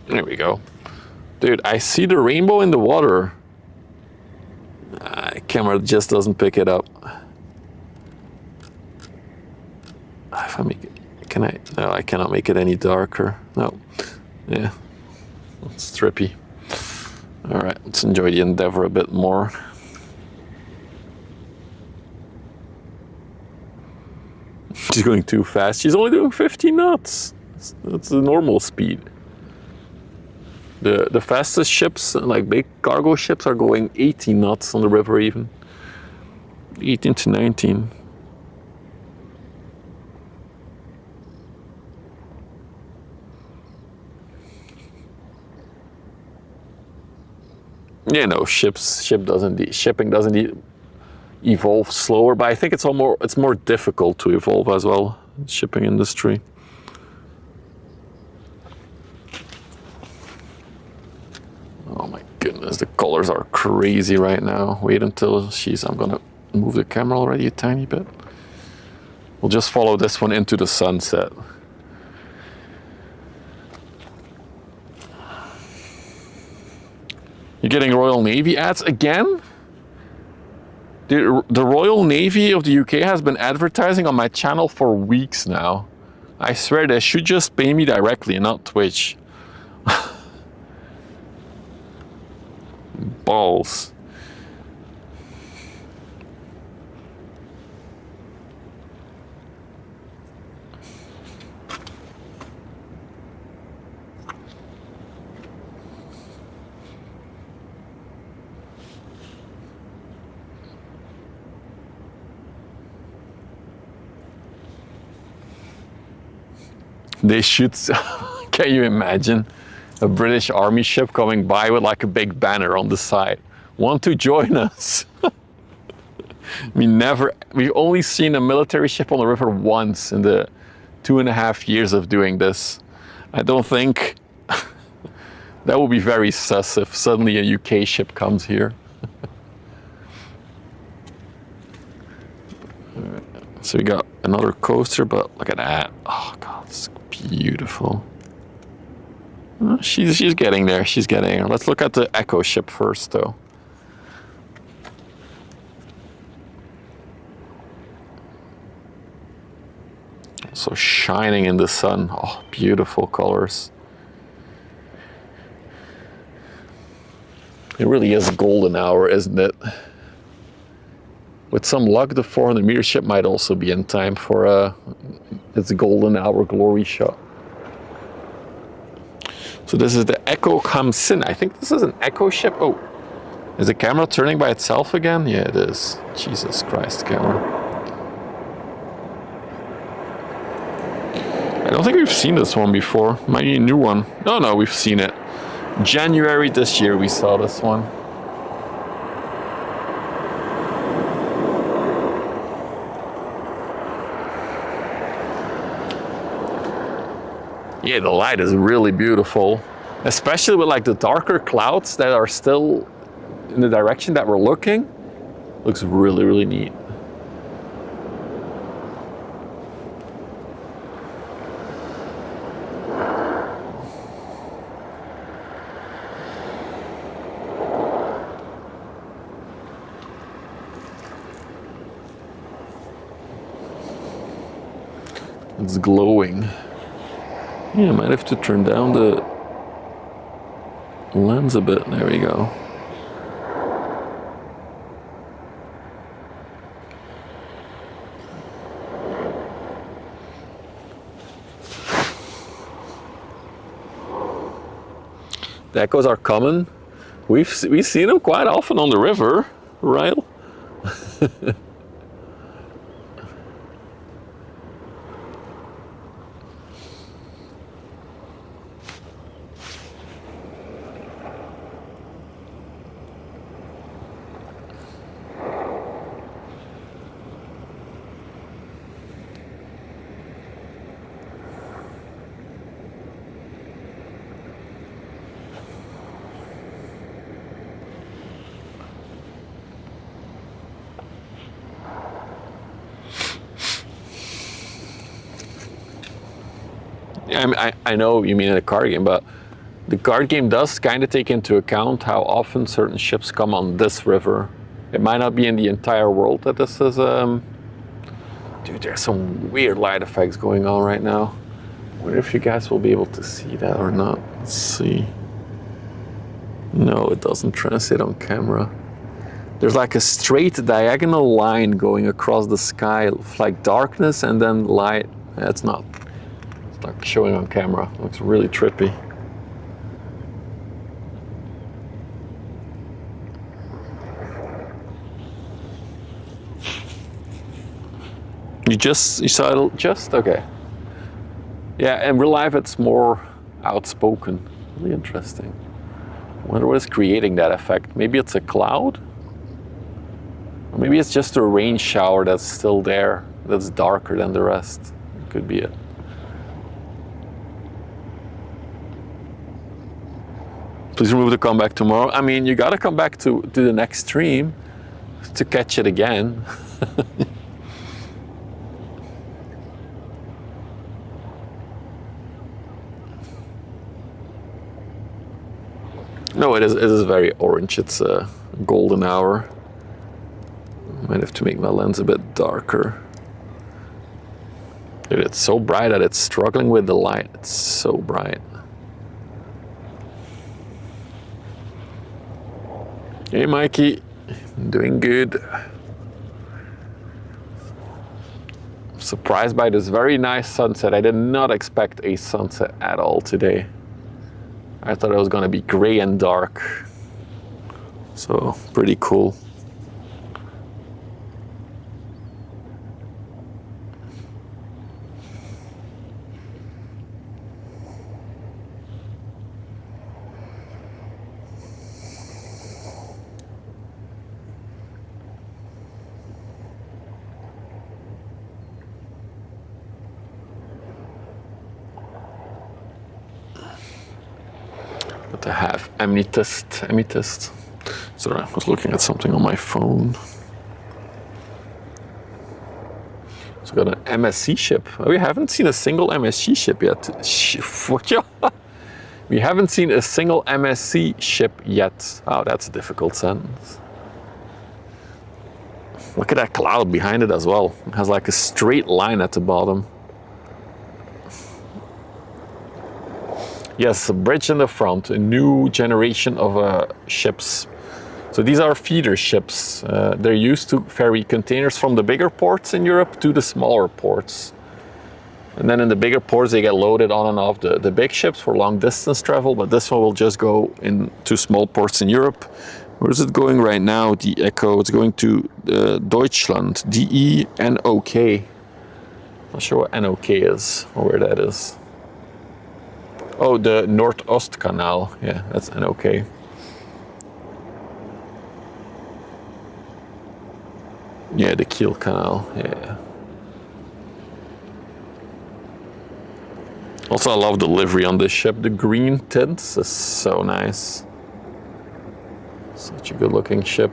There we go. Dude, I see the rainbow in the water. Camera just doesn't pick it up. If I make it, can I? No, I cannot make it any darker. No. Yeah. It's trippy. All right, let's enjoy the Endeavour a bit more. She's going too fast. She's only doing 50 knots. That's the normal speed. The fastest ships, like big cargo ships, are going 18 knots on the river even. 18 to 19. Yeah, no, shipping doesn't evolve slower, but I think it's more difficult to evolve as well, shipping industry. Oh my goodness, the colors are crazy right now. Wait until I'm gonna move the camera already a tiny bit. We'll just follow this one into the sunset. You're getting Royal Navy ads again? Dude, the Royal Navy of the UK has been advertising on my channel for weeks now. I swear they should just pay me directly and not Twitch. Balls. They should. Can you imagine a British Army ship coming by with like a big banner on the side? Want to join us? We've only seen a military ship on the river once in the 2.5 years of doing this. I don't think that would be very sus if suddenly a UK ship comes here. So we got another coaster, but look at that. Oh God, it's beautiful. Oh, she's getting there, she's getting there. Let's look at the Echo ship first though. So shining in the sun. Oh, beautiful colors. It really is a golden hour, isn't it? With some luck, the 400-meter ship might also be in time for its golden hour glory shot. So this is the Echo comes in. I think this is an Echo ship. Oh, is the camera turning by itself again? Yeah, it is. Jesus Christ, camera. I don't think we've seen this one before. Might be a new one. No, we've seen it. January this year we saw this one. Yeah, the light is really beautiful, especially with like the darker clouds that are still in the direction that we're looking. Looks really, really neat. It's glowing. Yeah, I might have to turn down the lens a bit. There we go. The Echoes are common. We've seen them quite often on the river, right? I know you mean in a car game, but the card game does kind of take into account how often certain ships come on this river. It might not be in the entire world that this is... Dude, there's some weird light effects going on right now. I wonder if you guys will be able to see that or not. Let's see. No, it doesn't translate on camera. There's like a straight diagonal line going across the sky, like darkness and then light. It's not showing on camera. It looks really trippy. You saw it just? Okay. Yeah, in real life it's more outspoken. Really interesting. I wonder what is creating that effect. Maybe it's a cloud? Or maybe it's just a rain shower that's still there, that's darker than the rest. It could be it. Please remove the comeback tomorrow. I mean, you gotta come back to the next stream to catch it again. No, it is very orange. It's a golden hour. Might have to make my lens a bit darker. Dude, it's so bright that it's struggling with the light. It's so bright. Hey, Mikey. Doing good. Surprised by this very nice sunset. I did not expect a sunset at all today. I thought it was going to be gray and dark. So, pretty cool. But I have amethyst. Sorry, I was looking at something on my phone. So got an MSC ship. We haven't seen a single MSC ship yet. We haven't seen a single MSC ship yet. Oh, that's a difficult sentence. Look at that cloud behind it as well. It has like a straight line at the bottom. Yes, a bridge in the front, a new generation of ships. So these are feeder ships. They're used to ferry containers from the bigger ports in Europe to the smaller ports. And then in the bigger ports, they get loaded on and off the big ships for long distance travel, but this one will just go into small ports in Europe. Where is it going right now, the Echo? It's going to Deutschland, D-E-N-O-K. Not sure what N-O-K is, or where that is. Oh, the Nordost Canal. Yeah, that's N-O-K. Yeah, the Kiel Canal, yeah. Also, I love the livery on this ship. The green tints is so nice. Such a good looking ship.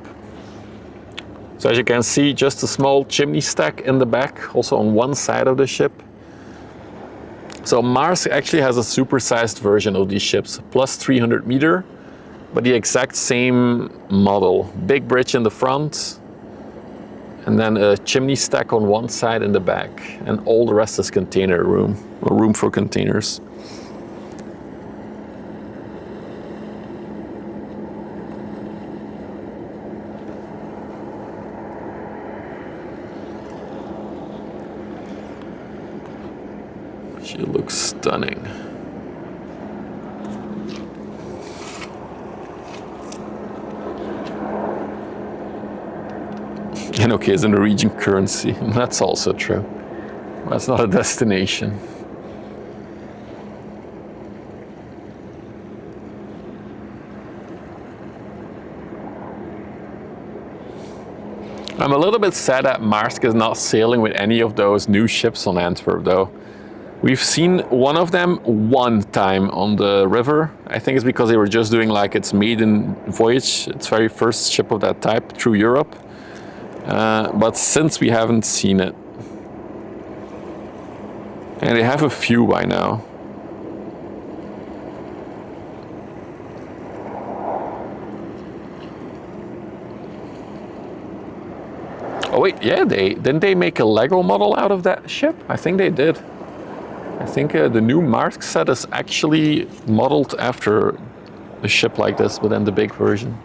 So as you can see, just a small chimney stack in the back, also on one side of the ship. So Mars actually has a supersized version of these ships, plus 300 meter, but the exact same model. Big bridge in the front, and then a chimney stack on one side in the back, and all the rest is container room, or room for containers. She looks stunning. And okay, it's a Norwegian currency. That's also true. That's not a destination. I'm a little bit sad that Maersk is not sailing with any of those new ships on Antwerp though. We've seen one of them one time on the river. I think it's because they were just doing like its maiden voyage, its very first ship of that type through Europe. But since we haven't seen it. And they have a few by now. Oh wait, yeah, didn't they make a Lego model out of that ship? I think they did. I think the new Maersk set is actually modeled after a ship like this, but then the big version.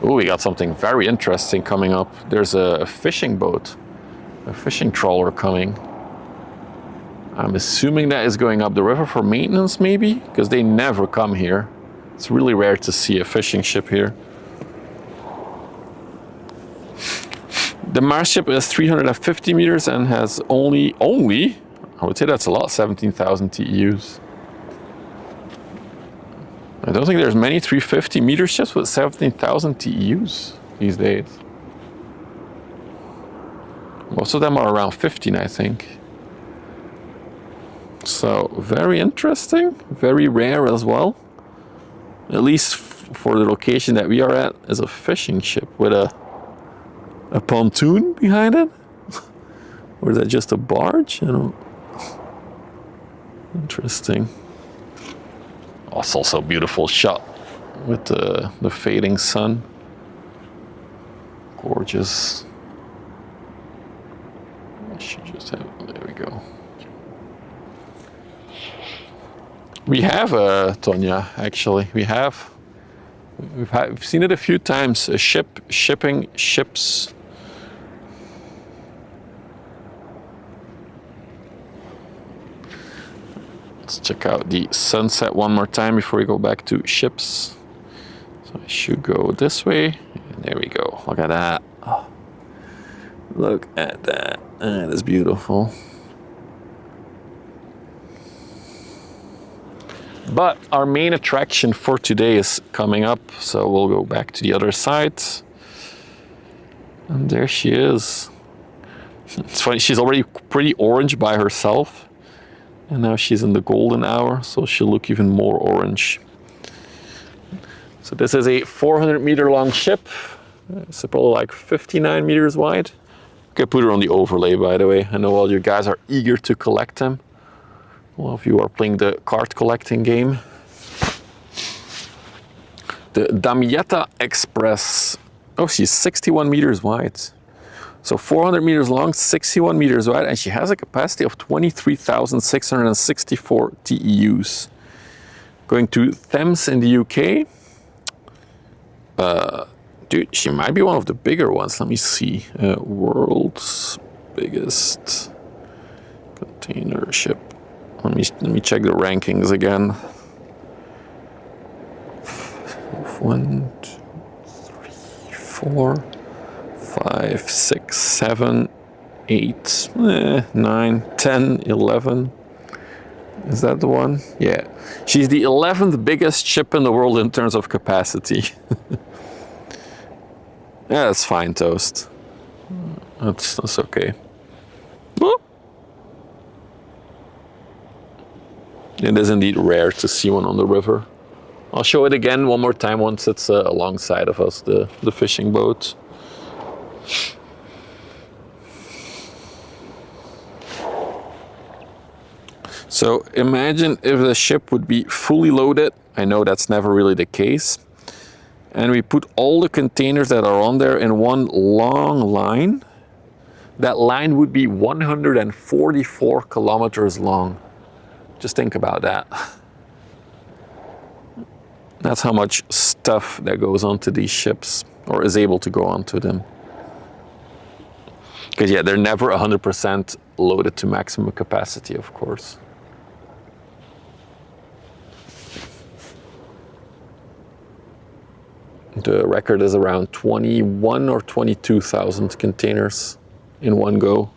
Oh, we got something very interesting coming up. There's a fishing boat, a fishing trawler coming. I'm assuming that is going up the river for maintenance, maybe? Because they never come here. It's really rare to see a fishing ship here. The Mars ship is 350 meters and has only, I would say that's a lot, 17,000 TEUs. I don't think there's many 350 meter ships with 17,000 TEUs these days. Most of them are around 15, I think. So very interesting, very rare as well. At least for the location that we are at, is a fishing ship with a pontoon behind it. Or is that just a barge? I don't. Interesting. Oh, it's also a beautiful shot with the fading sun. Gorgeous. I should just have, there we go. We have Tonya, actually. We've seen it a few times. A ship shipping ships. Let's check out the sunset one more time before we go back to ships. So I should go this way. And there we go. Look at that. Oh, look at that. That is beautiful. But our main attraction for today is coming up. So we'll go back to the other side. And there she is. It's funny, she's already pretty orange by herself. And now she's in the golden hour, so she'll look even more orange. So this is a 400 meter long ship. It's probably like 59 meters wide. Okay, put her on the overlay, by the way. I know all you guys are eager to collect them. A lot of you are playing the card collecting game. The Damietta Express. Oh, she's 61 meters wide. So 400 meters long, 61 meters wide, and she has a capacity of 23,664 TEUs. Going to Thames in the UK. Dude, she might be one of the bigger ones. Let me see. World's biggest container ship. Let me check the rankings again. 1, 2, 3, 4. 5, 6, 7, 8, 9, 10, 11. Is that the one? Yeah. She's the 11th biggest ship in the world in terms of capacity. Yeah, that's fine, Toast. That's okay. Whoop. It is indeed rare to see one on the river. I'll show it again one more time once it's alongside of us, the fishing boat. So imagine if the ship would be fully loaded. I know that's never really the case. And we put all the containers that are on there in one long line. That line would be 144 kilometers long. Just think about that. That's how much stuff that goes onto these ships, or is able to go onto them. Because yeah, they're never 100% loaded to maximum capacity, of course. The record is around 21 or 22,000 containers in one go,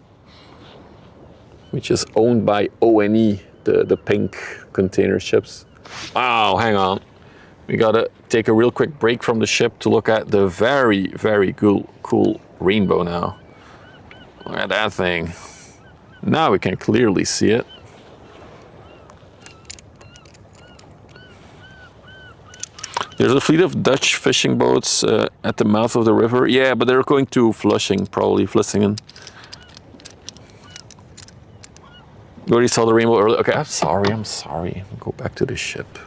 which is owned by ONE, the pink container ships. Wow, hang on. We gotta take a real quick break from the ship to look at the very, very cool rainbow now. Look at that thing. Now we can clearly see it. There's a fleet of Dutch fishing boats at the mouth of the river. Yeah, but they're going to Flushing, probably Vlissingen. You already saw the rainbow earlier. Okay, I'm sorry. Go back to the ship.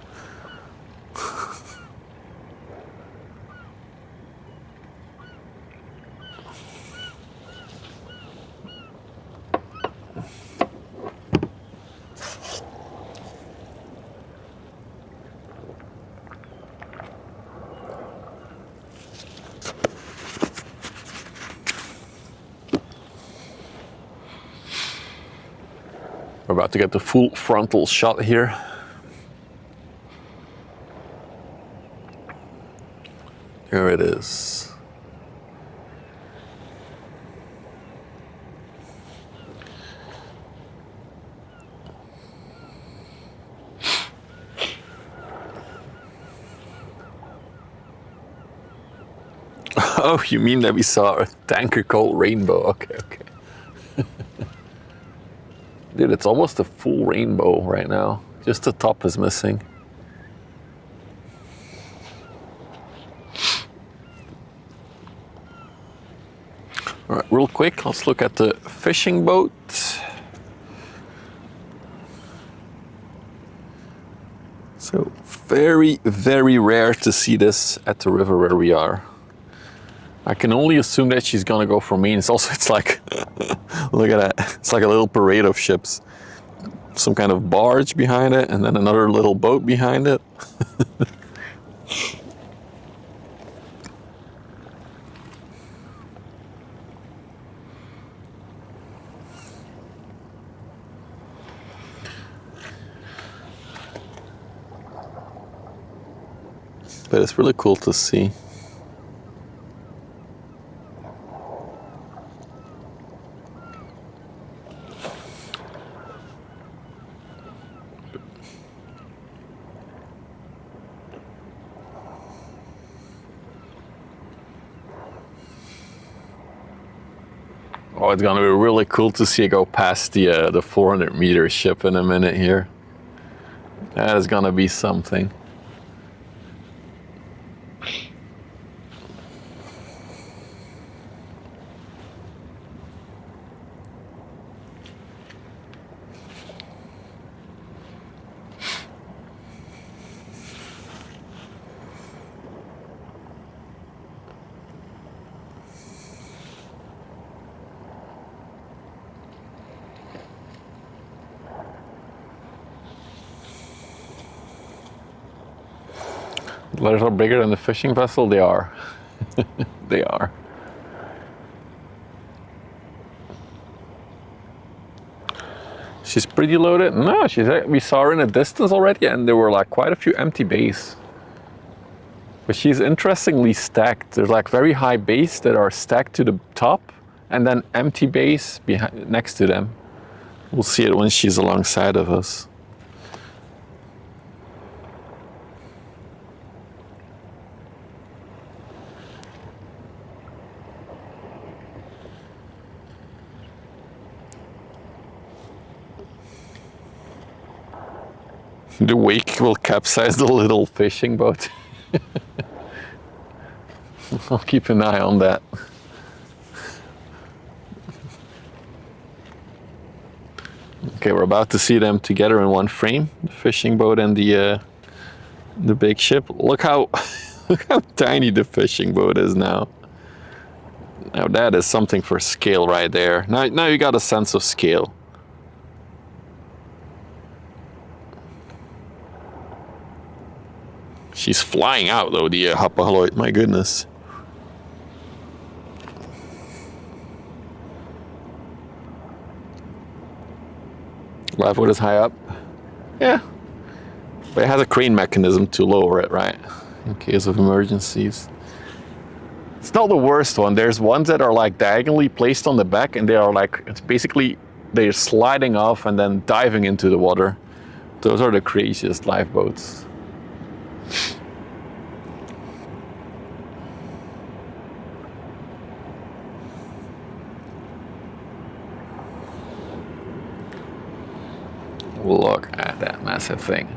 We're about to get the full frontal shot here. Here it is. Oh, you mean that we saw a tanker called Rainbow? Okay, okay. Dude, it's almost a full rainbow right now. Just the top is missing. All right, real quick, let's look at the fishing boat. So very, very rare to see this at the river where we are. I can only assume that she's gonna go for main. It's also, it's like, look at that. It's like a little parade of ships. Some kind of barge behind it, and then another little boat behind it. But it's really cool to see. Oh, it's gonna be really cool to see it go past the 400-meter ship in a minute here. That is gonna be something. The letters are bigger than the fishing vessel? They are. They are. She's pretty loaded. No, we saw her in a distance already, and there were like quite a few empty bays. But she's interestingly stacked. There's like very high bays that are stacked to the top, and then empty bays behind, next to them. We'll see it when she's alongside of us. The wake will capsize the little fishing boat. I'll keep an eye on that. Okay, we're about to see them together in one frame, the fishing boat and the big ship. Look how look how tiny the fishing boat is now. Now that is something for scale right there. Now you got a sense of scale. She's flying out though, the Hapagloid, my goodness. Lifeboat is high up. Yeah. But it has a crane mechanism to lower it, right? In case of emergencies. It's not the worst one. There's ones that are like diagonally placed on the back, and they are like, it's basically, they're sliding off and then diving into the water. Those are the craziest lifeboats. Look at that massive thing.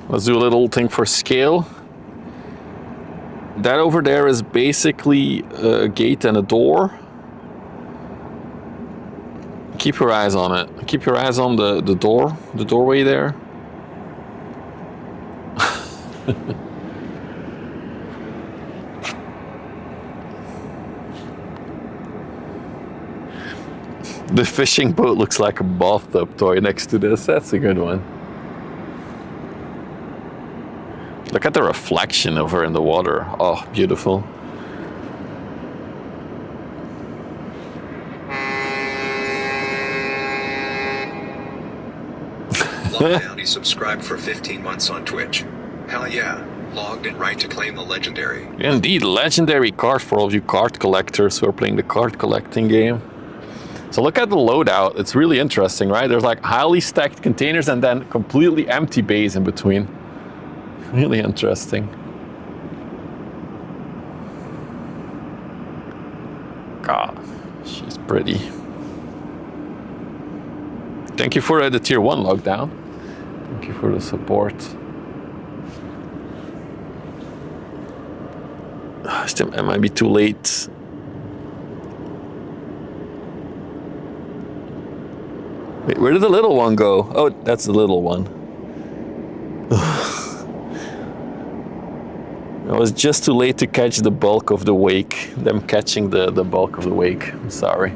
Let's do a little thing for scale. That over there is basically a gate and a door. Keep your eyes on it. Keep your eyes on the door, the doorway there. The fishing boat looks like a bathtub toy next to this. That's a good one. Look at the reflection of her in the water. Oh, beautiful. Love Bounty subscribed for 15 months on Twitch. Hell yeah. Logged in right to claim the legendary. Indeed, legendary card for all of you card collectors who are playing the card collecting game. So look at the loadout. It's really interesting, right? There's like highly stacked containers and then completely empty bays in between. Really interesting. God, she's pretty. Thank you for the tier 1 lockdown. Thank you for the support. Still, it might be too late. Wait, where did the little one go? Oh, that's the little one. I was just too late to catch the bulk of the wake. Them catching the bulk of the wake. I'm sorry.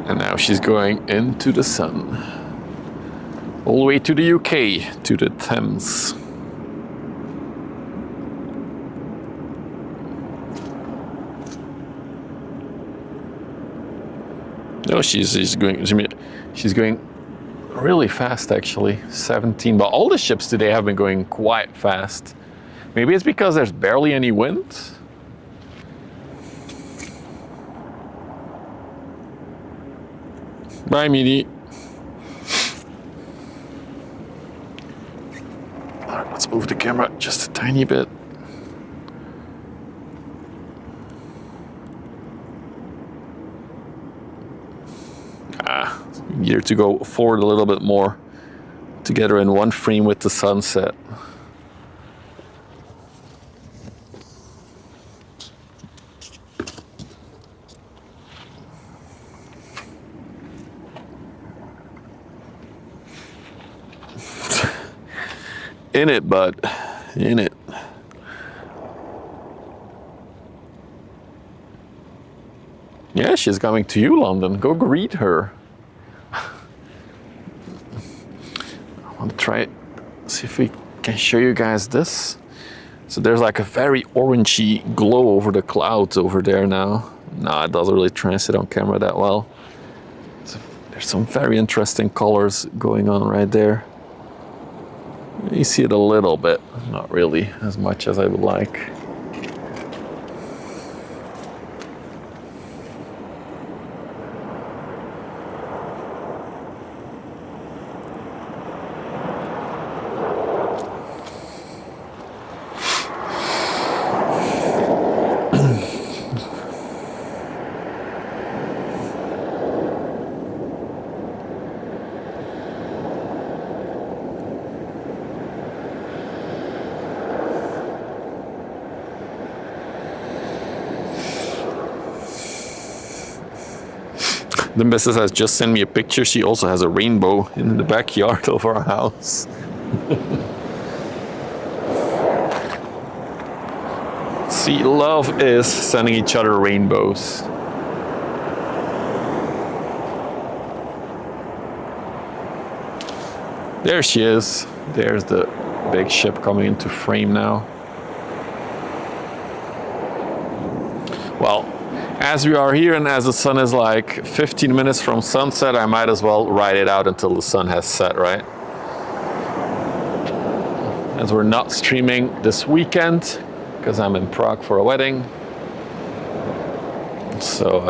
And now she's going into the sun. All the way to the UK, to the Thames. No, she's going really fast actually. 17, but all the ships today have been going quite fast. Maybe it's because there's barely any wind. Bye, Meaty. Alright, let's move the camera just a tiny bit. Easier to go forward a little bit more to get her in one frame with the sunset. In it, bud. In it. Yeah, she's coming to you, London. Go greet her. I want to try it. See if we can show you guys this. So there's like a very orangey glow over the clouds over there now. No, it doesn't really translate on camera that well. So there's some very interesting colors going on right there. You see it a little bit, not really as much as I would like. The missus has just sent me a picture. She also has a rainbow in the backyard of our house. See, love is sending each other rainbows. There she is. There's the big ship coming into frame now. Well, as we are here and as the sun is like 15 minutes from sunset, I might as well ride it out until the sun has set, right? As we're not streaming this weekend because I'm in Prague for a wedding. So,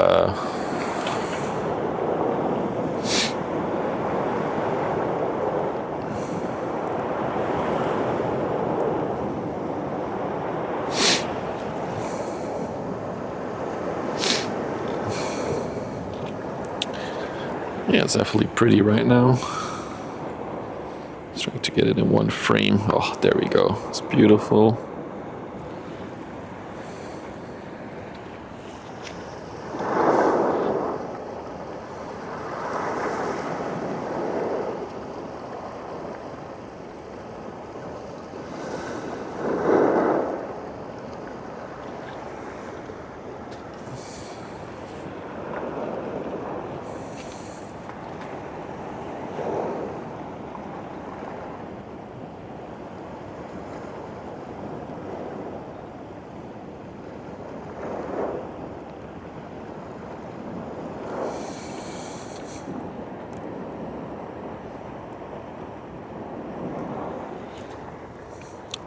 yeah, it's definitely pretty right now. Just trying to get it in one frame. Oh, there we go. It's beautiful.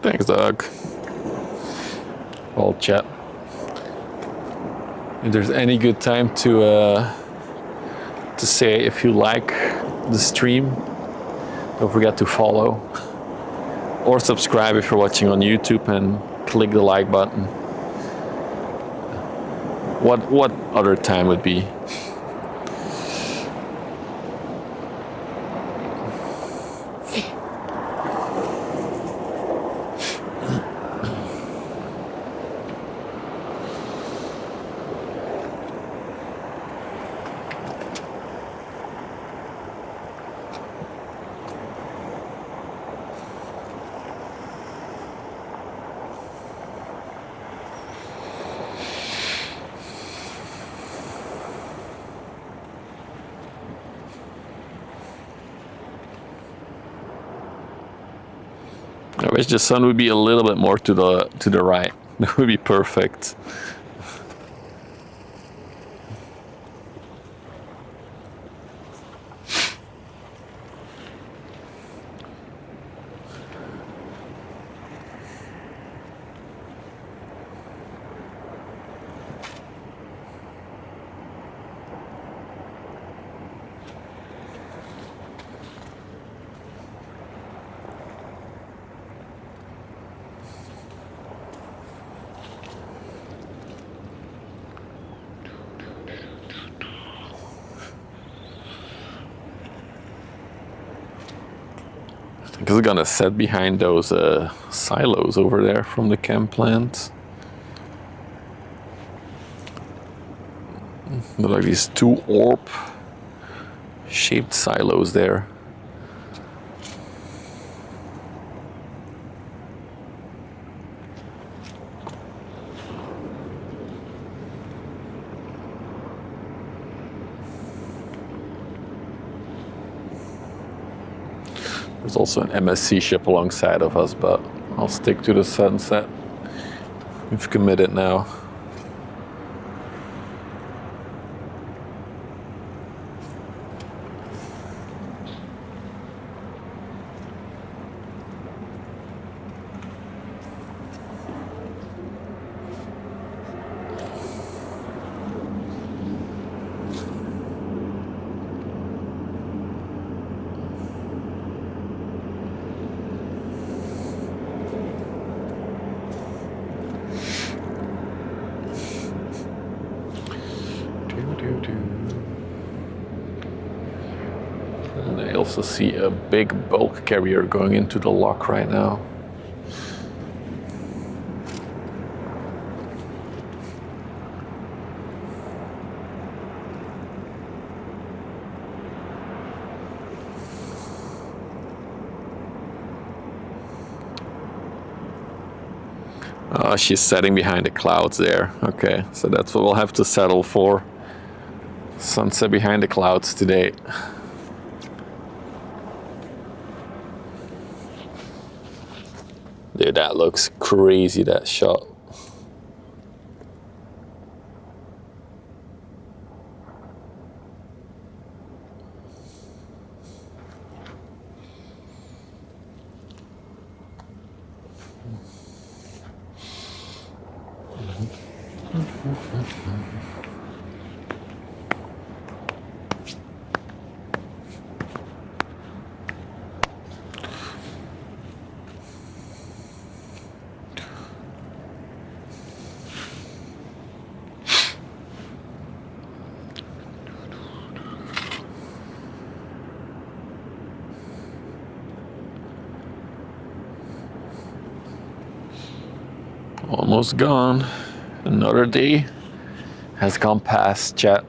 Thanks, Doug. Well, chat. If there's any good time to say if you like the stream, don't forget to follow or subscribe if you're watching on YouTube, and click the like button. What other time would be? I wish the sun would be a little bit more to the right. That would be perfect. Because it's gonna set behind those silos over there from the chem plant. Look like these two orb-shaped silos there. There's also an MSC ship alongside of us, but I'll stick to the sunset. We've committed now. And I also see a big bulk carrier going into the lock right now. Oh, she's setting behind the clouds there. Okay, so that's what we'll have to settle for. Sunset behind the clouds today. Dude, that looks crazy, that shot. Almost gone. Another day has gone past, chat.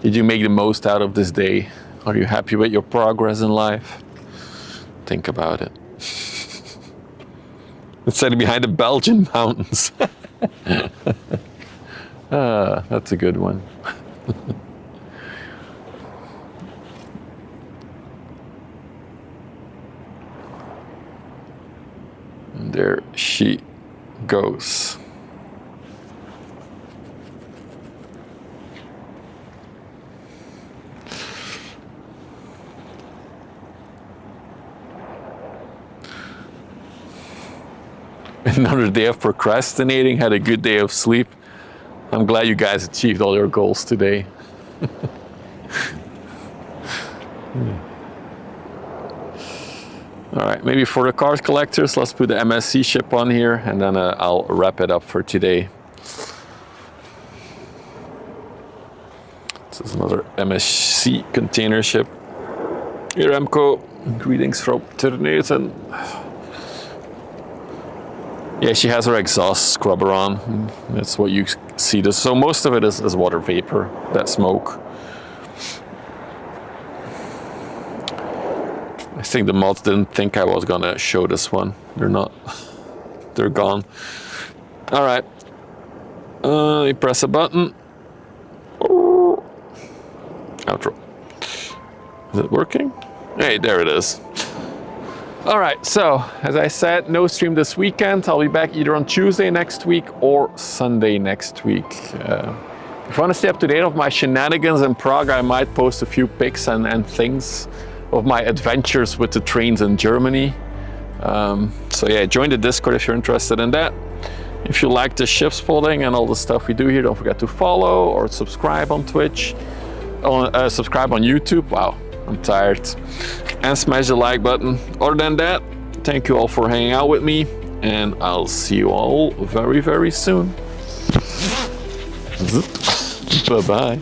Did you make the most out of this day? Are you happy with your progress in life? Think about it. It's sitting behind the Belgian mountains. That's a good one. And there she goes. Another day of procrastinating, had a good day of sleep. I'm glad you guys achieved all your goals today. All right, maybe for the card collectors, let's put the MSC ship on here, and then I'll wrap it up for today. This is another MSC container ship. Here, Remco, greetings from Terneuzen. Yeah, she has her exhaust scrubber on. That's what you see. So most of it is water vapor, that smoke. I think the mods didn't think I was gonna show this one. They're not. They're gone. All right. You press a button. Outro. Is it working? Hey, there it is. All right, so as I said, no stream this weekend. I'll be back either on Tuesday next week or Sunday next week. If you want to stay up to date of my shenanigans in Prague, I might post a few pics and things of my adventures with the trains in Germany. So yeah, join the Discord if you're interested in that. If you like the ship spotting and all the stuff we do here, don't forget to follow or subscribe on Twitch. Subscribe on YouTube. Wow, I'm tired. And smash the like button. Other than that, thank you all for hanging out with me, and I'll see you all very, very soon. Bye-bye.